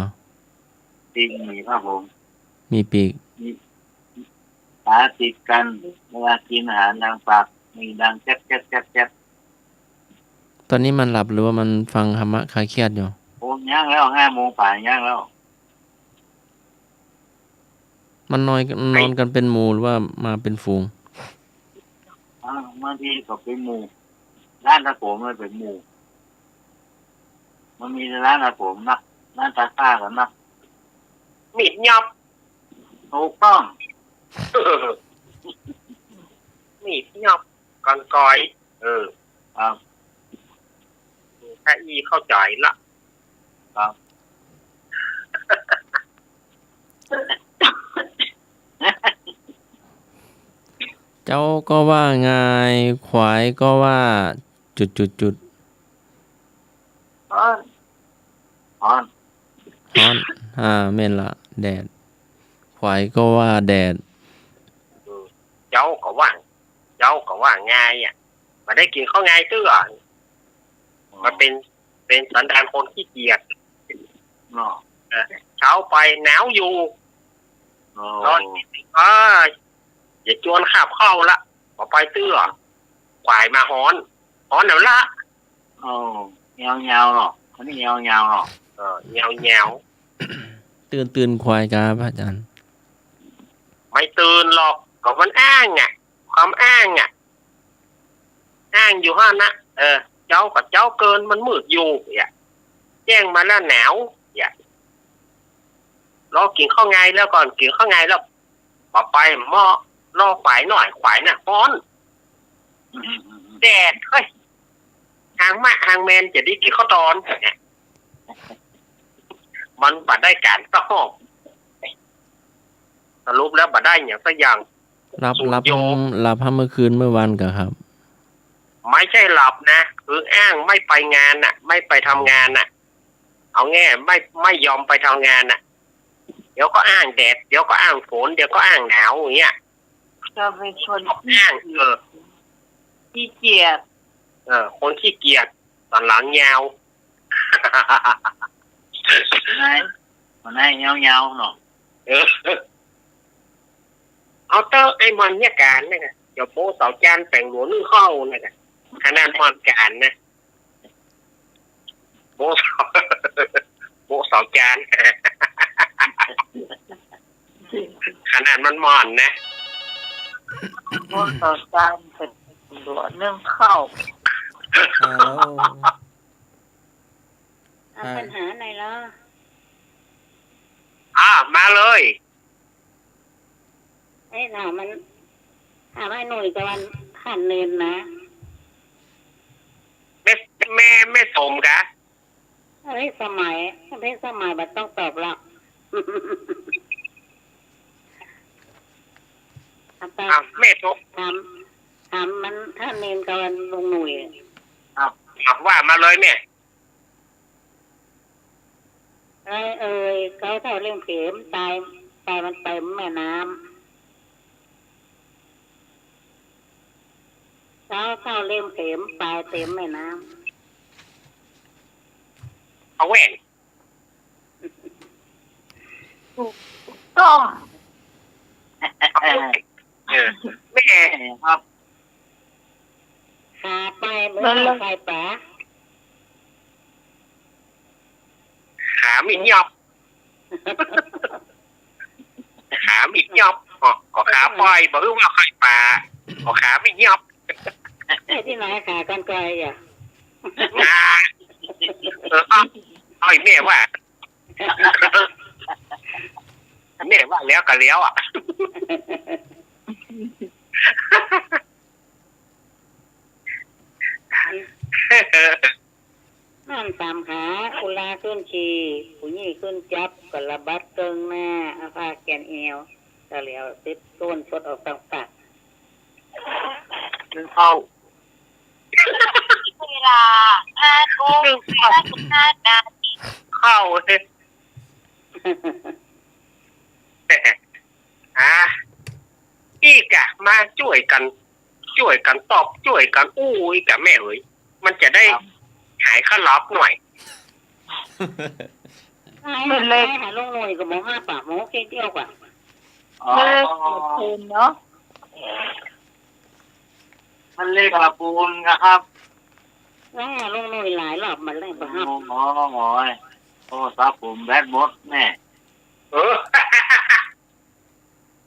ติดหมีครับผม มีปีก ขาติดกันเวลากินอาหารทางปากมีดังแจ๊บ ตอนนี้มันหลับหรือว่ามันฟังธรรมะคลายเครียดอยู่ โอ้ย่างแล้ว5 โมงป่านย่างแล้ว มันนอนกันเป็นหมู่หรือว่ามาเป็นฝูง บางทีก็เป็นหมู่ร้านตะโขมมันเป็นหมู่มันมีร้านตะโขมนักร้านตะข้ากันนัก มีดยับ ถูกต้อง มีดยับกันกอย ครับ ถ้าอีเข้าใจละ ครับ เจ้าก็ว่าไงควายก็ว่าจุดอ้อน อ๋อ ฮ้อนแม่นละแดดควายก็ว่าแดด เจ้าก็ว่าง่ายอ่ะมาได้กินข้าวง่ายตื้อมันเป็นสันดานคนขี้เกียจ เนาะ เช้าไปหนาวอยู่ อ๋อ นอนอย่าจวนขาบเข้าละพอไปตื้อควายมาฮ้อนเดี๋ยวละ อ๋อเงาเนาะอันนี้เงาเนาะ เงา ตื่นควายกาพระอาจารย์ ไม่ตื่นหรอกก็มันอ้างอ่ะความอ้างอ่ะอ้างอยู่ห้านะเจ้ากับเจ้าเกินมันมืดอยู่อย่าแจ้งมาแล้วหนาวอย่ารอกินข้าวไงแล้วก่อนกินข้าวไงแล้วต่อไปหม้อรอขวายหน่อยขวายน่ะร้อนแดดเฮ้ยทางแมนจะได้กินข้าวตอนเนี่ยมันบัดได้การต้องสรุปแล้วบัดได้อย่างสักอย่าง รับห้าเมื่อคืนเมื่อวันกะครับ ไม่ใช่หลับนะคืออ้างไม่ไปงานน่ะ ไม่ไปทำงานน่ะ เอาแง่ไม่ยอมไปทำงานน่ะ เดี๋ยวก็อ้างแดดเดี๋ยวก็อ้างฝนเดี๋ยวก็อ้างหนาวอย่างเงี้ย จะเป็นคน อ้างขี้เกียจ คนขี้เกียจตอนหลังยาว มันให้เงาเนาะ เอาเตอร์ไอ้มันเนี่ยการเนี่ยไงเดี๋ยวโป๊เสาจานแต่งหัวนึ่งเข้าเนี่ยไงขนาดมันการนะโป๊เสาจาน ขนาดมันมอนนะ พวกต่อจานเป็นหลวนึ่งข้าว เอาปัญหาไหนล่ะ มาเลย ไอ้ถามให้หน่วยกับวันขันเนินนะ แม่สมกะ สมัยบัดต้องตอบละแม่สม ถามมันท่านเนินกับวันลงหน่วย ว่ามาเลยแม่ เขาเท่าเรื่องเข็มตายมันเต็มแม่น้ำเขาเล่มเข็มตายเต็มแม่น้ำ เอาแหวน ต้ม แม่ครับ ขาไปเมื่อไฟป่า ขามิดยอบขามิดยอบก็ขาปล่อยบอกว่าใครป่าก็ขามิดยอบ ไอ้ที่ไหนขากันไกลอ่ะ เอาแม่ว่าแล้วก็แล้วอ่ะ นั่นตามขาอุลาขึ้นชีผู้ยี่ขึ้นจับกระบัดเกิงหน้าอาภาแกนเอวตะเหลียวติดต้นสดออกต่างกัด นึงเข้า เวลา5 ทุ่ม 55 นาที เข้าเลยอีกอะมาช่วยกันตอบช่วยกันอู้อีกอะแม่เอ๋ยมันจะได้หายข้ารับหน่อย ไม่เลยหาลงหน่วยกับหมอ5 ปากหมอเที่ยวกว่า ไม่ได้คืนเนาะ มันเลขละปูนนะครับ แล้วหาลงหน่วยหลายรอบมันเลยบ่ฮับ หมอโอ้ซับผมแบดบดแม่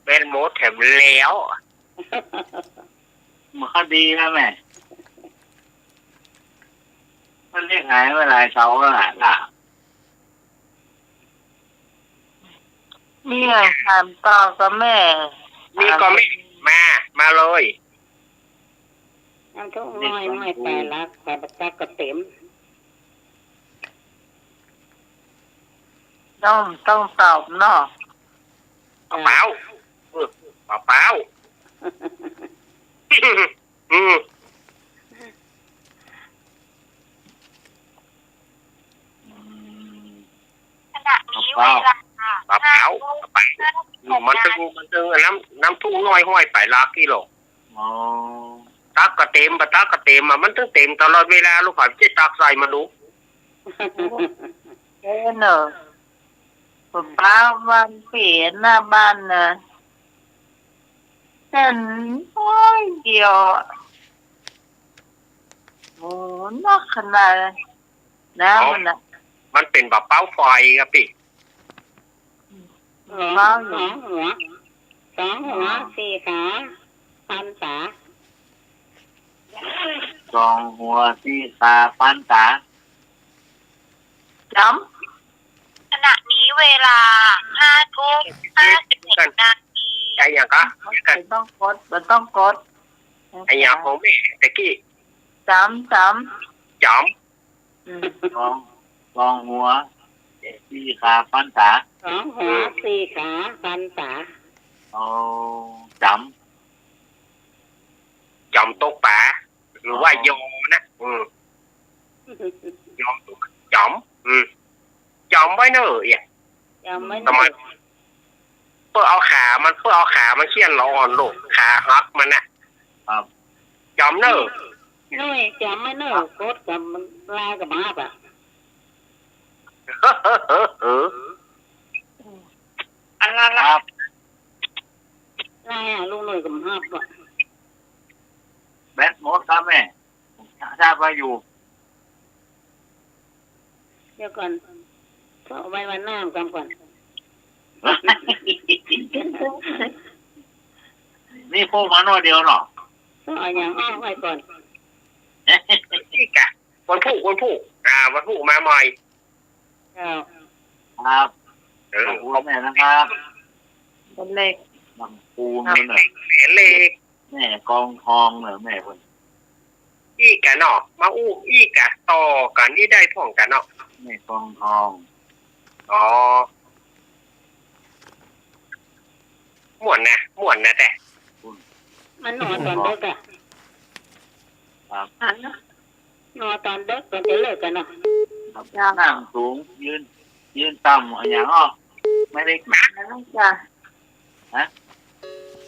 เป็นโมดแถมแล้ว มันก็ดีนะแม่มันเลขหายเมื่อไรเสาร์ล่ะ นี่ไงถามต่อกับแม่ นี่ก็ไม่มาเลย อันทุกน้อยไม่ไปรักแต่บักตักก็เต็ม ต้องตอบเนาะ เปล่า อืม ขณะนี้เวลา ปลาเผาไปมันตึงน้ำทุ่งน้อยห้อยไปลากกิโล อ๋อ ตักกระเต็มปะตักกระเต็มมันต้องเต็มตลอดเวลาลูกผัดจะตักใส่มาดู เนอะป้าวันเปลี่ยนหน้าบ้านนะฉันโอ้ยเดียวโอ้นักขนาดนะมันนะ มันเป็นแบบเป้าไฟครับพี่ บ้า สองหัวสี่ขาพันษา สองหัวที่ตาปันตา จ ขณะนี้เวลา5:51 นาที ไอ้ยังกะ ำมันต้องกดไอ้ยังของแม่ตะกี้ จำ จอม สองหัวที่ขาปันตา สองหัวสี่ขาพันษา เอาจ จอมตกป่าหรือว่ายอนะยอมจอมจอมไว้เนอะอ่ะ จำไม่ ทำไม ได้ เพื่อเอาขามันเชี่ยนละอ่อนลูกขาหักมันน่ะ ำครับ จอมเนอะ น้อยจำไม่เนอะโคตรกับมันลากับมาบอ่ะ อะไร ค ล่ะ รับ ลาลูกน้อยกับมาบอ่ะ แบทหมดครับแม่ทราบว่าอยู่ เดี๋ยวก่อนก็เอาไว้วันหน้ากันก่อน นี่พวกมันว่าเดียวเนาะ ก็เอาอย่างอ้อไว้ก่อน นี่กะวันพุธวันพุธมาใหม่ เอา ครับ ขอบคุณแม่นะครับ เป็นเล็ก ลำปูนนี่หน่อย แหนเล็ก แม่กองทองเหรอแม่คน อีกะเนาะมาอู้อีกะต่อกันที่ได้พ่องกันเนาะ แม่กองทอง อ๋อม่วนนะแต่ มันนอนตอนดึกอ่ะ อันนะ นอนตอนดึกตอนจะเลิกกันเนาะ ครับนั่งสูงยืนต่ำอย่างอ้อไม่ได้ มาแล้วจ้ะ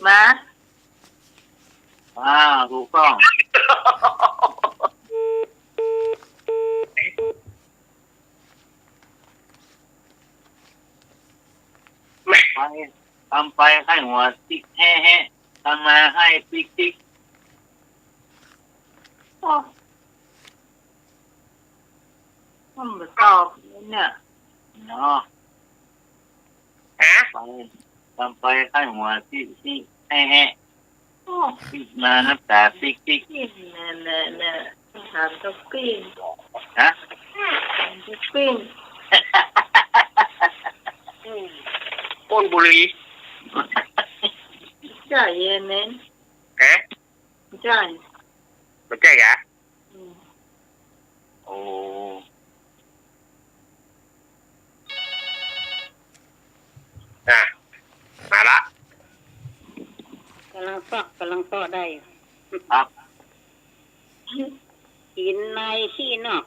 มา ถูกต้อง ไปทำไปให้หัวติ๊กแห่ทำมาให้ติ๊ก โอ้มันไม่ตอบเนี่ย เนาะ ฮะ ไปทำไปให้หัวติ๊กแห่ โอ้ ติ๊กมาน้ำตาติ๊ก ปิ้งเนี่ยถามจะปิ้ง ฮะ จะปิ้ง ก้นบุหรี จ่ายเย็นเน้น ฮะ จ่าย ไม่ใช่กะโอ้มาละ กำลังซอกได้ ครับ กินในที่นอก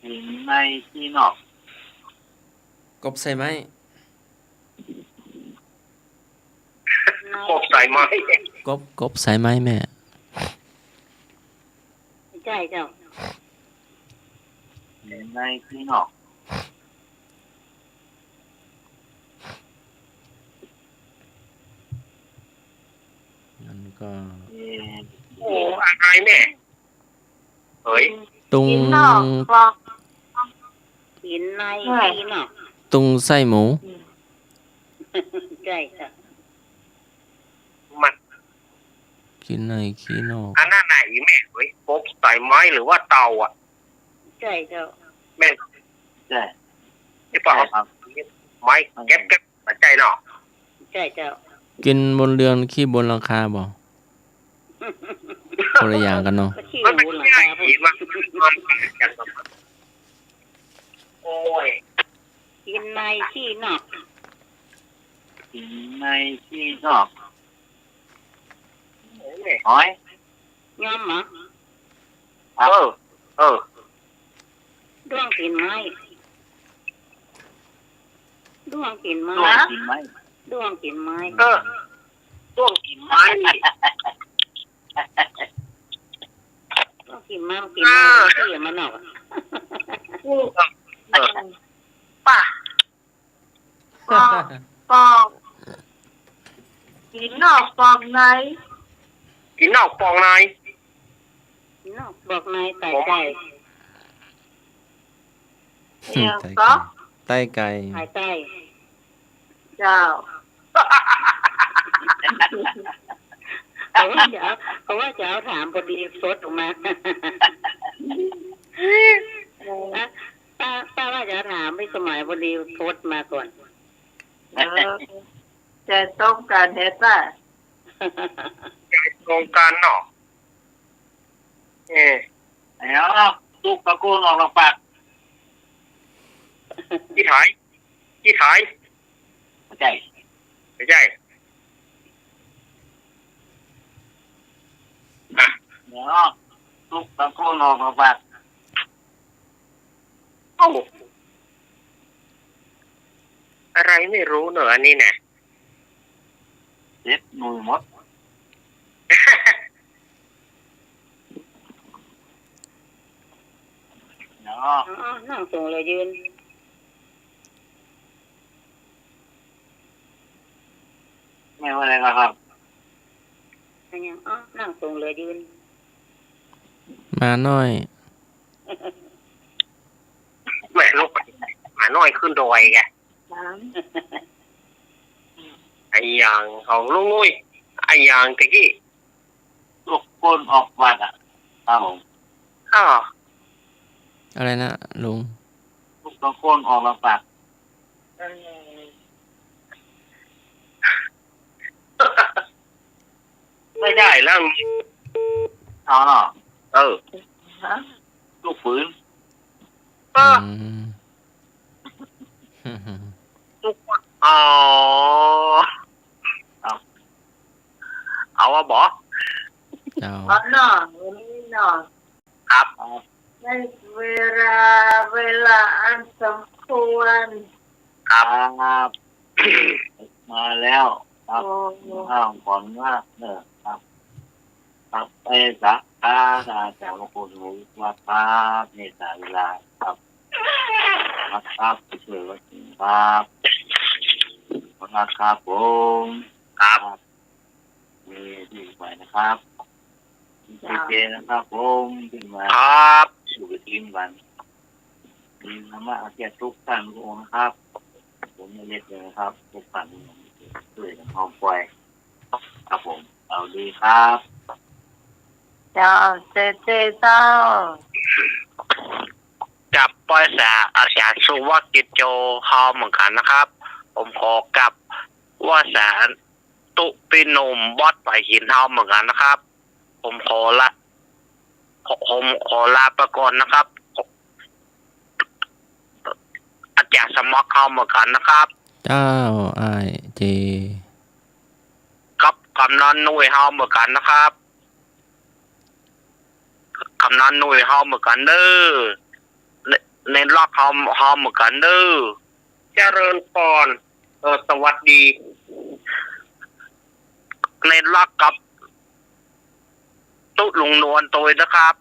หินในที่นอก กบใส่ไหม กบใส่ไม้ กบใส่ไหมแม่ ใช่เจ้า หินในที่นอก งั้นก็ โอ้อะไรแม่เฮ้ย ตุง กินนอกกรอก กินในที่นอก ตุงไส้หมู ใช่เจ้า มัน กินในขี้นอก อันนั้นไหนแม่เฮ้ยกบใส่ไม้หรือว่าเตาอ่ะ ใช่เจ้า แม่ ใช่ ที่เปล่า ครับ ไม้เก็บปัจจัยเนาะ ใช่เจ้า กินบนเรือนขี้บนหลังคาบ่คนละอย่างกันเนาะ ก็ขี้ มันเป็น หูหลัง ง่าย คา อีกมันโอ้ย กินในที่นอก กินในที่นอกหอย ยอมเหรอ เออ ด้วงกินไม้ด้วงกินไม้ ตัวกินไหม ด้วงกินไม้ ต้วงกินไม้ ด้วงกินไม้มันกินไม้ที่มันออก ป่ะ ปอกกินนอกปอกใน กินนอกปองใน นอกบอกนายไก่ไก่ เนี่ยก็ ไต้ไก่ ไก่ไก่ เจ้า เขาว่าจะเอาถามพอดีสดออกมาป้าว่าจะถามไม่สมัยพอดีโพสต์มาก่อน จะต้องการเฮ็ดป่ะ โครงการเนาะแล้วลูกตะโกนออกลำปาก ที่ถ่าย ใจ ไม่ใช่อ่ะ เดี๋ยวลูกตะโกนออกลำปาก เอ้าอะไรไม่รู้เนอะอันนี้นะ เจ็บมือหมดเดี๋ยว นั่งส่งเลยยืน ไม่ว่าอะไรครับ อันยังนั่งส่งเลยยืน มาหน่อย แม่ลูกหมาน้อยขึ้นดอยแก น้ ไอ้อย่างของลุงนุ้ยไอ้อย่างตะกี้ ลูกก้นออกวัดอ่ะครับผม อ้าว อะไรนะลุง ลูกตะโกนออกลำปาก ไม่ได้แล้ว เอาเนาะ เออ ฮะ ลูกฝืน อืม อ๋อเอาว่าบอ เจ้า อ๋อเนาะวันนี้เนาะ ครับ ในเวลาอันสมควร ครับ ครับมาแล้วครับ โอ้ ข้าวก่อนมากเนอะครับครับไปสักการะจากพระพุทธรูปวัดพระเนตรเวลาครับครับเชื่อว่าจริงครับขอบคุณครับผม ครับ มีที่ไปนะครับดีเจนะครับผมขึ้นมา ครับ อยู่กับทีมกันมีธรรมะอาเซียนทุกท่านทุกองค์นะครับผมไม่เล็กเลยนะครับทุกท่านช่วยกันห้องปล่อยครับผมเอาดีครับ เจ้าเจเจ้า จับปอยสาอาจารย์สุวักิจโจฮอเหมือนกันนะครับ ผมขอกับว่าสารตุปินมบอสไปหินเฮาเหมือนกันนะครับ ผมขอลาไปก่อนนะครับ อาจารย์สมัครเฮาเหมือนกันนะครับ เจ้าไอ้ายเจ กับกำนันหน่วยเฮาเหมือนกันนะครับกำนันหน่วยเฮาเหมือนกันเด้อในล็อกเฮาเหมือนกันเด้อเจริญพรสวัสดีในล็อกกับตุลุงนวลตัวนะครับ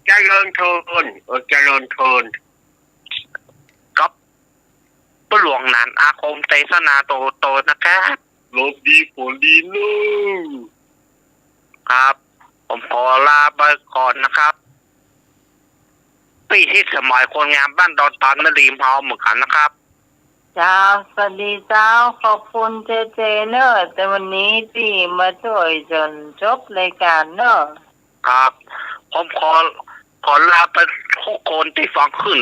เจริญเทินเจริญเทินกับผู้หลวงนานอาคมเตสนาโตนะครับลบดีผลดีลูกครับ ผมขอลาไปก่อนนะครับปีที่สมัยคนงานบ้านดอนตานมารีมเฮาเหมือนกันนะครับ เจ้าสวัสดีเจ้าขอบคุณเจเนอะแต่วันนี้ที่มาช่วยจนจบรายการเนอะ ครับ ผมขอลาไปทุกคนที่ฟังขึ้น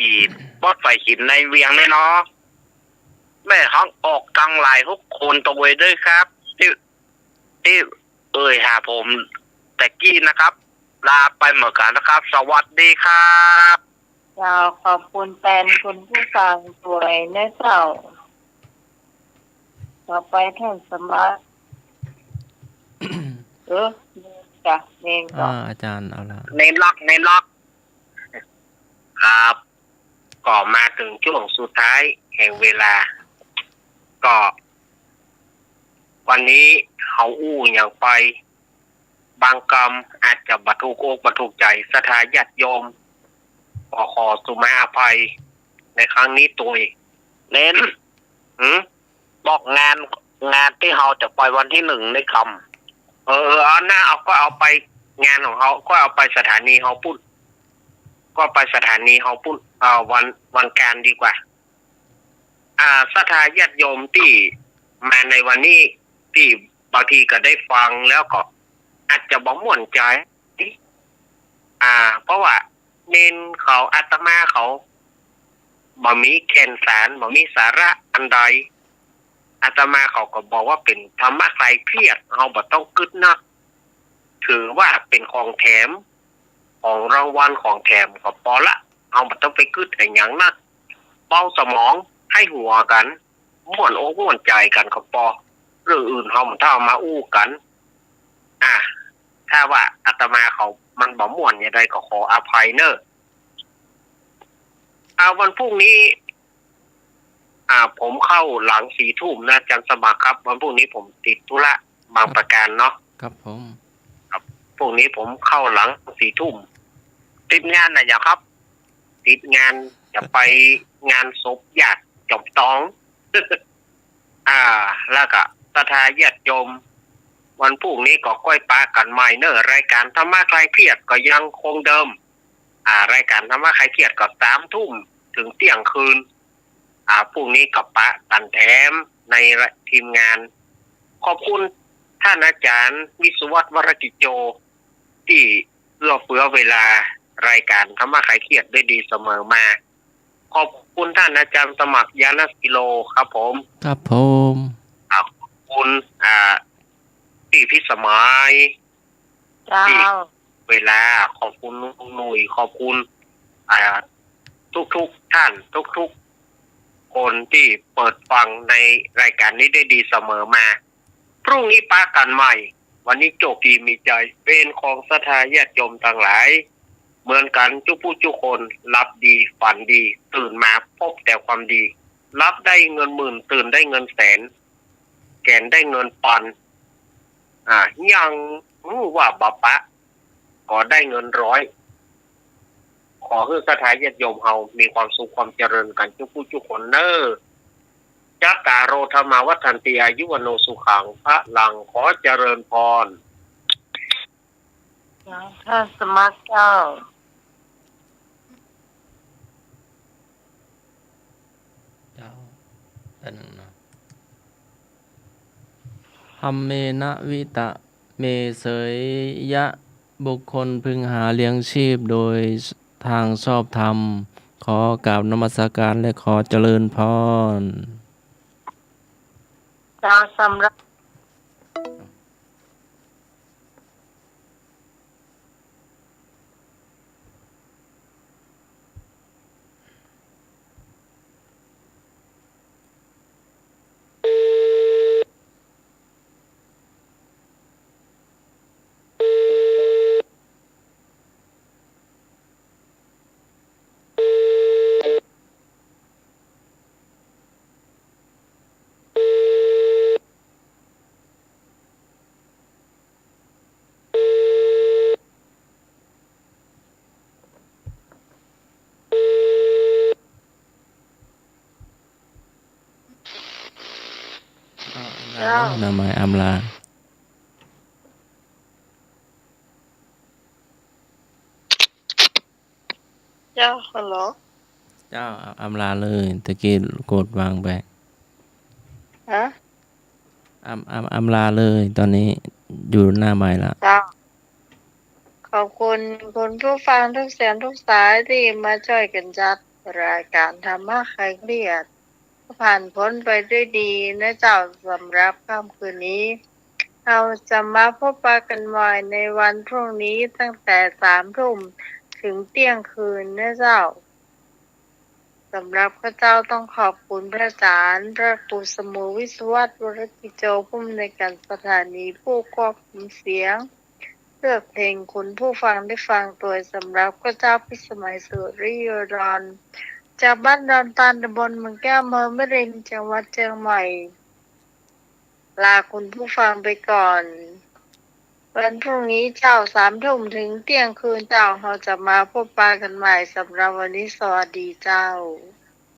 104บอสไฟหินในเวียงเนี่ยเนาะแม่ทั้งออกตังหลายทุกคนตัวเวยด้วยครับ ที่หาผมแต่กี้นะครับ ลาไปเหมือนกันนะครับ สวัสดีครับ เจ้าขอบคุณแทนคุณผู้ฟังสวยนะเจ้า ต่อไปท่านสมาร์ท จ้ะเองก็ อาจารย์เอาละ เน้นล็อกครับก็มาถึงช่วงสุดท้ายแห่งเวลา ก็วันนี้เขาอู้อย่างไป บางกรรมอาจจะบัถูกอกบัถูกใจศรัทธาญาติโยมขอสุมาอภัยในครั้งนี้ตัวเน้น บอกงานที่เขาจะปล่อยวันที่1ในคำเอาหน้าเอาไปงานของเขาก็เอาไปสถานีเขาพูดก็ไปสถานีเขาพูดวันการดีกว่าศรัทธาญาติโยมที่มาในวันนี้ที่บางทีก็ได้ฟังแล้วก็อาจจะบ่ม่วนใจเพราะว่าเน้นเขาอาตมาเขาบ่มีแก่นสารบ่มีสาระอันใดอาตมาเขาก็บอกว่าเป็นธรรมะคลายเครียดเราบ่ต้องกึดนักถือว่าเป็นของแถมของรางวัลของแถมก็พอละเราบ่ต้องไปกึดให้หยังนักเบาสมองให้หัวกันม่วนอกม่วนใจกันก็พอเรื่องอื่นเราถ้าเอามาอู้กันถ้าว่าอาตมาเขามันบ่ม่วนอย่างใดก็ขออภัยเนอะวันพรุ่งนี้ผมเข้าหลัง4 ทุ่มนะอาจารย์สมัครครับวันพรุ่งนี้ผมติดธุระบางประการเนาะครับผมครับพรุ่งนี้ผมเข้าหลัง4 ทุ่มติดงานนะอย่าครับติดงานจะไปงานศพญาติจบตอง แล้วก็ศรัทธาญาติโยมวันพรุ่งนี้ก็ก้อยปากันใหม่เนอะรายการธรรมะคลายเครียดก็ยังคงเดิมรายการธรรมะคลายเครียดก็3 ทุ่มถึงเที่ยงคืนพรุ่งนี้กับปะตันแถมในทีมงานขอบคุณท่านอาจารย์วิศวัตรวรกิจโจที่เอื้อเฟื้อเวลารายการธรรมะคลายเครียดได้ดีเสมอมาขอบคุณท่านอาจารย์สมัครยานกิโลครับผมครับผมขอบคุณพี่พิสมัยที่เวลาขอบคุณหนุ่ยขอบคุณทุกท่านทุกคนที่เปิดฟังในรายการนี้ได้ดีเสมอมาพรุ่งนี้ปากันใหม่วันนี้โจกีมีใจเป็นของศรัทธาญาติโยมทั้งหลายเหมือนกันทุกคนรับดีฝันดีตื่นมาพบแต่ความดีรับได้เงินหมื่นตื่นได้เงินแสนแก่นได้เงินปันยังว่าบาปะก็ได้เงิน100ขอให้ศรัทธาญาติโยมเฮามีความสุขความเจริญกันทุกคนเนอจักกาโรธรรมวัฏันติอายุวโนสุขังพระลังขอเจริญพรท่านสมัครเจ้าเป็นนะฮัมเมนะวิตะเมเสยยะบุคคลพึงหาเลี้ยงชีพโดยทางชอบธรรมขอกราบนมัสการและขอเจริญพรสำหรับนามัยอำลาเจ้าฮัลโหลเจ้าอำลาเลยตะกี้กดวางไปอำลาเลยตอนนี้อยู่หน้าไม้ละขอบคุณคุณผู้ฟังทุกเสียงทุกสายที่มาช่วยกันจัดรายการธรรมะคลายเครียดผ่านพ้นไปด้วยดีนะเจ้าสำหรับค่ำคืนนี้เราจะมาพบปะกันใหม่ในวันพรุ่งนี้ตั้งแต่3 ทุ่มถึงเที่ยงคืนนะเจ้า สำหรับข้าเจ้าต้องขอบคุณพระอาจารย์พระครูสมุวิศวัตวรกิจโจผู้อำนวยการสถานีผู้ควบคุมเสียงเลือกเพลงคุณผู้ฟังได้ฟังโดยสำหรับข้าเจ้าพิสมัยสุริยรอนจากบ้านดอนตาลตำบลเมืองแก้วอำเภอแม่ริมจังหวัดเชียงใหม่ลาคุณผู้ฟังไปก่อนวันพรุ่งนี้เจ้า3 ทุ่มถึงเที่ยงคืนเจ้าเราจะมาพบปะกันใหม่สำหรับวันนี้สวัสดีเจ้า